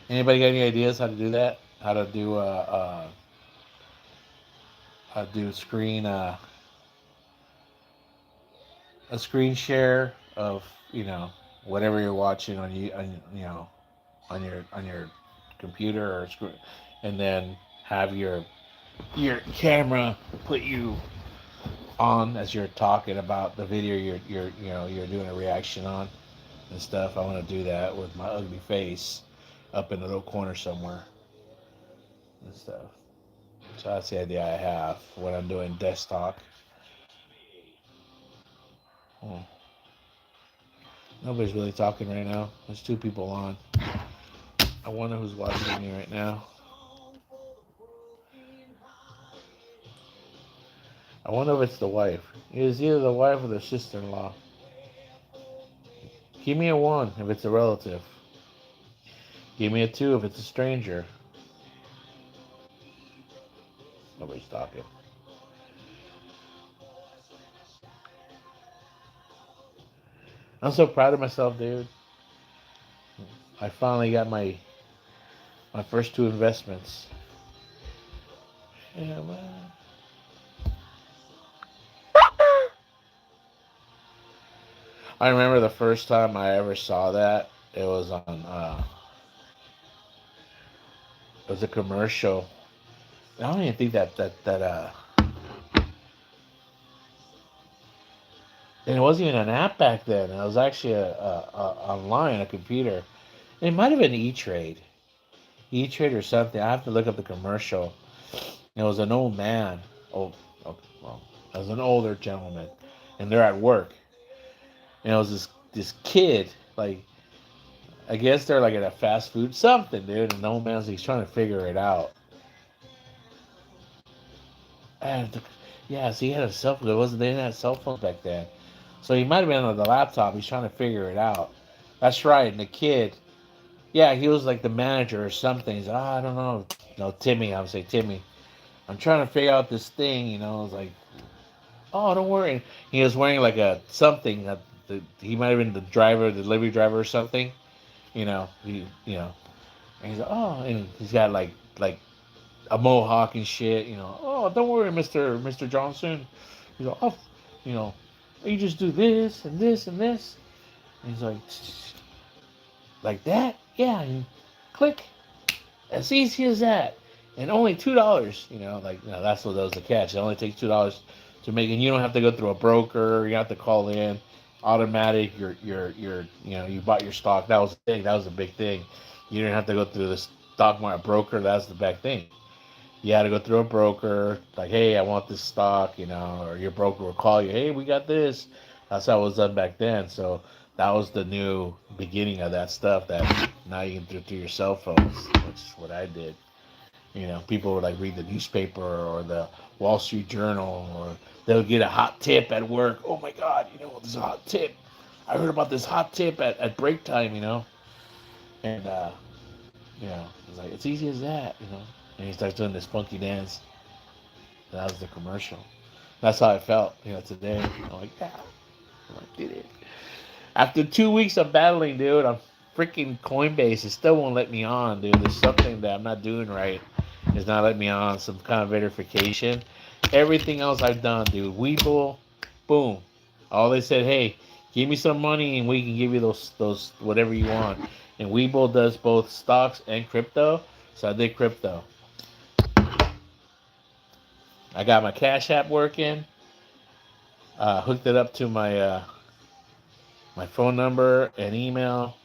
Anybody got any ideas how to do that? How to do a screen share of whatever you're watching on your computer or screen, and then have your camera put you on as you're talking about the video you're doing a reaction on and stuff. I want to do that with my ugly face up in the little corner somewhere and stuff. So that's the idea I have when I'm doing desktop. Hmm. Nobody's really talking right now. There's two people on. I wonder who's watching me right now. I wonder if it's the wife. It's either the wife or the sister-in-law. Give me a one if it's a relative. Give me a two if it's a stranger. Nobody's talking. I'm so proud of myself, dude. I finally got my first two investments. Yeah, man. I remember the first time I ever saw that. It was a commercial. I don't even think that and it wasn't even an app back then. It was actually a online, a computer. It might have been E Trade or something. I have to look up the commercial. It was an old man. Well, it was an older gentleman, and they're at work. And it was this kid, like I guess they're like at a fast food something, dude. And the old man's he's trying to figure it out. And yeah, so he had a cell phone. It wasn't they didn't have cell phones back then, so he might have been on the laptop. He's trying to figure it out. That's right. And the kid, yeah, he was like the manager or something. He's like, I don't know. No, Timmy. I would say Timmy. I'm trying to figure out this thing. I was like, oh, don't worry. He was wearing like a something. He might have been the driver, the delivery driver or something. And he's like, oh, and he's got like a mohawk and shit. Oh, don't worry, Mister Johnson. He's like, oh, you know, you just do this and this and this. And he's like that, yeah. And click, as easy as that, and only $2. That's what that was the catch. It only takes $2 to make, and you don't have to go through a broker. You have to call in automatic. You bought your stock. That was the thing. That was a big thing. You didn't have to go through the stock market broker. That's the big thing. You had to go through a broker, like, hey, I want this stock, or your broker will call you, hey, we got this. That's how it was done back then. So that was the new beginning of that stuff that now you can do through your cell phones, which is what I did. People would like read the newspaper or the Wall Street Journal, or they'll get a hot tip at work. Oh my God, there's a hot tip. I heard about this hot tip at break time. And it's like, it's easy as that. And he starts doing this funky dance. That was the commercial. That's how I felt, today. I'm like, yeah, I did it. After 2 weeks of battling, dude, I'm freaking Coinbase, it still won't let me on, dude. There's something that I'm not doing right. It's not letting me on. Some kind of verification. Everything else I've done, dude. Webull, boom. All they said, hey, give me some money and we can give you those whatever you want. And Webull does both stocks and crypto, so I did crypto. I got my Cash App working. Hooked it up to my phone number and email.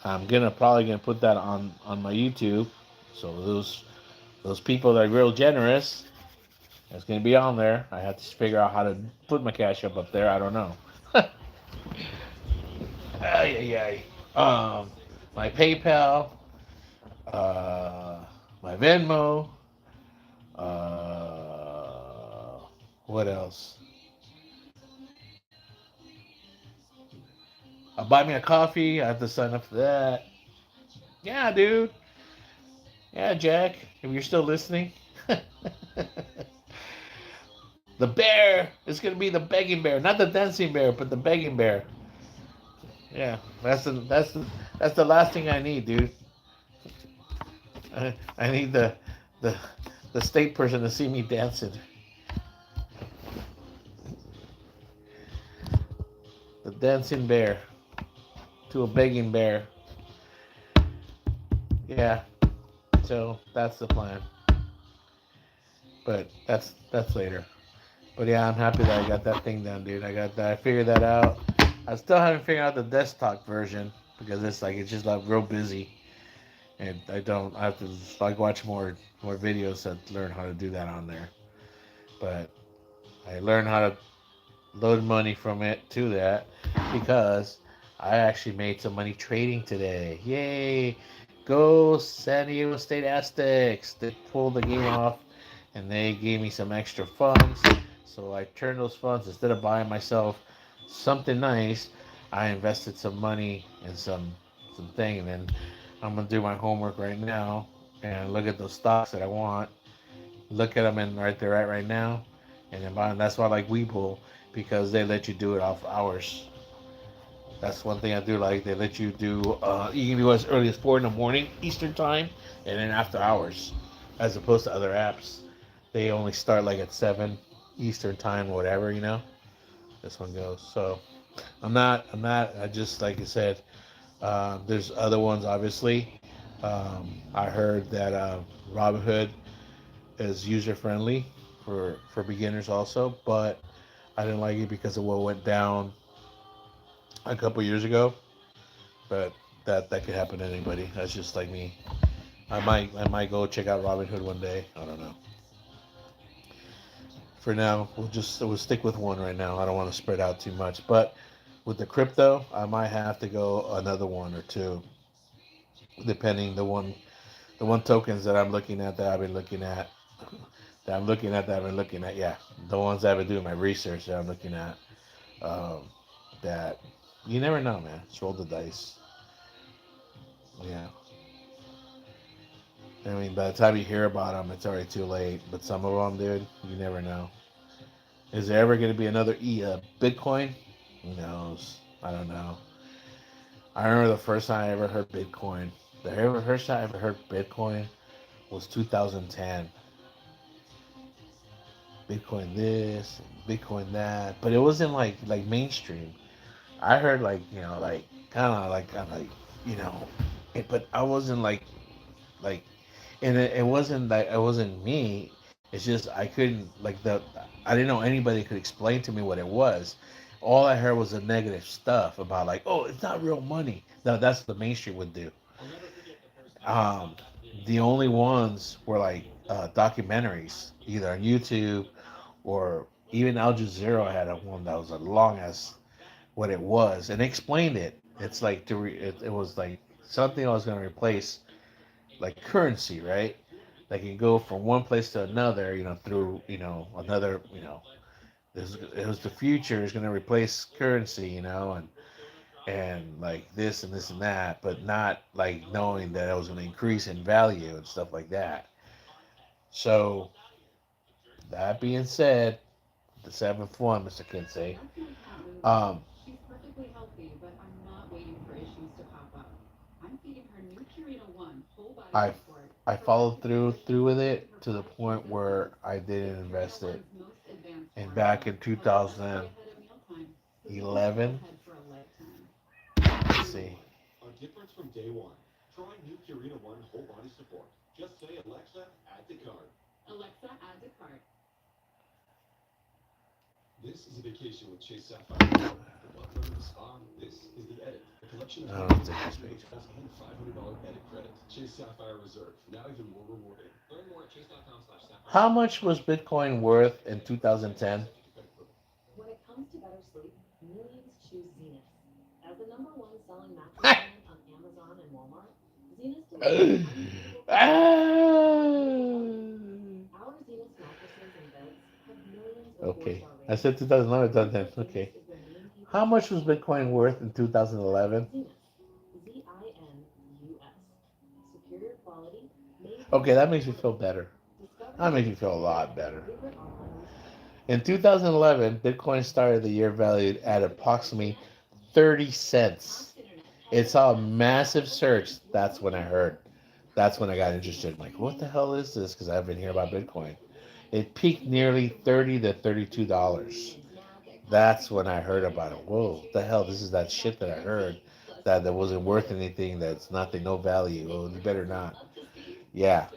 I'm gonna probably gonna put that on my YouTube. So those people that are real generous, it's gonna be on there. I have to figure out how to put my Cash up there. I don't know. Ay, ay, ay. My PayPal, uh, my Venmo, what else? Buy me a coffee. I have to sign up for that. Yeah, dude. Yeah, Jack. If you're still listening, the bear is gonna be the begging bear, not the dancing bear, but the begging bear. Yeah, that's the last thing I need, dude. I need the the state person to see me dancing. The dancing bear to a begging bear. Yeah, so that's the plan. But that's later. But yeah, I'm happy that I got that thing done, dude. I got that. I figured that out. I still haven't figured out the desktop version because it's just like real busy, and I don't. I have to like watch more videos to learn how to do that on there. But I learned how to load money from it to that because I actually made some money trading today. Yay! Go San Diego State Aztecs! They pulled the game off and they gave me some extra funds. So I turned those funds instead of buying myself something nice. I invested some money in some thing, and then I'm gonna do my homework right now and look at those stocks that I want. Look at them in right there right now, and then buy them. That's why I like Webull because they let you do it off hours. That's one thing I do like. They let you do. You can do as early as 4 in the morning Eastern time, and then after hours, as opposed to other apps. They only start like at 7 Eastern time, whatever you know. This one goes. So I'm not. I'm not. I just like I said. There's other ones, obviously. I heard that Robinhood is user friendly for beginners also, but I didn't like it because of what went down a couple years ago. But that could happen to anybody. That's just like me. I might go check out Robinhood one day. I don't know. For now, we'll stick with one right now. I don't want to spread out too much. But with the crypto, I might have to go another one or two, depending the one tokens that I'm looking at that I've been looking at that I've been looking at. Yeah, the ones that I've been doing my research that I'm looking at. Um, that you never know, man. Just roll the dice. Yeah. I mean, by the time you hear about them, it's already too late. But some of them, dude, you never know. Is there ever going to be another Bitcoin? Who knows? I don't know. I remember the first time I ever heard Bitcoin. First time I ever heard Bitcoin was 2010. Bitcoin this, Bitcoin that, but it wasn't like mainstream. I heard like kind of like but I wasn't like, and it wasn't like it wasn't me. It's just I couldn't like the I didn't know anybody could explain to me what it was. All I heard was the negative stuff about like, oh, it's not real money. No, that's what the mainstream would do. Um, the only ones were like documentaries, either on YouTube or even Al Jazeera had a one that was as long as what it was, and they explained it. It's like it was like something I was going to replace like currency, right? Like you go from one place to another, through another, it was the future is going to replace currency, and like this and this and that, but not like knowing that it was going to increase in value and stuff like that. So that being said, the seventh one, Mr. Kinsey. Um, I I followed through with it to the point where I didn't invest it. And back in 2011, let's see. A difference from day one. Try new Purina One whole body support. Just say Alexa, add to cart. This is a vacation with Chase Sapphire. The butler, the spa. This is the edit. A collection of I don't know if payments, this page. and $500 edit credit. Chase Sapphire Reserve. Now even more rewarding. Learn more at chase.com/sapphire. How much was Bitcoin worth in 2010? Okay. I said 2011, 2010. Okay. How much was Bitcoin worth in 2011? Okay, that makes me feel better. That makes me feel a lot better. In 2011, Bitcoin started the year valued at approximately 30 cents. It saw a massive surge. That's when I heard. That's when I got interested. I'm like, what the hell is this? Because I've been hearing about Bitcoin. It peaked nearly $30 to $32. That's when I heard about it. Whoa, what the hell? This is that shit that I heard that wasn't worth anything. That's nothing, no value. Oh, you better not. Yeah,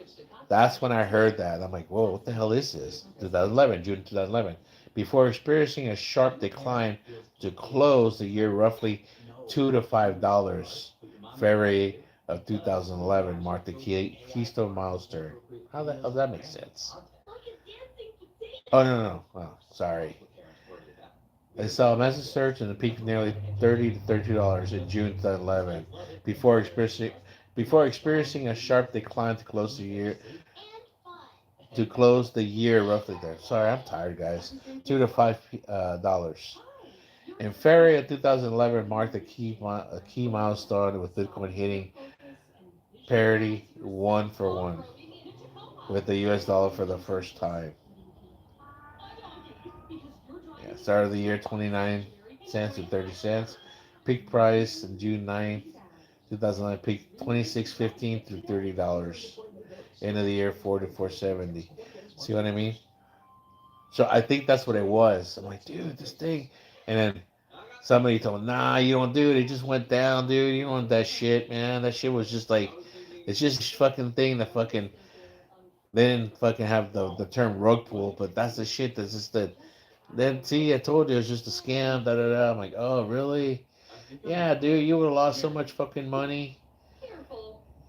that's when I heard that. I'm like, whoa, what the hell is this? 2011, June 2011. Before experiencing a sharp decline to close the year roughly $2 to $5. February of 2011 marked the keystone milestone. How the hell does that make sense? Oh, no, no, no. Oh, sorry. I saw a massive surge and a peak of nearly $30 to $32 in June 2011 before experiencing a sharp decline to close the year roughly there. Sorry, I'm tired, guys. $2 to $5. In February of 2011 marked a key milestone with Bitcoin hitting parity one for one with the US dollar for the first time. Yeah, start of the year 29 cents to 30 cents. Peak price on June 9th, 2009 peak 26.15 through $30. End of the year 4 to 470. See what I mean? So I think that's what it was. I'm like, dude, this thing. And then somebody told me, nah, you don't do it. It just went down, dude. You don't want that shit, man. That shit was just like, it's just a fucking thing that fucking, they didn't fucking have the term rug pull, but that's the shit that's just the, then see, I told you it was just a scam, da da da. I'm like, oh, really? Yeah, dude, you would have lost so much fucking money.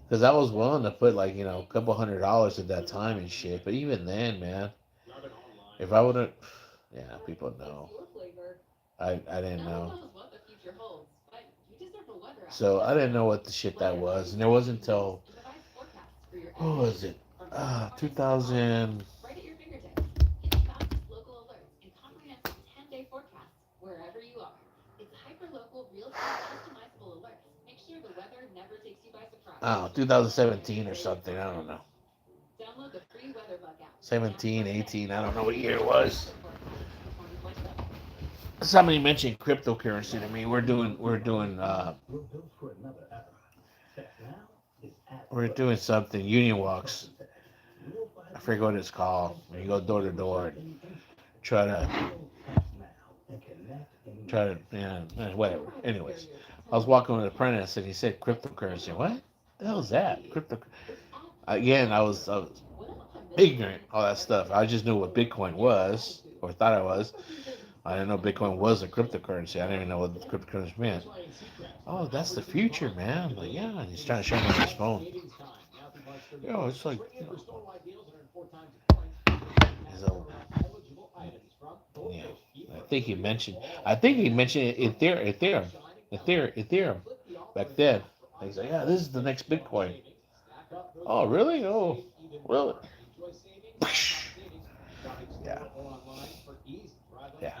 Because I was willing to put like, a couple $100 at that time and shit. But even then, man, if I wouldn't, yeah, people know. I didn't know. So I didn't know what the shit that was. And it wasn't until, what was it? 2000. Oh, 2017 or something. I don't know. 17, 18. I don't know what year it was. Somebody mentioned cryptocurrency to me. We're doing something. Union walks. I forget what it's called. When you go door to door and try to yeah, whatever. Anyways, I was walking with an apprentice and he said cryptocurrency. What the hell is that? Crypto. Again, I was ignorant all that stuff. I just knew what Bitcoin was or thought I was. I didn't know Bitcoin was a cryptocurrency. I didn't even know what cryptocurrency meant. Oh, that's the future, man. I'm like, yeah. And he's trying to show me on his phone. Yo, it's like, so, yeah. I think he mentioned Ethereum back then. He's like, yeah, this is the next Bitcoin. Oh, really? Oh, really? Yeah, yeah.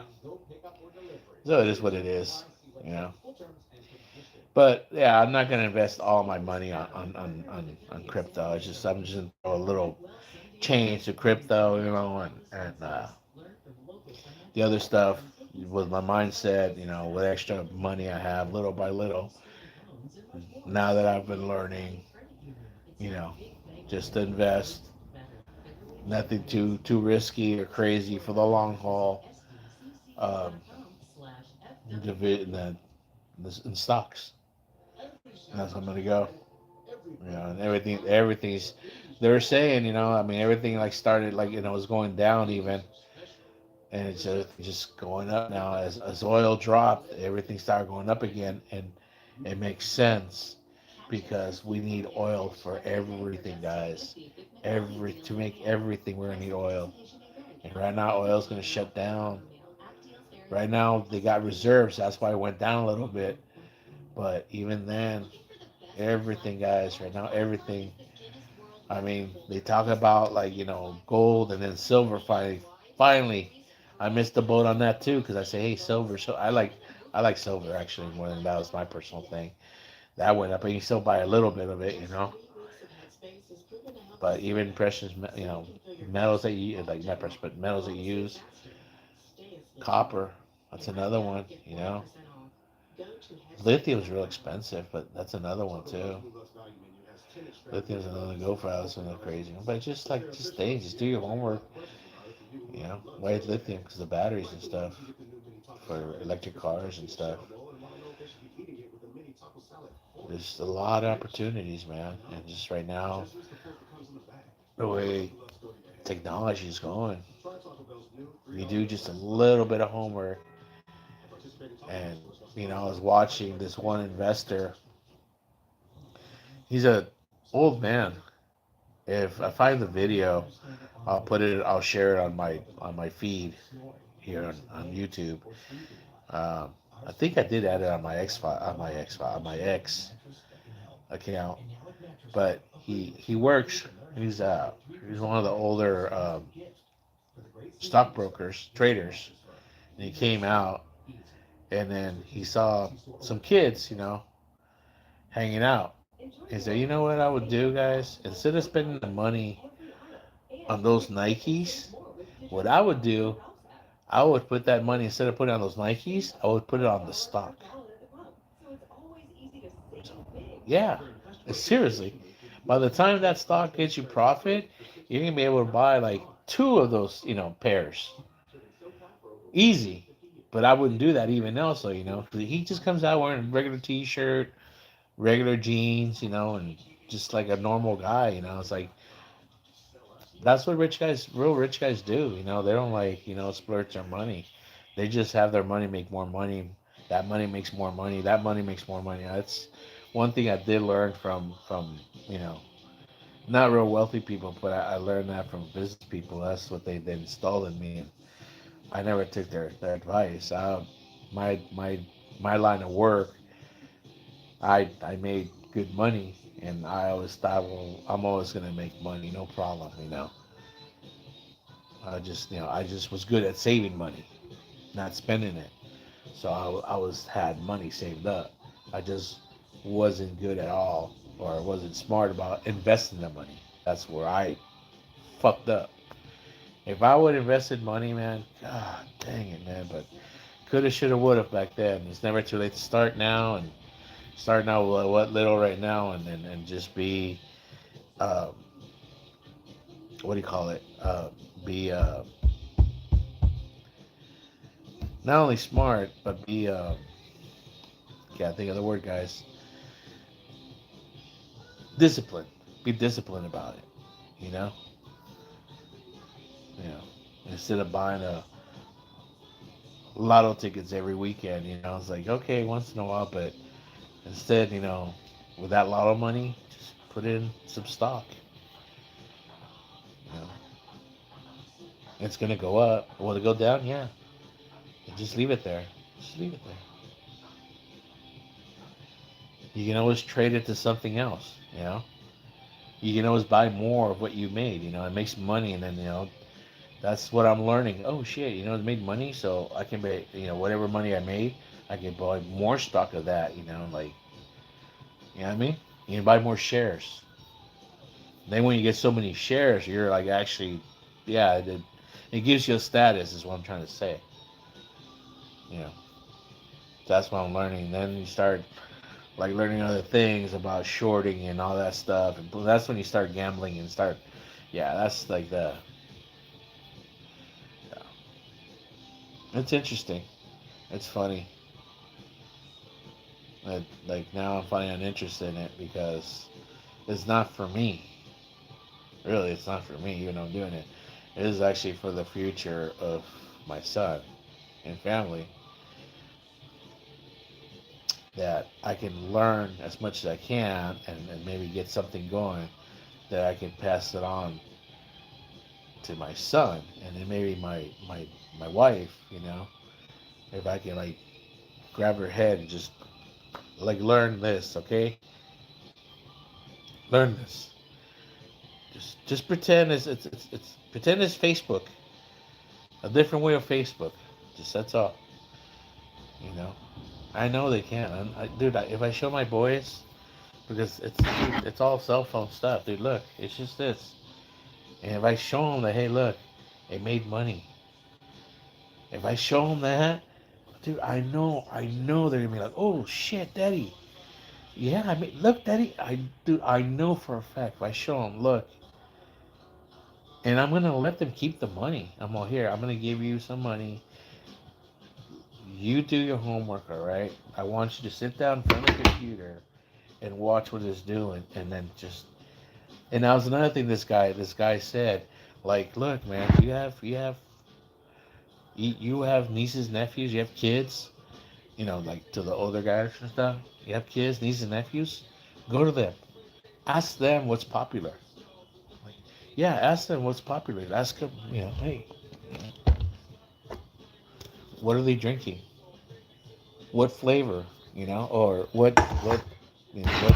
So it is what it is, you know. But yeah, I'm not gonna invest all my money on crypto. I'm just gonna throw a little change to crypto, and the other stuff with my mindset, with extra money I have, little by little. Now that I've been learning, you know, just to invest. Nothing too risky or crazy for the long haul. Um, in stocks. And that's how I'm gonna go. You know, and everything's. They were saying, I mean, everything like started like was going down even, and it's just going up now as oil dropped. Everything started going up again, and it makes sense because we need oil for everything, guys. To make everything, we're gonna need oil. And right now, oil's gonna shut down. Right now, they got reserves. That's why it went down a little bit. But even then, everything, guys, right now, everything. I mean, they talk about like gold and then silver. Finally, I missed the boat on that too because I say, hey, silver. So I like silver actually more than that was my personal thing. That went up, and you still buy a little bit of it. But even precious, metals that you like not precious, but metals that you use, copper. That's another one. Lithium's real expensive, but that's another one too. Lithium's another go for us, another crazy one. But just stay, just do your homework. Why it's lithium? Because the batteries and stuff for electric cars and stuff. There's a lot of opportunities, man. And just right now, the way technology is going, you do just a little bit of homework. And I was watching this one investor. He's a old man. If I find the video, I'll put it. I'll share it on my feed here on YouTube. Um, I think I did add it on my on my X account. But he works. He's one of the older stockbrokers, traders, and he came out, and then he saw some kids, hanging out. He said, "You know what I would do, guys? Instead of spending the money on those Nikes, what I would do, I would put that money instead of putting it on those Nikes, I would put it on the stock." Yeah, seriously. By the time that stock gets you profit, you're gonna be able to buy like two of those, pairs, easy. But I wouldn't do that even also, because he just comes out wearing a regular T-shirt, regular jeans, and just like a normal guy. It's like that's what real rich guys do. They don't like splurge their money. They just have their money make more money. That money makes more money. That money makes more money. That's one thing I did learn from you know not real wealthy people, but I learned that from business people. That's what they installed in me, and I never took their advice. My my line of work, I made good money, and I always thought, well, I'm always gonna make money, no problem. I just was good at saving money, not spending it. So I was had money saved up. I just wasn't good at all, or wasn't smart about investing the money. That's where I fucked up. If I would have invested money, man, god dang it, man. But coulda, shoulda, woulda back then. It's never too late to start now, and start now with what little right now, and just be, uh, what do you call it? Be not only smart, but be can't think of the word, guys. Disciplined. Be disciplined about it. You know, you know. Instead of buying a lotto tickets every weekend, it's like okay, once in a while, but instead, with that lotto money, just put in some stock. You know, it's gonna go up. Will it go down? Yeah. And just leave it there. Just leave it there. You can always trade it to something else. You can always buy more of what you made. It makes money, and then that's what I'm learning. Oh shit, it made money, so I can buy whatever money I made, I can buy more stock of that. Like you know what I mean. You can buy more shares. Then when you get so many shares, you're like actually, yeah, it gives you a status. Is what I'm trying to say. You know, that's what I'm learning. Then you start like learning other things about shorting and all that stuff. And that's when you start gambling and start, yeah, that's like the, yeah. It's interesting. It's funny. Like now I'm finding an interest in it because it's not for me. Really, it's not for me, even though I'm doing it. It is actually for the future of my son and family that I can learn as much as I can and maybe get something going that I can pass it on to my son and then maybe my wife, if I can like grab her head and just like learn this, okay? Learn this. Just pretend it's pretend it's Facebook, a different way of Facebook. Just that's all, you know. I know they can. Dude, if I show my boys, because it's all cell phone stuff, dude. Look, it's just this. And if I show them that, hey, look, it made money. If I show them that, dude, I know they're gonna be like, oh shit, daddy. Yeah, I mean, look, daddy, I know for a fact. If I show them, look, and I'm gonna let them keep the money. I'm all here. I'm gonna give you some money. You do your homework, all right? I want you to sit down in front of the computer and watch what it's doing, and then just. And that was another thing this guy said, like, look, man, you have nieces, nephews, you have kids, like to the older guys and stuff. You have kids, nieces, nephews. Go to them. Ask them what's popular. Like, yeah, ask them what's popular. Ask them, hey, what are they drinking? What flavor? Or what you know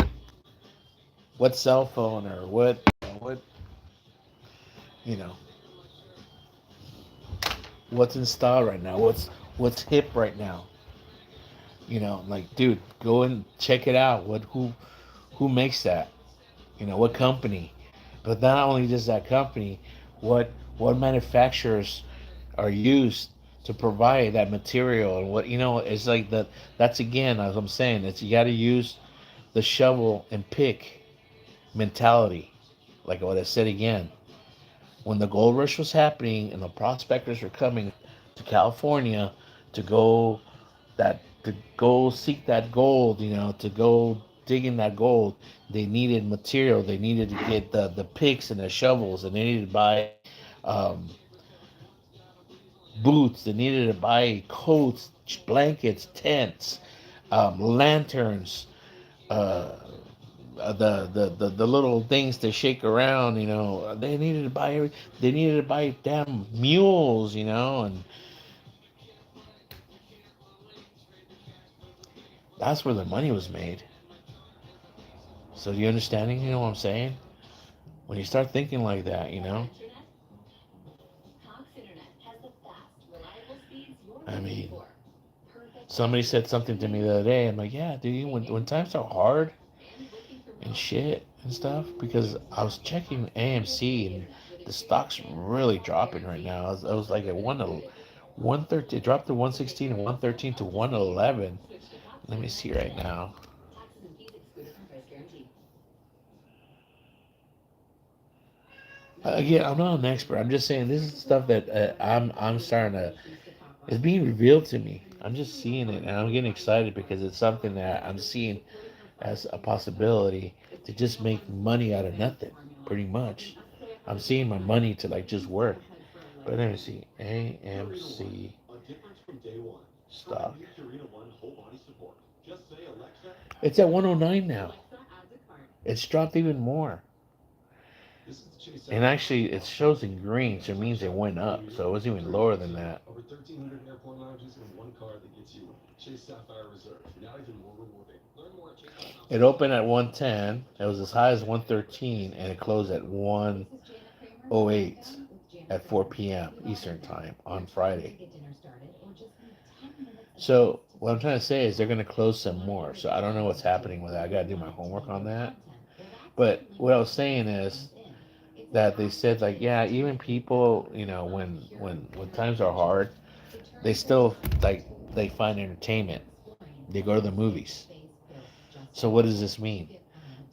what cell phone or what you know what's in style right now? What's hip right now? Like, dude, go and check it out. Who makes that? What company? But not only just that company, what manufacturers are used to provide that material, and it's like that. That's again, as I'm saying, it's you got to use the shovel and pick mentality. Like what I said again, when the gold rush was happening and the prospectors were coming to California to go seek that gold, to go digging that gold, they needed material. They needed to get the picks and the shovels, and they needed to buy um, boots. They needed to buy coats, blankets, tents, lanterns, uh, the little things to shake around. They needed to buy they needed to buy damn mules. And that's where the money was made. So do you understanding? You know what I'm saying? When you start thinking like that, I mean, somebody said something to me the other day. I'm like, yeah, dude, when times are hard and shit and stuff, because I was checking AMC and the stock's really dropping right now. I was like at 113, it dropped to 116 and 113 to 111. Let me see right now. Again, I'm not an expert. I'm just saying this is stuff that I'm starting to. It's being revealed to me. I'm just seeing it, and I'm getting excited because it's something that I'm seeing as a possibility to just make money out of nothing. Pretty much, I'm seeing my money to like just work. But let me see, AMC stock. It's at 109 now. It's dropped even more. And actually, it shows in green, so it means it went up. So it was even lower than that. It opened at 110. It was as high as 113, and it closed at 108 at 4 p.m. Eastern Time on Friday. So what I'm trying to say is they're going to close some more. So I don't know what's happening with that. I got to do my homework on that. But what I was saying is that they said like, yeah, even people, when times are hard, they still like they find entertainment. They go to the movies. So what does this mean?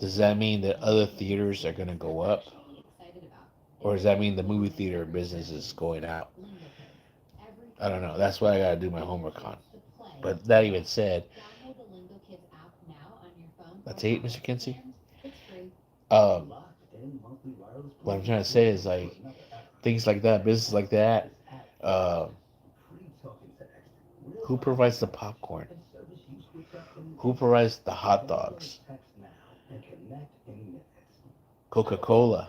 Does that mean that other theaters are going to go up? Or does that mean the movie theater business is going out? I don't know. That's what I got to do my homework on. But that even said, that's eight, Mr. Kinsey. Um, what I'm trying to say is like things like that, business like that. Uh, who provides the popcorn? Who provides the hot dogs? Coca Cola,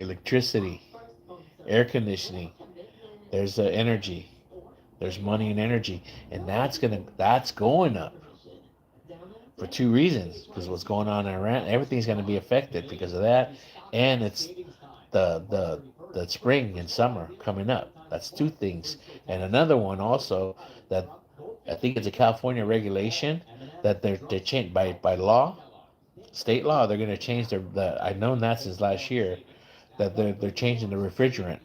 electricity, air conditioning. There's energy. There's money and energy, and that's going up for two reasons. Because what's going on in Iran, everything's going to be affected because of that, and it's the the the spring and summer coming up. That's two things, and another one also that I think it's a California regulation that they're changed by law, state law. They're going to change the. I've known that since last year that they're changing the refrigerant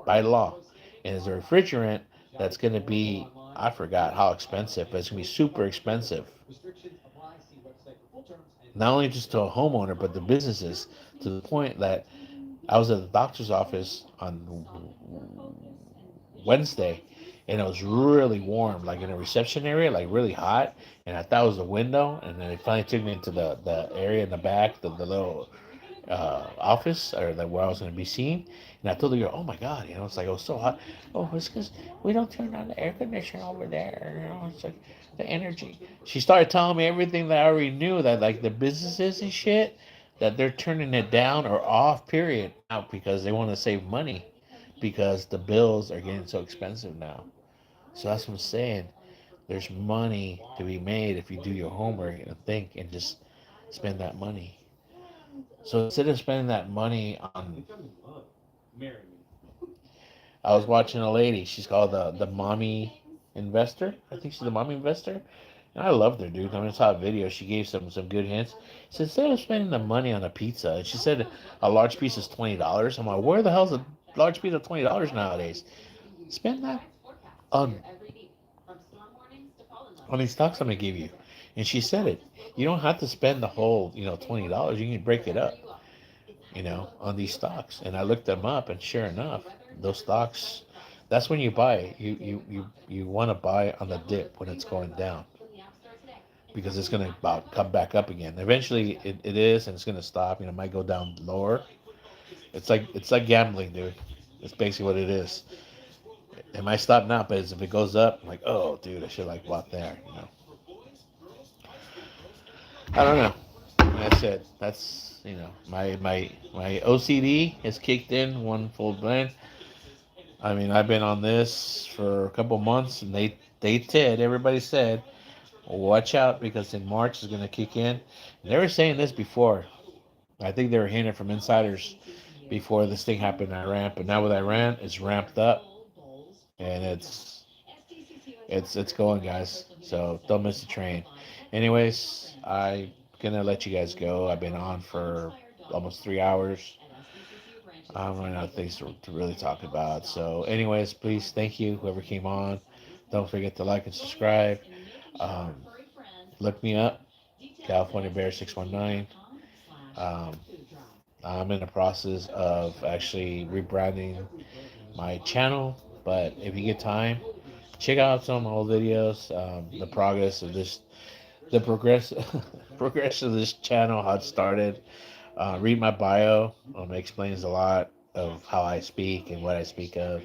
by law, and it's a refrigerant that's going to be, I forgot how expensive, but it's going to be super expensive. Not only just to a homeowner, but the businesses, to the point that I was at the doctor's office on Wednesday, and it was really warm, like in a reception area, like really hot. And I thought it was the window, and then they finally took me into the area in the back, the little office or the, where I was going to be seen. And I told the girl, "Oh my God, it's like it was so hot. Oh, it's because we don't turn on the air conditioner over there. It's like the energy." She started telling me everything that I already knew, that like the businesses and shit, that they're turning it down or off. Period. Now because they want to save money because the bills are getting so expensive now. So that's what I'm saying. There's money to be made if you do your homework and think and just spend that money. So instead of spending that money on, I was watching a lady. She's called the mommy investor. I think she's the mommy investor. And I loved her, dude. I mean, I saw a video. She gave some good hints. She said instead of spending the money on a pizza, and she said a large piece is $20. I'm like, where the hell's a large piece of $20 nowadays? Spend that on these stocks I'm gonna give you. And she said it. You don't have to spend the whole, $20. You can break it up, on these stocks. And I looked them up, and sure enough, those stocks. That's when you buy. You want to buy on the dip when it's going down because it's gonna about come back up again. Eventually, it is, and it's gonna stop. It might go down lower. It's like gambling, dude. That's basically what it is. It might stop now, but if it goes up, I'm like, oh, dude, I should like bought there. I don't know. That's it. That's my OCD has kicked in one full blend. I mean, I've been on this for a couple months, and they did. Everybody said, watch out because in March is going to kick in. And they were saying this before. I think they were hearing it from insiders before this thing happened in Iran. But now with Iran, it's ramped up, and it's going, guys. So don't miss the train. Anyways, I gonna let you guys go. I've been on for almost 3 hours. I'm running out of things to really talk about. So, anyways, please thank you whoever came on. Don't forget to like and subscribe. Um, look me up, CaliforniaBear619. Um, I'm in the process of actually rebranding my channel, but if you get time, check out some old videos. The progress of this, the progress, progress of this channel, how it started. Read my bio. It explains a lot of how I speak and what I speak of.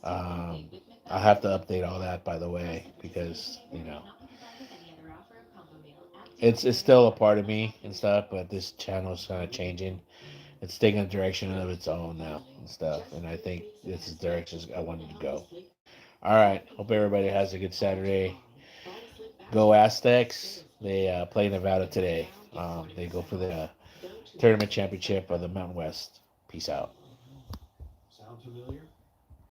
Um, I have to update all that, by the way, because it's still a part of me and stuff. But this channel is kind of changing. It's taking a direction of its own now and stuff. And I think this is the direction I wanted to go. All right. Hope everybody has a good Saturday. Go Aztecs. They play Nevada today. They go for the tournament championship of the Mountain West. Peace out.